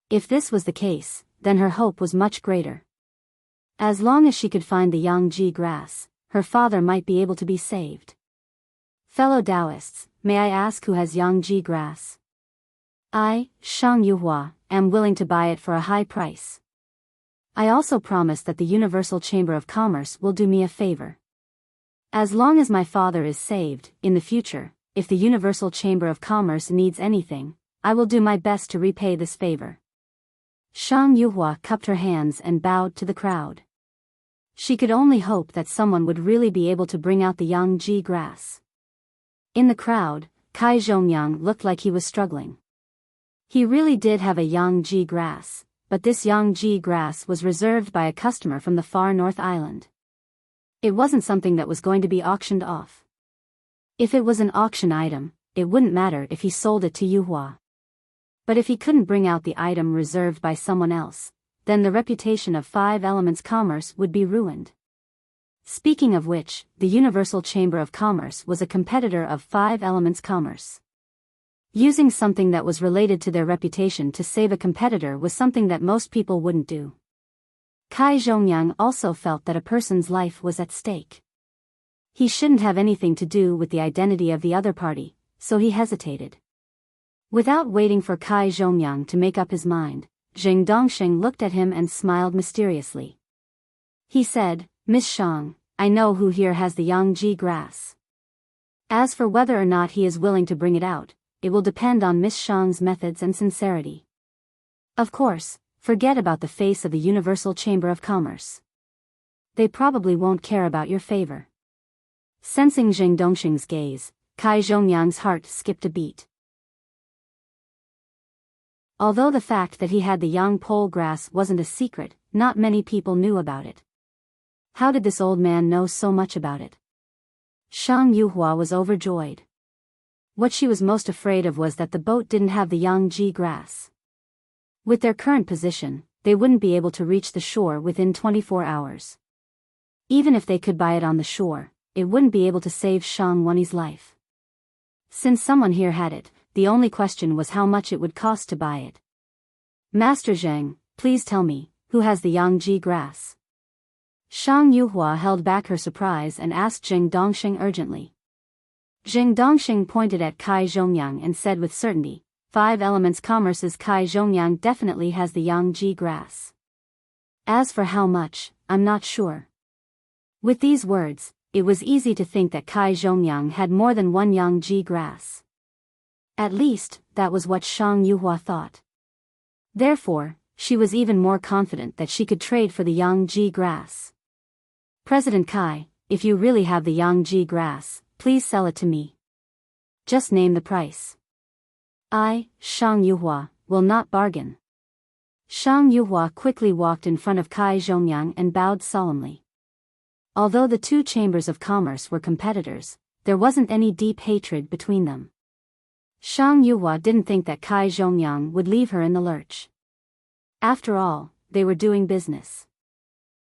If this was the case, then her hope was much greater. As long as she could find the yang ji grass, her father might be able to be saved. "Fellow Taoists, may I ask who has yang ji grass? I, Shang Yuhua, am willing to buy it for a high price. I also promise that the Universal Chamber of Commerce will do me a favor. As long as my father is saved, in the future, if the Universal Chamber of Commerce needs anything, I will do my best to repay this favor." Shang Yuhua cupped her hands and bowed to the crowd. She could only hope that someone would really be able to bring out the yang ji grass. In the crowd, Kai Zhongyang looked like he was struggling. He really did have a yang ji grass, but this yang ji grass was reserved by a customer from the far north island. It wasn't something that was going to be auctioned off. If it was an auction item, it wouldn't matter if he sold it to Yuhua. But if he couldn't bring out the item reserved by someone else, then the reputation of Five Elements Commerce would be ruined. Speaking of which, the Universal Chamber of Commerce was a competitor of Five Elements Commerce. Using something that was related to their reputation to save a competitor was something that most people wouldn't do. Kai Zhongyang also felt that a person's life was at stake. He shouldn't have anything to do with the identity of the other party, so he hesitated. Without waiting for Kai Zhongyang to make up his mind, Zheng Dongxing looked at him and smiled mysteriously. He said, "Miss Shang, I know who here has the yang ji grass. As for whether or not he is willing to bring it out, it will depend on Miss Shang's methods and sincerity. Of course, forget about the face of the Universal Chamber of Commerce. They probably won't care about your favor." Sensing Zheng Dongxing's gaze, Kai Zhongyang's heart skipped a beat. Although the fact that he had the yang pole grass wasn't a secret, not many people knew about it. How did this old man know so much about it? Shang Yuhua was overjoyed. What she was most afraid of was that the boat didn't have the yang ji grass. With their current position, they wouldn't be able to reach the shore within 24 hours. Even if they could buy it on the shore, it wouldn't be able to save Shang Wani's life. Since someone here had it, the only question was how much it would cost to buy it. Master Zheng, please tell me, who has the Yangji grass? Shang Yuhua held back her surprise and asked Jing Dongxing urgently. Jing Dongxing pointed at Kai Zhongyang and said with certainty, 5 Elements Commerce's Kai Zhongyang definitely has the Yangji grass. As for how much, I'm not sure. With these words, it was easy to think that Kai Zhongyang had more than one Yangji grass. At least, that was what Shang Yuhua thought. Therefore, she was even more confident that she could trade for the Yangji grass. President Kai, if you really have the Yangji grass, please sell it to me. Just name the price. I, Shang Yuhua, will not bargain. Shang Yuhua quickly walked in front of Kai Zhongyang and bowed solemnly. Although the two chambers of commerce were competitors, there wasn't any deep hatred between them. Shang Yuhua didn't think that Kai Zhongyang would leave her in the lurch. After all, they were doing business.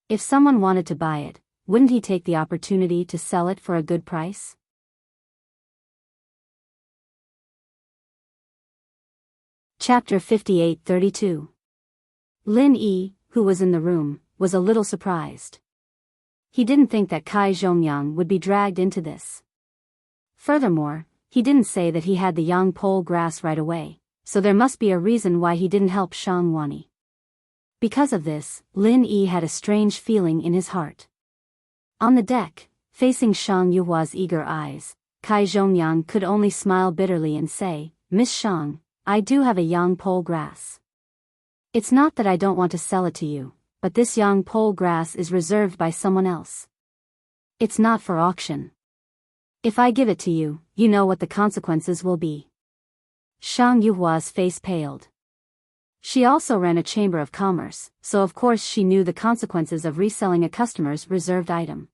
If someone wanted to buy it, wouldn't he take the opportunity to sell it for a good price? Chapter 58-32. Lin Yi, who was in the room, was a little surprised. He didn't think that Kai Zhongyang would be dragged into this. Furthermore, he didn't say that he had the yang pole grass right away, so there must be a reason why he didn't help Shang Wani. Because of this, Lin Yi had a strange feeling in his heart. On the deck, facing Shang Yuhua's eager eyes, Kai Zhongyang could only smile bitterly and say, Miss Shang, I do have a yang pole grass. It's not that I don't want to sell it to you, but this yang pole grass is reserved by someone else. It's not for auction. If I give it to you, you know what the consequences will be. Shang Yuhua's face paled. She also ran a chamber of commerce, so of course she knew the consequences of reselling a customer's reserved item.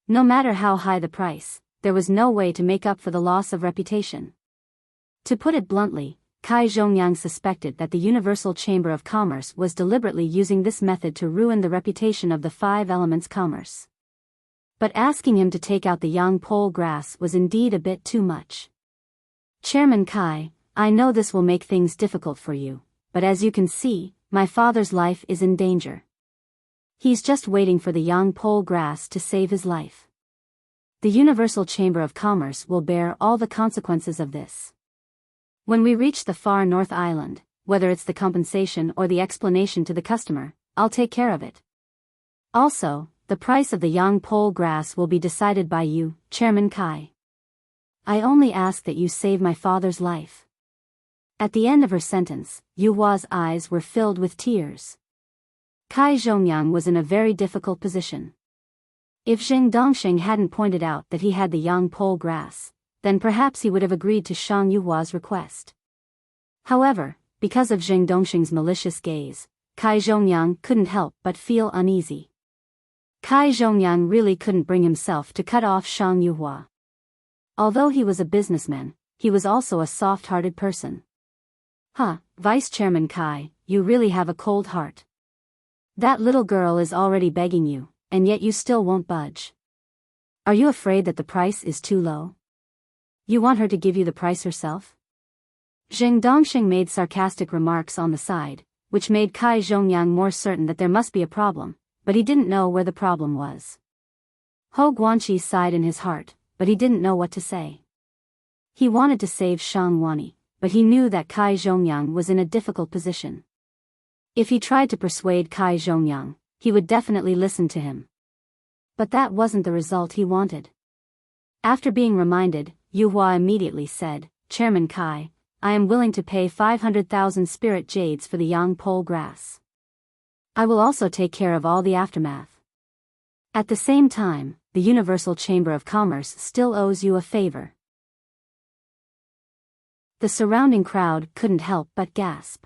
No matter how high the price, there was no way to make up for the loss of reputation. To put it bluntly, Kai Zhongyang suspected that the Universal Chamber of Commerce was deliberately using this method to ruin the reputation of the 5 Elements Commerce. But asking him to take out the yang pole grass was indeed a bit too much. Chairman Kai, I know this will make things difficult for you, but as you can see, my father's life is in danger. He's just waiting for the yang pole grass to save his life. The Universal Chamber of Commerce will bear all the consequences of this. When we reach the far North Island, whether it's the compensation or the explanation to the customer, I'll take care of it. Also, the price of the yang pole grass will be decided by you, Chairman Kai. I only ask that you save my father's life. At the end of her sentence, Yuhua's eyes were filled with tears. Kai Zhongyang was in a very difficult position. If Jing Dongxing hadn't pointed out that he had the yang pole grass, then perhaps he would have agreed to Shang Yuhua's request. However, because of Jing Dongxing's malicious gaze, Kai Zhongyang couldn't help but feel uneasy. Kai Zhongyang really couldn't bring himself to cut off Shang Yuhua. Although he was a businessman, he was also a soft-hearted person. Vice Chairman Kai, you really have a cold heart. That little girl is already begging you, and yet you still won't budge. Are you afraid that the price is too low? You want her to give you the price herself? Jing Dongxing made sarcastic remarks on the side, which made Kai Zhongyang more certain that there must be a problem, but he didn't know where the problem was. Ho Guanqi sighed in his heart, but he didn't know what to say. He wanted to save Shang Wani, but he knew that Kai Zhongyang was in a difficult position. If he tried to persuade Kai Zhongyang, he would definitely listen to him. But that wasn't the result he wanted. After being reminded, Yuhua immediately said, Chairman Kai, I am willing to pay 500,000 spirit jades for the yang pole grass. I will also take care of all the aftermath. At the same time, the Universal Chamber of Commerce still owes you a favor. The surrounding crowd couldn't help but gasp.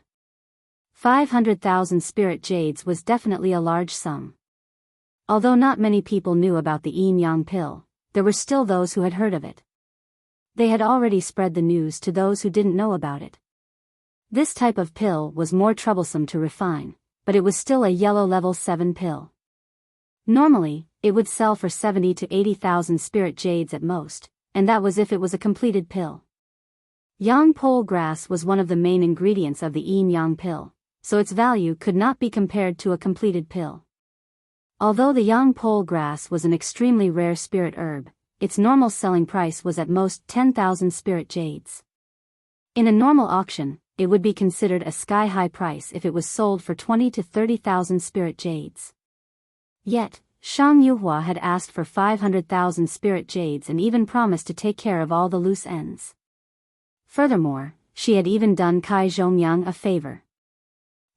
500,000 spirit jades was definitely a large sum. Although not many people knew about the yin yang pill, there were still those who had heard of it. They had already spread the news to those who didn't know about it. This type of pill was more troublesome to refine, but it was still a yellow level 7 pill. Normally, it would sell for 70 to 80,000 spirit jades at most, and that was if it was a completed pill. Yang pole grass was one of the main ingredients of the yin yang pill, so its value could not be compared to a completed pill. Although the yang pole grass was an extremely rare spirit herb, its normal selling price was at most 10,000 spirit jades. In a normal auction, it would be considered a sky-high price if it was sold for 20 to 30,000 spirit jades. Yet, Shang Yuhua had asked for 500,000 spirit jades and even promised to take care of all the loose ends. Furthermore, she had even done Kai Zhongyang a favor.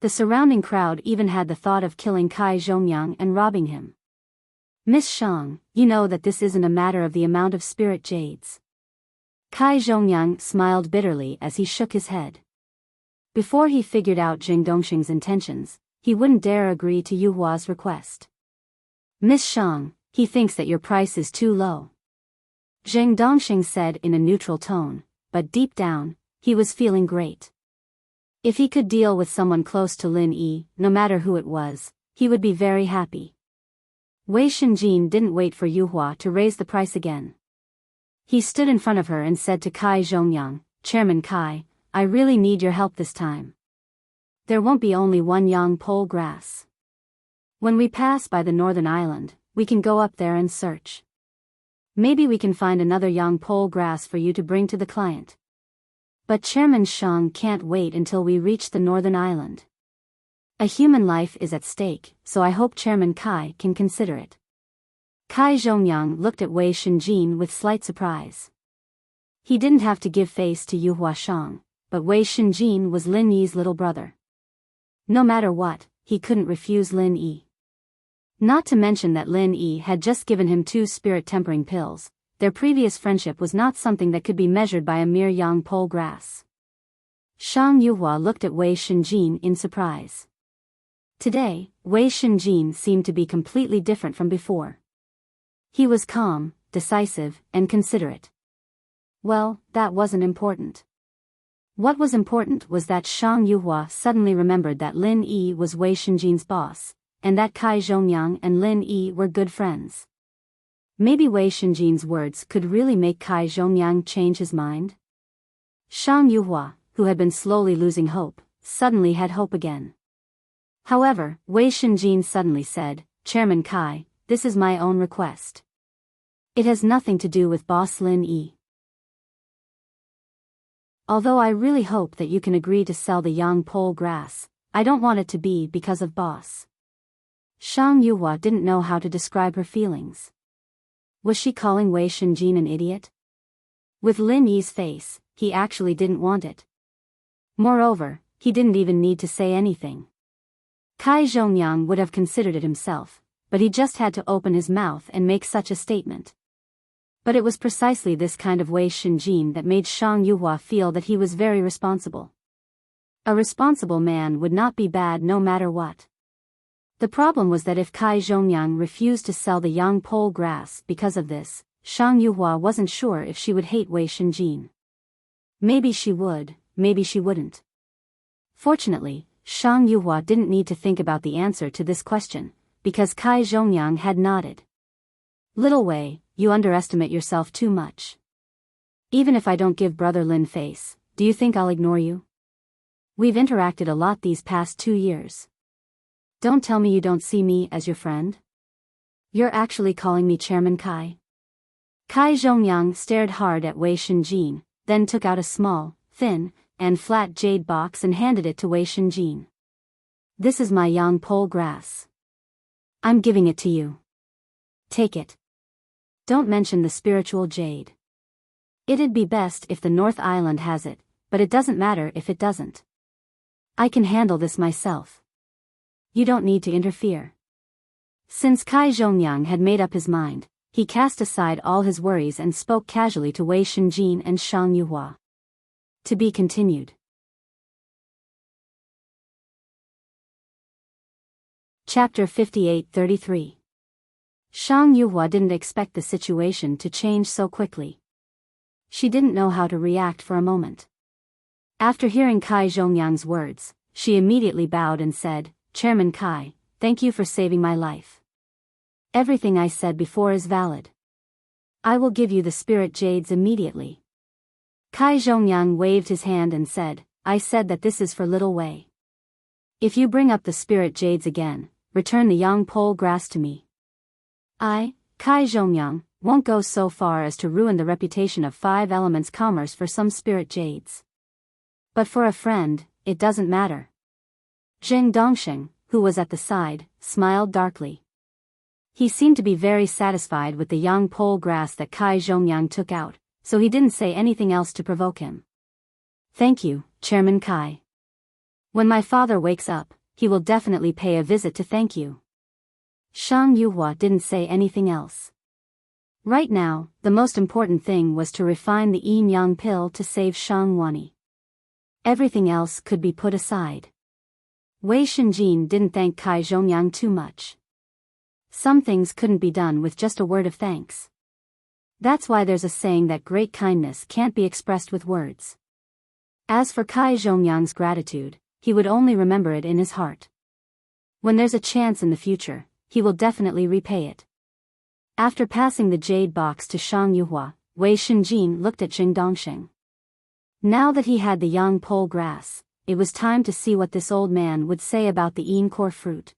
The surrounding crowd even had the thought of killing Kai Zhongyang and robbing him. Miss Shang, you know that this isn't a matter of the amount of spirit jades. Kai Zhongyang smiled bitterly as he shook his head. Before he figured out Jing Dongxing's intentions, he wouldn't dare agree to Yuhua's request. Miss Shang, he thinks that your price is too low. Jing Dongxing said in a neutral tone, but deep down, he was feeling great. If he could deal with someone close to Lin Yi, no matter who it was, he would be very happy. Wei Shenjin didn't wait for Yuhua to raise the price again. He stood in front of her and said to Kai Zhongyang, Chairman Kai, I really need your help this time. There won't be only one yang pole grass. When we pass by the northern island, we can go up there and search. Maybe we can find another yang pole grass for you to bring to the client. But Chairman Shang can't wait until we reach the northern island. A human life is at stake, so I hope Chairman Kai can consider it. Kai Zhongyang looked at Wei Shenjin with slight surprise. He didn't have to give face to Yuhua Shang, but Wei Shenjin was Lin Yi's little brother. No matter what, he couldn't refuse Lin Yi. Not to mention that Lin Yi had just given him 2 spirit-tempering pills. Their previous friendship was not something that could be measured by a mere yang pole grass. Shang Yuhua looked at Wei Shenjin in surprise. Today, Wei Shenjin seemed to be completely different from before. He was calm, decisive, and considerate. Well, that wasn't important. What was important was that Shang Yuhua suddenly remembered that Lin Yi was Wei Shenjin's boss, and that Kai Zhongyang and Lin Yi were good friends. Maybe Wei Shenjin's words could really make Kai Zhongyang change his mind? Shang Yuhua, who had been slowly losing hope, suddenly had hope again. However, Wei Shenjin suddenly said, Chairman Kai, this is my own request. It has nothing to do with Boss Lin Yi. Although I really hope that you can agree to sell the yang pole grass, I don't want it to be because of Boss. Shang Yuhua didn't know how to describe her feelings. Was she calling Wei Shenjin an idiot? With Lin Yi's face, he actually didn't want it. Moreover, he didn't even need to say anything. Kai Zhongyang would have considered it himself, but he just had to open his mouth and make such a statement. But it was precisely this kind of Wei Shenjin that made Shang Yuhua feel that he was very responsible. A responsible man would not be bad no matter what. The problem was that if Kai Zhongyang refused to sell the yang pole grass because of this, Shang Yuhua wasn't sure if she would hate Wei Shenjin. Maybe she would, maybe she wouldn't. Fortunately, Shang Yuhua didn't need to think about the answer to this question, because Kai Zhongyang had nodded. Little Wei, you underestimate yourself too much. Even if I don't give Brother Lin face, do you think I'll ignore you? We've interacted a lot these past 2 years. Don't tell me you don't see me as your friend? You're actually calling me Chairman Kai? Kai Zhongyang stared hard at Wei Shenjin, then took out a small, thin, and flat jade box and handed it to Wei Shenjin. This is my yang pole grass. I'm giving it to you. Take it. Don't mention the spiritual jade. It'd be best if the North Island has it, but it doesn't matter if it doesn't. I can handle this myself. You don't need to interfere. Since Kai Zhongyang had made up his mind, he cast aside all his worries and spoke casually to Wei Shenjin and Shang Yuhua. To be continued. Chapter 58-33. Shang Yuhua didn't expect the situation to change so quickly. She didn't know how to react for a moment. After hearing Kai Zhongyang's words, she immediately bowed and said, Chairman Kai, thank you for saving my life. Everything I said before is valid. I will give you the spirit jades immediately. Kai Zhongyang waved his hand and said, I said that this is for little Wei. If you bring up the spirit jades again, return the yang pole grass to me. I, Kai Zhongyang, won't go so far as to ruin the reputation of 5 elements commerce for some spirit jades. But for a friend, it doesn't matter. Jing Dongxing, who was at the side, smiled darkly. He seemed to be very satisfied with the yang pole grass that Kai Zhongyang took out, so he didn't say anything else to provoke him. Thank you, Chairman Kai. When my father wakes up, he will definitely pay a visit to thank you. Shang Yuhua didn't say anything else. Right now, the most important thing was to refine the yin-yang pill to save Shang Wani. Everything else could be put aside. Wei Shenjin didn't thank Kai Zhongyang too much. Some things couldn't be done with just a word of thanks. That's why there's a saying that great kindness can't be expressed with words. As for Kai Zhongyang's gratitude, he would only remember it in his heart. When there's a chance in the future, he will definitely repay it. After passing the jade box to Shang Yuhua, Wei Shenjin looked at Jing Dongxing. Now that he had the yang pole grass, it was time to see what this old man would say about the yin core fruit.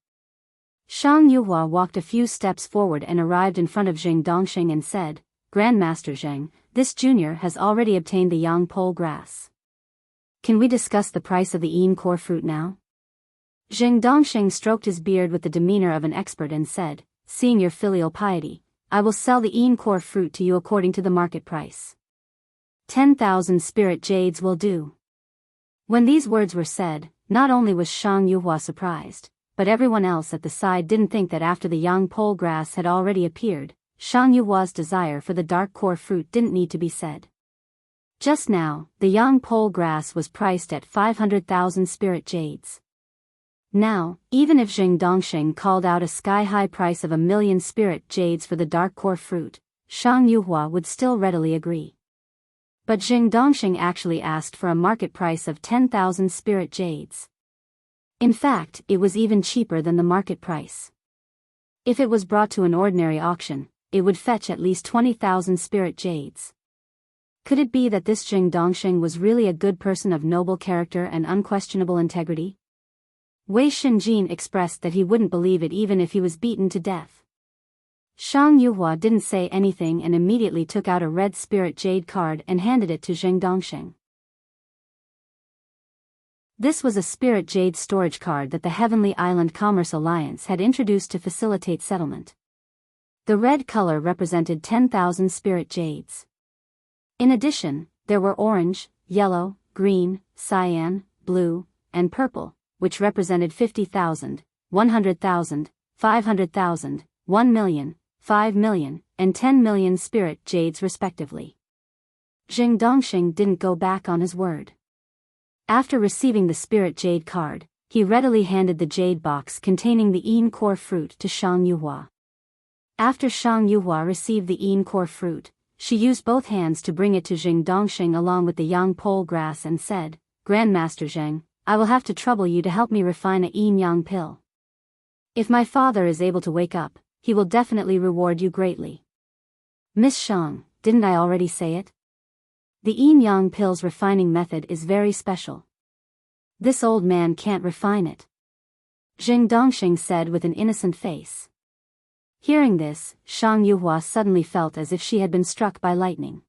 Shang Yuhua walked a few steps forward and arrived in front of Jing Dongxing and said, Grandmaster Zheng, this junior has already obtained the yang pole grass. Can we discuss the price of the yin core fruit now? Jing Dongxing stroked his beard with the demeanor of an expert and said, seeing your filial piety, I will sell the yin core fruit to you according to the market price. 10,000 spirit jades will do. When these words were said, not only was Shang Yuhua surprised, but everyone else at the side didn't think that after the yang pole grass had already appeared, Shang Yuhua's desire for the dark core fruit didn't need to be said. Just now, the yang pole grass was priced at 500,000 spirit jades. Now, even if Jing Dongxing called out a sky-high price of 1,000,000 spirit jades for the dark core fruit, Shang Yuhua would still readily agree. But Jing Dongxing actually asked for a market price of 10,000 spirit jades. In fact, it was even cheaper than the market price. If it was brought to an ordinary auction, it would fetch at least 20,000 spirit jades. Could it be that this Jing Dongxing was really a good person of noble character and unquestionable integrity? Wei Shenjin expressed that he wouldn't believe it even if he was beaten to death. Shang Yuhua didn't say anything and immediately took out a red spirit jade card and handed it to Jing Dongxing. This was a spirit jade storage card that the Heavenly Island Commerce Alliance had introduced to facilitate settlement. The red color represented 10,000 spirit jades. In addition, there were orange, yellow, green, cyan, blue, and purple, which represented 50,000, 100,000, 500,000, 1,000,000, 5,000,000, and 10,000,000 spirit jades respectively. Jing Dongxing didn't go back on his word. After receiving the spirit jade card, he readily handed the jade box containing the yin core fruit to Shang Yuhua. After Shang Yuhua received the yin core fruit, she used both hands to bring it to Jing Dongxing along with the yang pole grass and said, Grandmaster Zheng, I will have to trouble you to help me refine a yin-yang pill. If my father is able to wake up, he will definitely reward you greatly. Miss Shang, didn't I already say it? The yin-yang pill's refining method is very special. This old man can't refine it. Jing Dongxing said with an innocent face. Hearing this, Shang Yuhua suddenly felt as if she had been struck by lightning.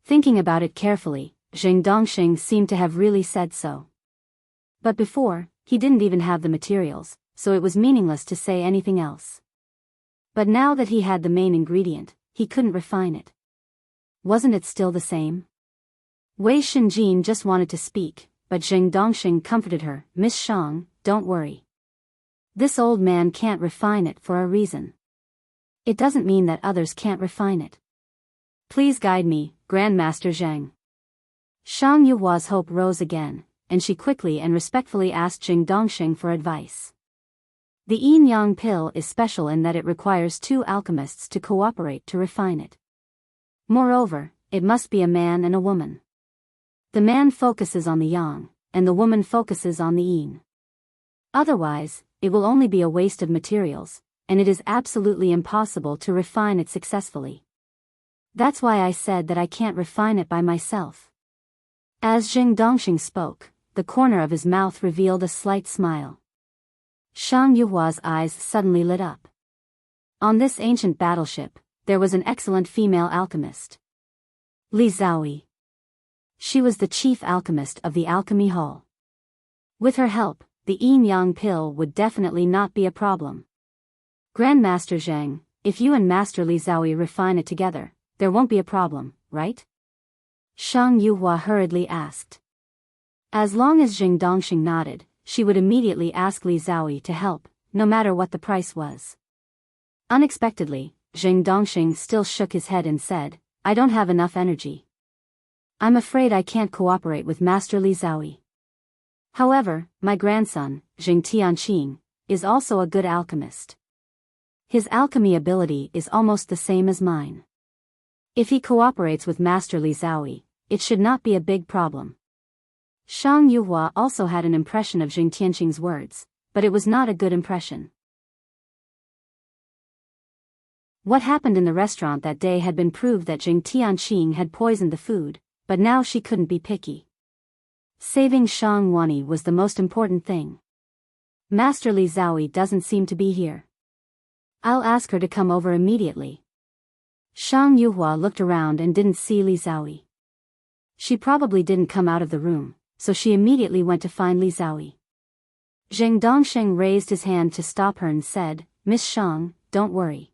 Thinking about it carefully, Jing Dongxing seemed to have really said so. But before, he didn't even have the materials, so it was meaningless to say anything else. But now that he had the main ingredient, he couldn't refine it. Wasn't it still the same? Wei Shenjin just wanted to speak, but Jing Dongxing comforted her, Miss Shang, don't worry. This old man can't refine it for a reason. It doesn't mean that others can't refine it. Please guide me, Grandmaster Zheng. Shang Yuhua's hope rose again, and she quickly and respectfully asked Jing Dongxing for advice. The yin-yang pill is special in that it requires 2 alchemists to cooperate to refine it. Moreover, it must be a man and a woman. The man focuses on the yang, and the woman focuses on the yin. Otherwise, it will only be a waste of materials, and it is absolutely impossible to refine it successfully. That's why I said that I can't refine it by myself. As Jing Dongxing spoke, the corner of his mouth revealed a slight smile. Shang Yuhua's eyes suddenly lit up. On this ancient battleship, there was an excellent female alchemist. Li Zhaoyi. She was the chief alchemist of the alchemy hall. With her help, the yin-yang pill would definitely not be a problem. Grandmaster Zheng, if you and Master Li Zhaoyi refine it together, there won't be a problem, right? Shang Yuhua hurriedly asked. As long as Zheng Dongxing nodded, she would immediately ask Li Zhaoyi to help, no matter what the price was. Unexpectedly, Zheng Dongxing still shook his head and said, I don't have enough energy. I'm afraid I can't cooperate with Master Li Zhaoyi. However, my grandson, Zheng Tianqing, is also a good alchemist. His alchemy ability is almost the same as mine. If he cooperates with Master Li Zhaoyi, it should not be a big problem. Shang Yuhua also had an impression of Zheng Tianqing's words, but it was not a good impression. What happened in the restaurant that day had been proved that Zheng Tianqing had poisoned the food, but now she couldn't be picky. Saving Shang Wani was the most important thing. Master Li Zhaoyi doesn't seem to be here. I'll ask her to come over immediately. Shang Yuhua looked around and didn't see Li Zhaoyi. She probably didn't come out of the room, so she immediately went to find Li Zhaoyi. Zheng Dongsheng raised his hand to stop her and said, Miss Shang, don't worry.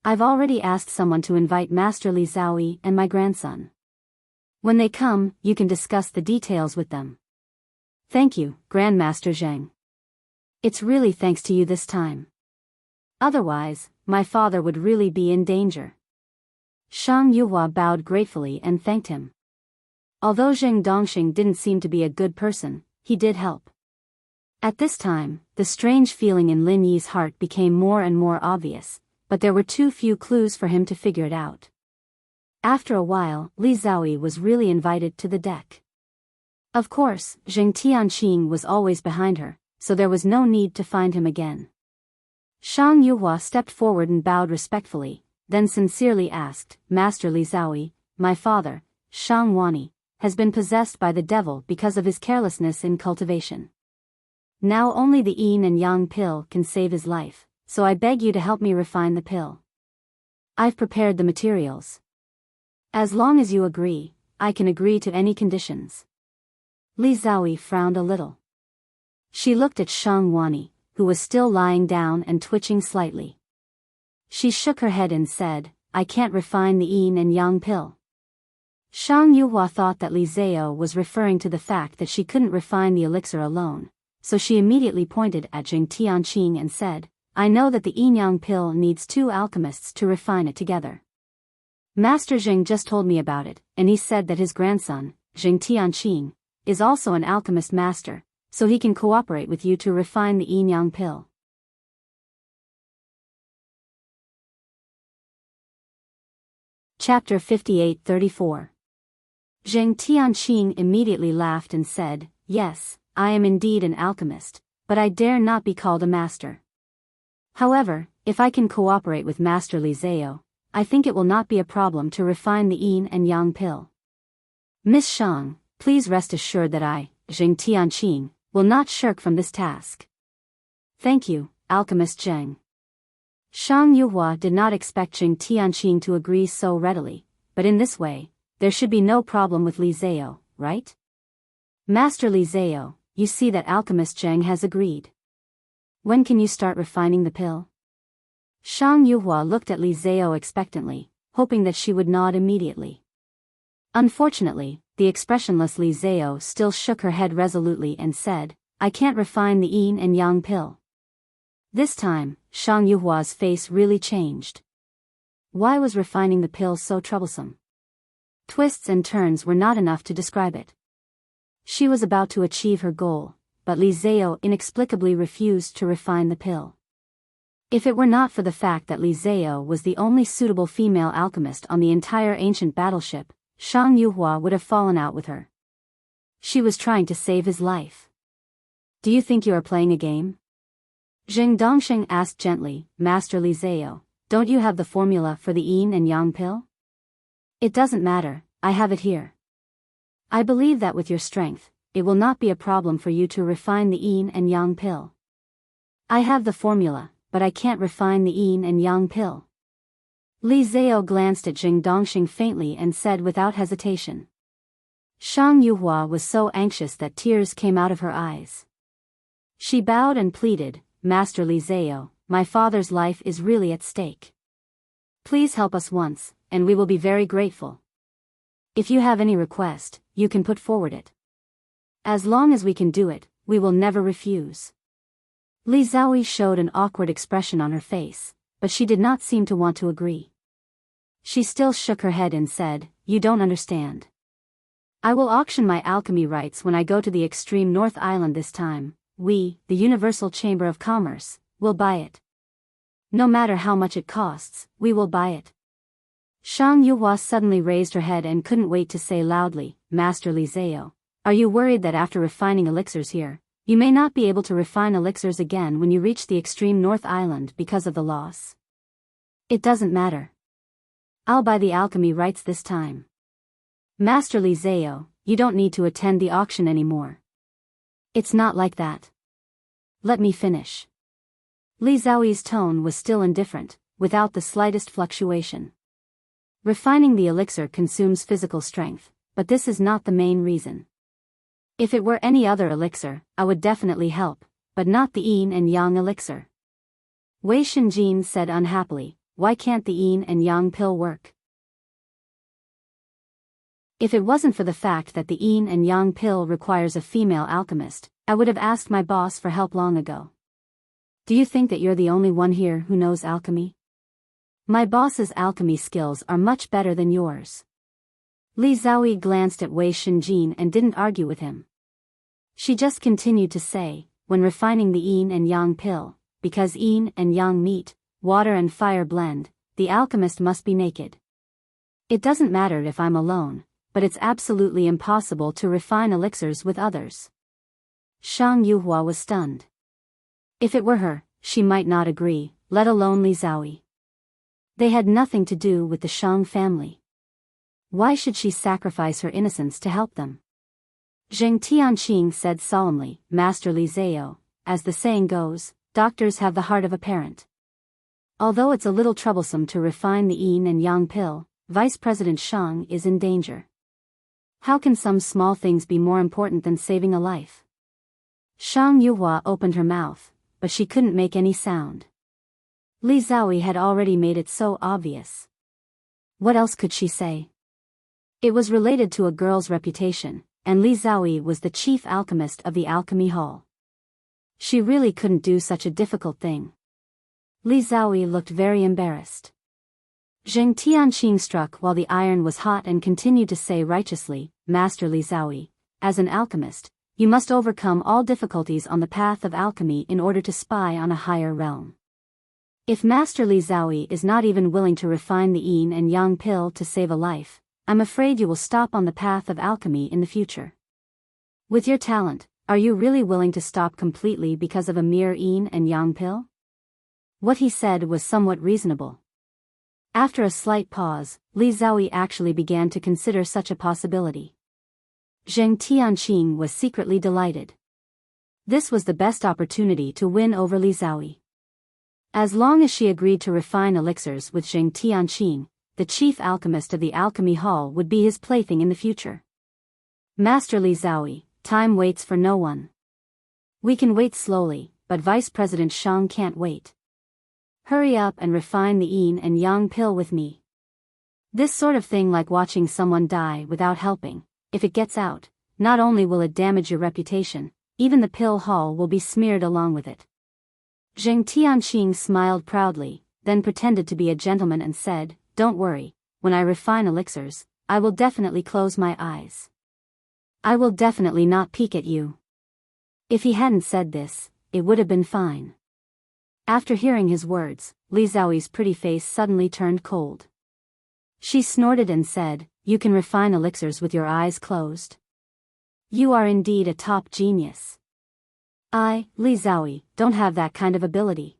I've already asked someone to invite Master Li Zhaoyi and my grandson. When they come, you can discuss the details with them. Thank you, Grandmaster Zheng. It's really thanks to you this time. Otherwise, my father would really be in danger. Shang Yuhua bowed gratefully and thanked him. Although Zheng Dongxing didn't seem to be a good person, he did help. At this time, the strange feeling in Lin Yi's heart became more and more obvious, but there were too few clues for him to figure it out. After a while, Li Zhaoyi was really invited to the deck. Of course, Zheng Tianqing was always behind her, so there was no need to find him again. Shang Yuhua stepped forward and bowed respectfully, then sincerely asked, Master Li Zhaoyi, my father, Shang Wani, has been possessed by the devil because of his carelessness in cultivation. Now only the yin and yang pill can save his life, so I beg you to help me refine the pill. I've prepared the materials. As long as you agree, I can agree to any conditions. Li Zhaoyi frowned a little. She looked at Shang Wani, who was still lying down and twitching slightly. She shook her head and said, I can't refine the yin and yang pill. Shang Yuhua thought that Li Zhaoyi was referring to the fact that she couldn't refine the elixir alone, so she immediately pointed at Zheng Tianqing and said, I know that the yin-yang pill needs 2 alchemists to refine it together. Master Zheng just told me about it, and he said that his grandson, Zheng Tianqing, is also an alchemist master, so he can cooperate with you to refine the yin-yang pill. Chapter 58-34. Zheng Tianqing immediately laughed and said, Yes, I am indeed an alchemist, but I dare not be called a master. However, if I can cooperate with Master Li Zhaoyi, I think it will not be a problem to refine the yin and yang pill. Miss Shang, please rest assured that I, Zheng Tianqing, will not shirk from this task. Thank you, Alchemist Zheng. Shang Yuhua did not expect Zheng Tianqing to agree so readily, but in this way, there should be no problem with Li Zhaoyi, right? Master Li Zhaoyi, you see that Alchemist Zheng has agreed. When can you start refining the pill? Shang Yuhua looked at Li Zhaoyi expectantly, hoping that she would nod immediately. Unfortunately, the expressionless Li Zhaoyi still shook her head resolutely and said, I can't refine the yin and yang pill. This time, Shang Yuhua's face really changed. Why was refining the pill so troublesome? Twists and turns were not enough to describe it. She was about to achieve her goal, but Li Zhaoyi inexplicably refused to refine the pill. If it were not for the fact that Li Zhaoyi was the only suitable female alchemist on the entire ancient battleship, Shang Yuhua would have fallen out with her. She was trying to save his life. Do you think you are playing a game? Zheng Dongsheng asked gently, Master Li Zhaoyi, don't you have the formula for the yin and yang pill? It doesn't matter, I have it here. I believe that with your strength, it will not be a problem for you to refine the yin and yang pill. I have the formula, but I can't refine the yin and yang pill. Li Zhao glanced at Jing Dongxing faintly and said without hesitation. Shang Yuhua was so anxious that tears came out of her eyes. She bowed and pleaded, Master Li Zhao, my father's life is really at stake. Please help us once, and we will be very grateful. If you have any request, you can put forward it. As long as we can do it, we will never refuse. Li Zhaoyi showed an awkward expression on her face, but she did not seem to want to agree. She still shook her head and said, You don't understand. I will auction my alchemy rights when I go to the extreme North Island this time. We, the Universal Chamber of Commerce, will buy it. No matter how much it costs, we will buy it. Shang Yuhua suddenly raised her head and couldn't wait to say loudly, Master Li Zhao, are you worried that after refining elixirs here, you may not be able to refine elixirs again when you reach the extreme North Island because of the loss? It doesn't matter. I'll buy the alchemy rights this time. Master Li Zhao, you don't need to attend the auction anymore. It's not like that. Let me finish. Li Zhaoyi's tone was still indifferent, without the slightest fluctuation. Refining the elixir consumes physical strength, but this is not the main reason. If it were any other elixir, I would definitely help, but not the yin and yang elixir. Wei Shenjin said unhappily, why can't the yin and yang pill work? If it wasn't for the fact that the yin and yang pill requires a female alchemist, I would have asked my boss for help long ago. Do you think that you're the only one here who knows alchemy? My boss's alchemy skills are much better than yours. Li Zhaoyi glanced at Wei Shenjin and didn't argue with him. She just continued to say, when refining the yin and yang pill, because yin and yang meet, water and fire blend, the alchemist must be naked. It doesn't matter if I'm alone, but it's absolutely impossible to refine elixirs with others. Shang Yuhua was stunned. If it were her, she might not agree, let alone Li Zhaoyi. They had nothing to do with the Shang family. Why should she sacrifice her innocence to help them? Zheng Tianqing said solemnly, Master Li Zhao, as the saying goes, doctors have the heart of a parent. Although it's a little troublesome to refine the yin and yang pill, Vice President Shang is in danger. How can some small things be more important than saving a life? Shang Yuhua opened her mouth, but she couldn't make any sound. Li Zhaoyi had already made it so obvious. What else could she say? It was related to a girl's reputation, and Li Zhaoyi was the chief alchemist of the Alchemy Hall. She really couldn't do such a difficult thing. Li Zhaoyi looked very embarrassed. Zheng Tianqing struck while the iron was hot and continued to say righteously, Master Li Zhaoyi, as an alchemist, you must overcome all difficulties on the path of alchemy in order to spy on a higher realm. If Master Li Zhaoyi is not even willing to refine the yin and yang pill to save a life, I'm afraid you will stop on the path of alchemy in the future. With your talent, are you really willing to stop completely because of a mere yin and yang pill? What he said was somewhat reasonable. After a slight pause, Li Zhaoyi actually began to consider such a possibility. Zheng Tianqing was secretly delighted. This was the best opportunity to win over Li Zhaoyi. As long as she agreed to refine elixirs with Zheng Tianqing, the chief alchemist of the Alchemy Hall would be his plaything in the future. Master Li Zhaoyi, time waits for no one. We can wait slowly, but Vice President Shang can't wait. Hurry up and refine the yin and yang pill with me. This sort of thing, like watching someone die without helping, if it gets out, not only will it damage your reputation, even the pill hall will be smeared along with it. Zheng Tianqing smiled proudly, then pretended to be a gentleman and said, Don't worry, when I refine elixirs, I will definitely close my eyes. I will definitely not peek at you. If he hadn't said this, it would have been fine. After hearing his words, Li Zhaoyi's pretty face suddenly turned cold. She snorted and said, You can refine elixirs with your eyes closed? You are indeed a top genius. I, Li Zhaoyi, don't have that kind of ability.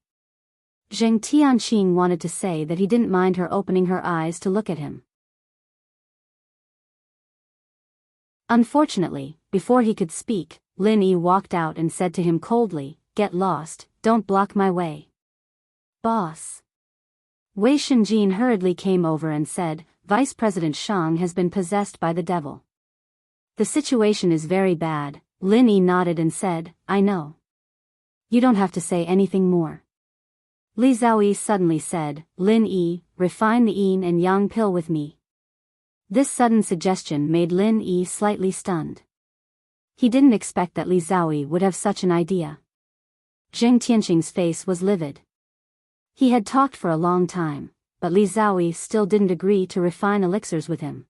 Zheng Tianqing wanted to say that he didn't mind her opening her eyes to look at him. Unfortunately, Before he could speak, Lin Yi walked out and said to him coldly, "Get lost, don't block my way." "Boss." Wei Shenjin hurriedly came over and said, "Vice President Shang has been possessed by the devil." "The situation is very bad." Lin Yi nodded and said, "I know. You don't have to say anything more." Li Xiaoyi suddenly said, "Lin Yi, refine the yin and yang pill with me." This sudden suggestion made Lin Yi slightly stunned. He didn't expect that Li Xiaoyi would have such an idea. Zheng Tianqing's face was livid. He had talked for a long time, but Li Xiaoyi still didn't agree to refine elixirs with him.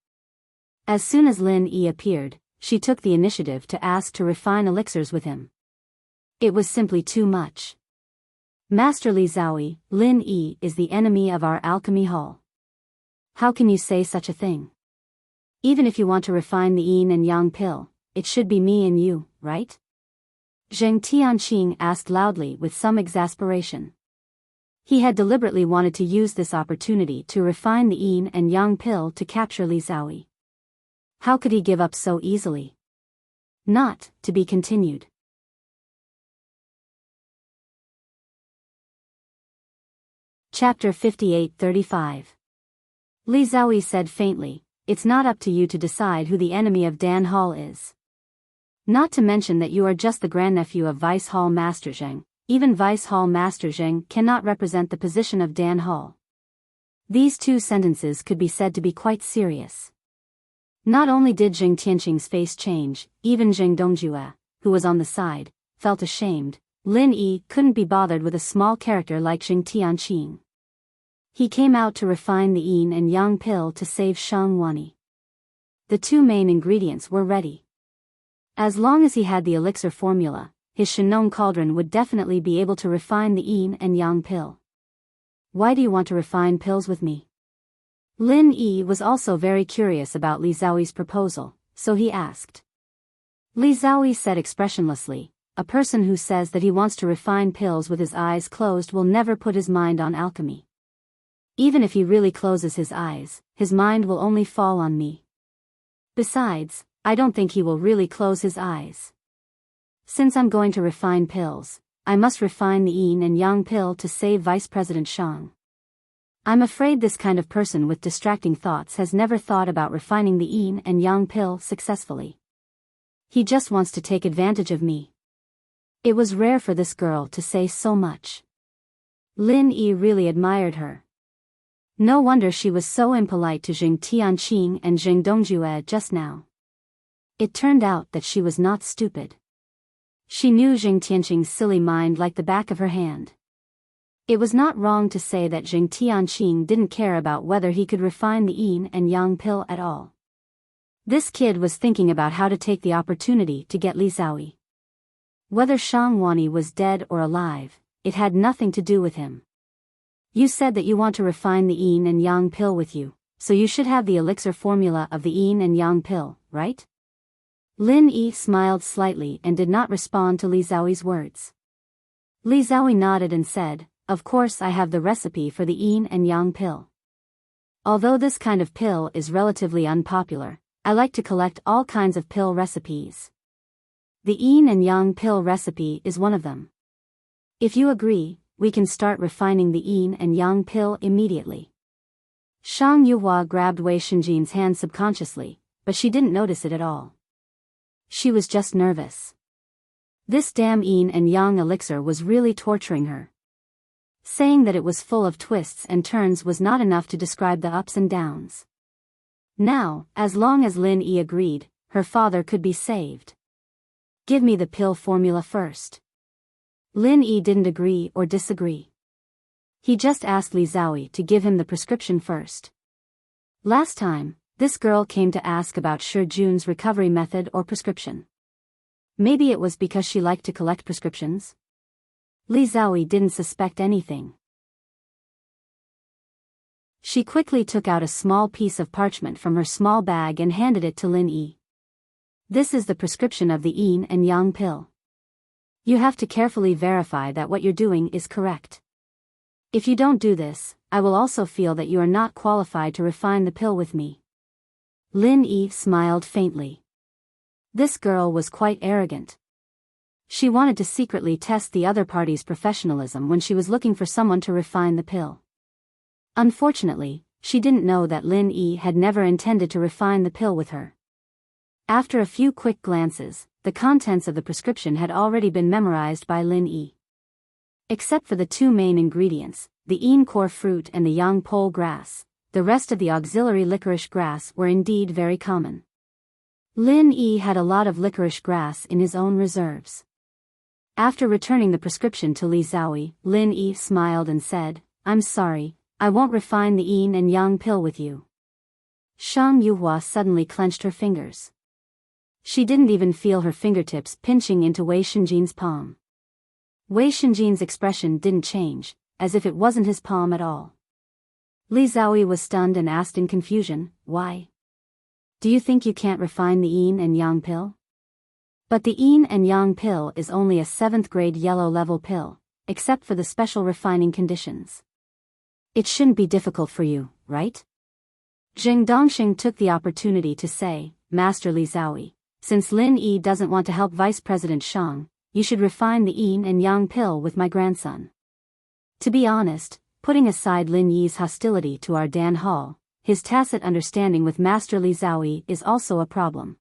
As soon as Lin Yi appeared, she took the initiative to ask to refine elixirs with him. It was simply too much. "Master Li Xiaoyi, Lin Yi is the enemy of our alchemy hall. How can you say such a thing? Even if you want to refine the yin and yang pill, it should be me and you, right?" Zheng Tianqing asked loudly with some exasperation. He had deliberately wanted to use this opportunity to refine the yin and yang pill to capture Li Xiaoyi. How could he give up so easily? Not to be continued. Chapter 58-35. Li Xiaoyi said faintly, "It's not up to you to decide who the enemy of Dan Hall is. Not to mention that you are just the grandnephew of Vice Hall Master Zheng. Even Vice Hall Master Zheng cannot represent the position of Dan Hall." These two sentences could be said to be quite serious. Not only did Zheng Tianqing's face change, even Zheng Dongjue, who was on the side, felt ashamed. Lin Yi couldn't be bothered with a small character like Zheng Tianqing. He came out to refine the yin and yang pill to save Shang Wani. The two main ingredients were ready. As long as he had the elixir formula, his Shenong cauldron would definitely be able to refine the yin and yang pill. "Why do you want to refine pills with me?" Lin Yi was also very curious about Li Xiaoyi's proposal, so he asked. Li Xiaoyi said expressionlessly, "A person who says that he wants to refine pills with his eyes closed will never put his mind on alchemy. Even if he really closes his eyes, his mind will only fall on me. Besides, I don't think he will really close his eyes. Since I'm going to refine pills, I must refine the yin and yang pill to save Vice President Shang. I'm afraid this kind of person with distracting thoughts has never thought about refining the yin and yang pill successfully. He just wants to take advantage of me." It was rare for this girl to say so much. Lin Yi really admired her. No wonder she was so impolite to Zheng Tianqing and Zheng Dongjue just now. It turned out that she was not stupid. She knew Zheng Tianqing's silly mind like the back of her hand. It was not wrong to say that Zheng Tianqing didn't care about whether he could refine the yin and yang pill at all. This kid was thinking about how to take the opportunity to get Li Xiaoyi. Whether Shang Wani was dead or alive, it had nothing to do with him. "You said that you want to refine the yin and yang pill with you, so you should have the elixir formula of the yin and yang pill, right?" Lin Yi smiled slightly and did not respond to Li Xiaoyi's words. Li Xiaoyi nodded and said, "Of course I have the recipe for the yin and yang pill. Although this kind of pill is relatively unpopular, I like to collect all kinds of pill recipes. The yin and yang pill recipe is one of them. If you agree, we can start refining the yin and yang pill immediately." Shang Yuhua grabbed Wei Shenjin's hand subconsciously, but she didn't notice it at all. She was just nervous. This damn yin and yang elixir was really torturing her. Saying that it was full of twists and turns was not enough to describe the ups and downs. Now, as long as Lin Yi agreed, her father could be saved. "Give me the pill formula first." Lin Yi didn't agree or disagree. He just asked Li Xiaoyi to give him the prescription first. Last time, this girl came to ask about Shi Jun's recovery method or prescription. Maybe it was because she liked to collect prescriptions? Li Xiaoyi didn't suspect anything. She quickly took out a small piece of parchment from her small bag and handed it to Lin Yi. "This is the prescription of the yin and yang pill. You have to carefully verify that what you're doing is correct. If you don't do this, I will also feel that you are not qualified to refine the pill with me." Lin Yi smiled faintly. This girl was quite arrogant. She wanted to secretly test the other party's professionalism when she was looking for someone to refine the pill. Unfortunately, she didn't know that Lin Yi had never intended to refine the pill with her. After a few quick glances, the contents of the prescription had already been memorized by Lin Yi. Except for the two main ingredients, the Encore fruit and the Yang pole grass, the rest of the auxiliary licorice grass were indeed very common. Lin Yi had a lot of licorice grass in his own reserves. After returning the prescription to Li Xiaoyi, Lin Yi smiled and said, "I'm sorry, I won't refine the yin and yang pill with you." Shang Yuhua suddenly clenched her fingers. She didn't even feel her fingertips pinching into Wei Shenjin's palm. Wei Shenjin's expression didn't change, as if it wasn't his palm at all. Li Xiaoyi was stunned and asked in confusion, "Why? Do you think you can't refine the yin and yang pill?" But the yin and yang pill is only a 7th grade yellow level pill, except for the special refining conditions. It shouldn't be difficult for you, right? Jing Dongxing took the opportunity to say, "Master Li Xiaoyi, since Lin Yi doesn't want to help Vice President Shang, you should refine the yin and yang pill with my grandson." To be honest, putting aside Lin Yi's hostility to our Dan Hall, his tacit understanding with Master Li Xiaoyi is also a problem.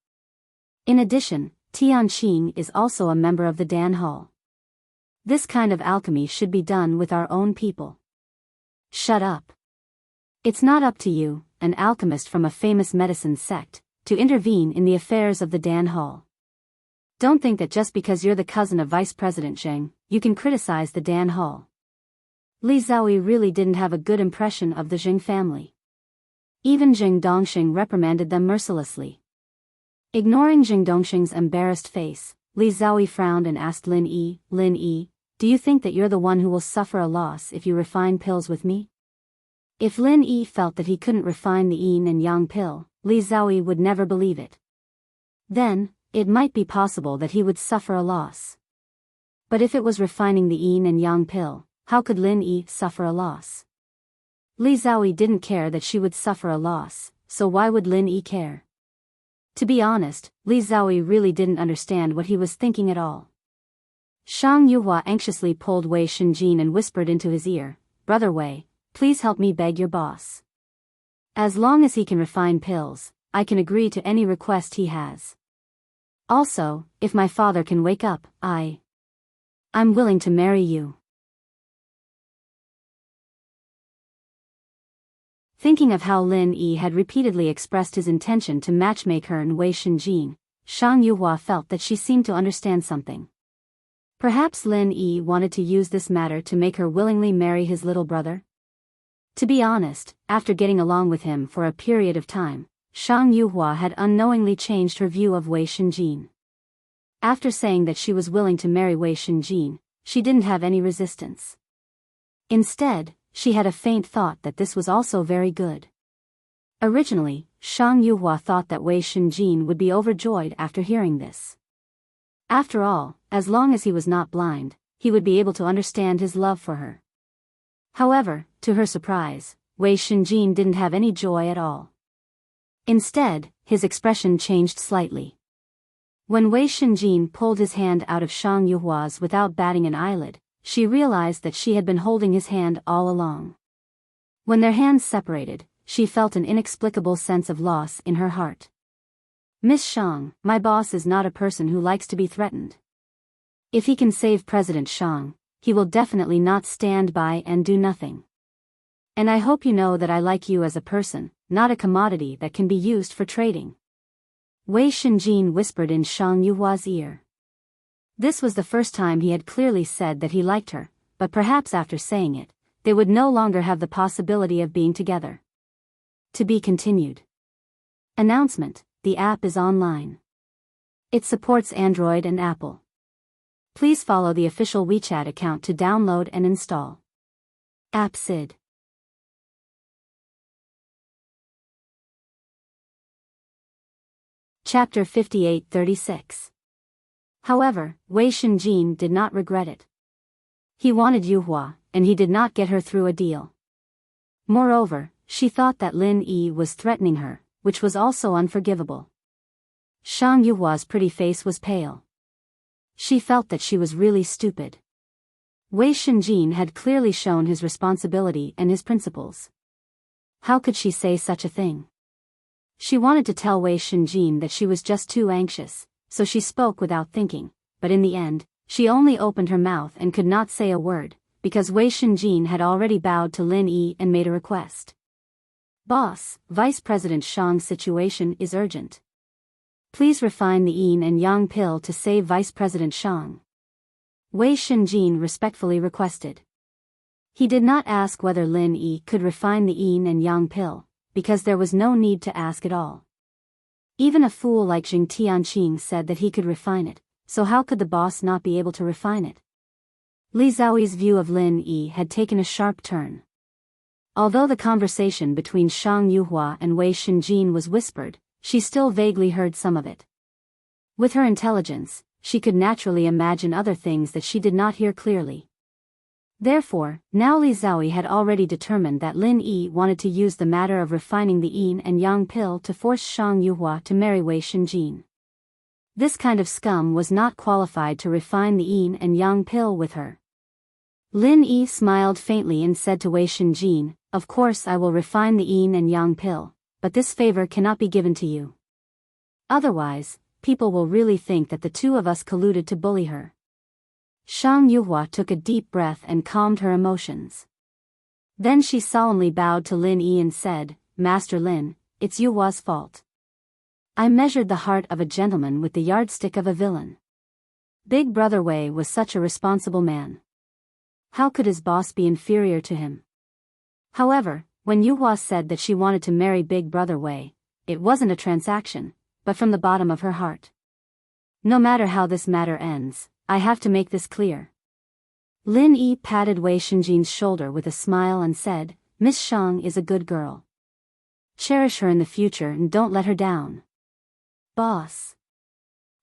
In addition, Tian Qing is also a member of the Dan Hall. This kind of alchemy should be done with our own people. Shut up. It's not up to you, an alchemist from a famous medicine sect, to intervene in the affairs of the Dan Hall. Don't think that just because you're the cousin of Vice President Zheng, you can criticize the Dan Hall. Li Xiaoyi really didn't have a good impression of the Zheng family. Even Jing Dongxing reprimanded them mercilessly. Ignoring Jing Dongxing's embarrassed face, Li Xiaoyi frowned and asked Lin Yi, "Do you think that you're the one who will suffer a loss if you refine pills with me?" If Lin Yi felt that he couldn't refine the yin and yang pill, Li Xiaoyi would never believe it. Then, it might be possible that he would suffer a loss. But if it was refining the yin and yang pill, how could Lin Yi suffer a loss? Li Xiaoyi didn't care that she would suffer a loss, so why would Lin Yi care? To be honest, Li Xiaoyi really didn't understand what he was thinking at all. Shang Yuhua anxiously pulled Wei Shenjin and whispered into his ear, "Brother Wei, please help me beg your boss. As long as he can refine pills, I can agree to any request he has. Also, if my father can wake up, I'm willing to marry you." Thinking of how Lin Yi had repeatedly expressed his intention to matchmake her and Wei Shenjin, Shang Yuhua felt that she seemed to understand something. Perhaps Lin Yi wanted to use this matter to make her willingly marry his little brother? To be honest, after getting along with him for a period of time, Shang Yuhua had unknowingly changed her view of Wei Shenjin. After saying that she was willing to marry Wei Shenjin, she didn't have any resistance. Instead, she had a faint thought that this was also very good. Originally, Shang Yuhua thought that Wei Shenjin would be overjoyed after hearing this. After all, as long as he was not blind, he would be able to understand his love for her. However, to her surprise, Wei Shenjin didn't have any joy at all. Instead, his expression changed slightly. When Wei Shenjin pulled his hand out of Shang Yuhua's without batting an eyelid, she realized that she had been holding his hand all along. When their hands separated, she felt an inexplicable sense of loss in her heart. "Miss Shang, my boss is not a person who likes to be threatened. If he can save President Shang, he will definitely not stand by and do nothing. And I hope you know that I like you as a person, not a commodity that can be used for trading." Wei Shenjin whispered in Shang Yuhua's ear. This was the first time he had clearly said that he liked her, but perhaps after saying it, they would no longer have the possibility of being together. To be continued. Announcement: the app is online. It supports Android and Apple. Please follow the official WeChat account to download and install. App SID. Chapter 58-36. However, Wei Shenjin did not regret it. He wanted Yuhua, and he did not get her through a deal. Moreover, she thought that Lin Yi was threatening her, which was also unforgivable. Shang Yuhua's pretty face was pale. She felt that she was really stupid. Wei Shenjin had clearly shown his responsibility and his principles. How could she say such a thing? She wanted to tell Wei Shenjin that she was just too anxious, so she spoke without thinking, but in the end, she only opened her mouth and could not say a word, because Wei Shenjin had already bowed to Lin Yi and made a request. Boss, Vice President Shang's situation is urgent. Please refine the yin and yang pill to save Vice President Shang. Wei Shenjin respectfully requested. He did not ask whether Lin Yi could refine the yin and yang pill, because there was no need to ask at all. Even a fool like Jing Tianqing said that he could refine it, so how could the boss not be able to refine it? Li Zhaoyi's view of Lin Yi had taken a sharp turn. Although the conversation between Shang Yuhua and Wei Shenjin was whispered, she still vaguely heard some of it. With her intelligence, she could naturally imagine other things that she did not hear clearly. Therefore, now Li Zhaoyi had already determined that Lin Yi wanted to use the matter of refining the yin and yang pill to force Shang Yuhua to marry Wei Shenjin. This kind of scum was not qualified to refine the yin and yang pill with her. Lin Yi smiled faintly and said to Wei Shenjin, "Of course I will refine the yin and yang pill, but this favor cannot be given to you. Otherwise, people will really think that the two of us colluded to bully her." Shang Yuhua took a deep breath and calmed her emotions. Then she solemnly bowed to Lin Yi and said, "Master Lin, it's Yuhua's fault. I measured the heart of a gentleman with the yardstick of a villain. Big Brother Wei was such a responsible man. How could his boss be inferior to him?" However, when Yuhua said that she wanted to marry Big Brother Wei, it wasn't a transaction, but from the bottom of her heart. No matter how this matter ends, I have to make this clear. Lin Yi patted Wei Shenjin's shoulder with a smile and said, "Miss Shang is a good girl. Cherish her in the future and don't let her down." Boss.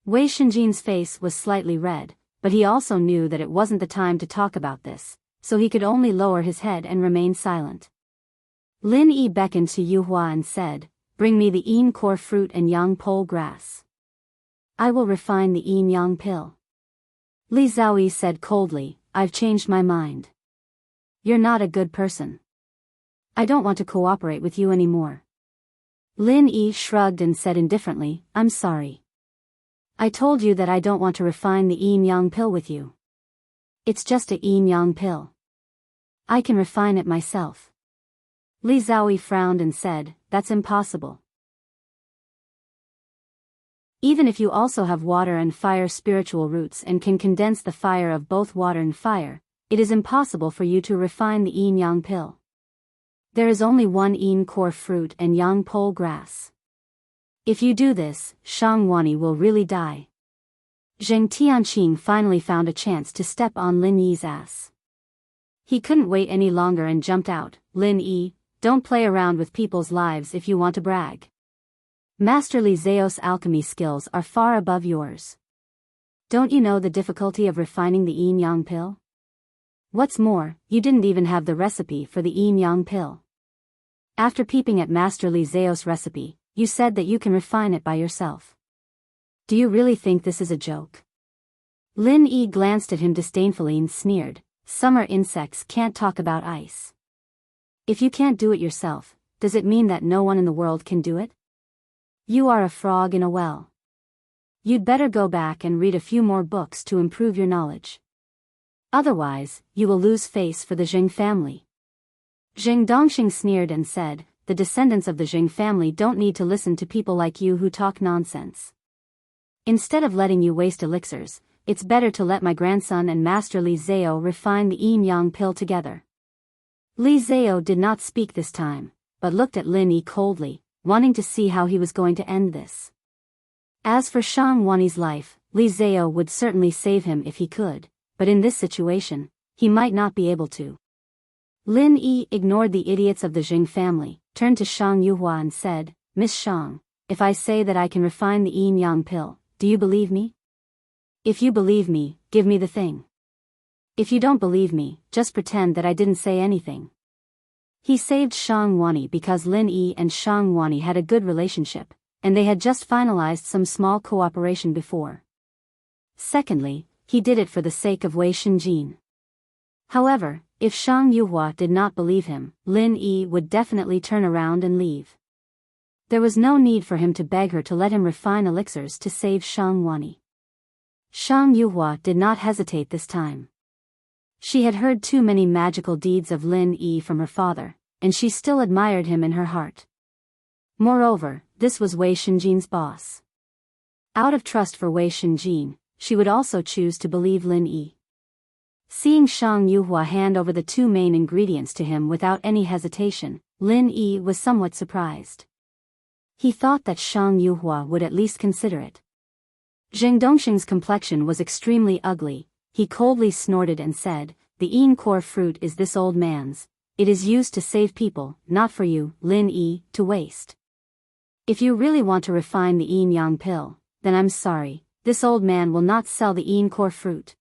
Wei Shenjin's face was slightly red, but he also knew that it wasn't the time to talk about this, so he could only lower his head and remain silent. Lin Yi beckoned to Yuhua and said, "Bring me the yin core fruit and yang pole grass. I will refine the yin yang pill." Li Zhaoyi said coldly, "I've changed my mind. You're not a good person. I don't want to cooperate with you anymore." Lin Yi shrugged and said indifferently, "I'm sorry. I told you that I don't want to refine the yin yang pill with you. It's just a yin yang pill. I can refine it myself." Li Zhaoyi frowned and said, "That's impossible. Even if you also have water and fire spiritual roots and can condense the fire of both water and fire, it is impossible for you to refine the yin yang pill. There is only one yin core fruit and yang pole grass. If you do this, Shang Wani will really die." Zheng Tianqing finally found a chance to step on Lin Yi's ass. He couldn't wait any longer and jumped out, "Lin Yi, don't play around with people's lives if you want to brag. Master Li Zhao's alchemy skills are far above yours. Don't you know the difficulty of refining the yin yang pill? What's more, you didn't even have the recipe for the yin yang pill. After peeping at Master Li Zhao's recipe, you said that you can refine it by yourself. Do you really think this is a joke?" Lin Yi glanced at him disdainfully and sneered, "Summer insects can't talk about ice. If you can't do it yourself, does it mean that no one in the world can do it? You are a frog in a well. You'd better go back and read a few more books to improve your knowledge. Otherwise, you will lose face for the Zheng family." Zheng Dongxing sneered and said, "The descendants of the Zheng family don't need to listen to people like you who talk nonsense. Instead of letting you waste elixirs, it's better to let my grandson and Master Li Zhao refine the yin yang pill together." Li Zhao did not speak this time, but looked at Lin Yi coldly, wanting to see how he was going to end this. As for Shang Wani's life, Li Zhao would certainly save him if he could, but in this situation, he might not be able to. Lin Yi ignored the idiots of the Jing family, turned to Shang Yuhua and said, "Miss Shang, if I say that I can refine the yin yang pill, do you believe me? If you believe me, give me the thing. If you don't believe me, just pretend that I didn't say anything." He saved Shang Wani because Lin Yi and Shang Wani had a good relationship, and they had just finalized some small cooperation before. Secondly, he did it for the sake of Wei Shenjin. However, if Shang Yuhua did not believe him, Lin Yi would definitely turn around and leave. There was no need for him to beg her to let him refine elixirs to save Shang Wani. Shang Yuhua did not hesitate this time. She had heard too many magical deeds of Lin Yi from her father, and she still admired him in her heart. Moreover, this was Wei Shenjin's boss. Out of trust for Wei Shenjin, she would also choose to believe Lin Yi. Seeing Shang Yuhua hand over the two main ingredients to him without any hesitation, Lin Yi was somewhat surprised. He thought that Shang Yuhua would at least consider it. Zheng Dongxing's complexion was extremely ugly. He coldly snorted and said, "The encore fruit is this old man's. It is used to save people, not for you, Lin Yi, to waste. If you really want to refine the yin yang pill, then I'm sorry, this old man will not sell the encore fruit."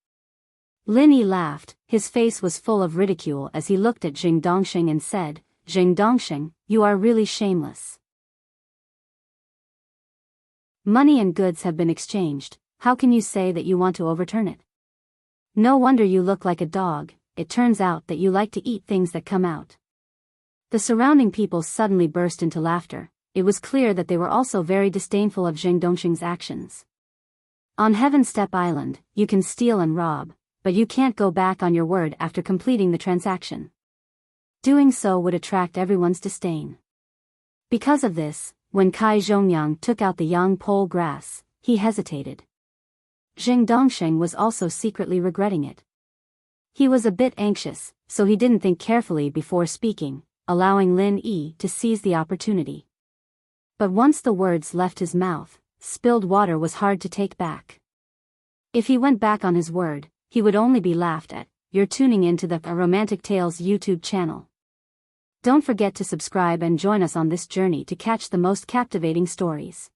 Lin Yi laughed. His face was full of ridicule as he looked at Zheng Dongxing and said, "Zheng Dongxing, you are really shameless. Money and goods have been exchanged, how can you say that you want to overturn it? No wonder you look like a dog, it turns out that you like to eat things that come out." The surrounding people suddenly burst into laughter. It was clear that they were also very disdainful of Zheng Dongxing's actions. On Heaven Step Island, you can steal and rob, but you can't go back on your word after completing the transaction. Doing so would attract everyone's disdain. Because of this, when Kai Zhongyang took out the yang pole grass, he hesitated. Zheng Dongxing was also secretly regretting it. He was a bit anxious, so he didn't think carefully before speaking, allowing Lin Yi to seize the opportunity. But once the words left his mouth, spilled water was hard to take back. If he went back on his word, he would only be laughed at. You're tuning into the Romantic Tales YouTube channel. Don't forget to subscribe and join us on this journey to catch the most captivating stories.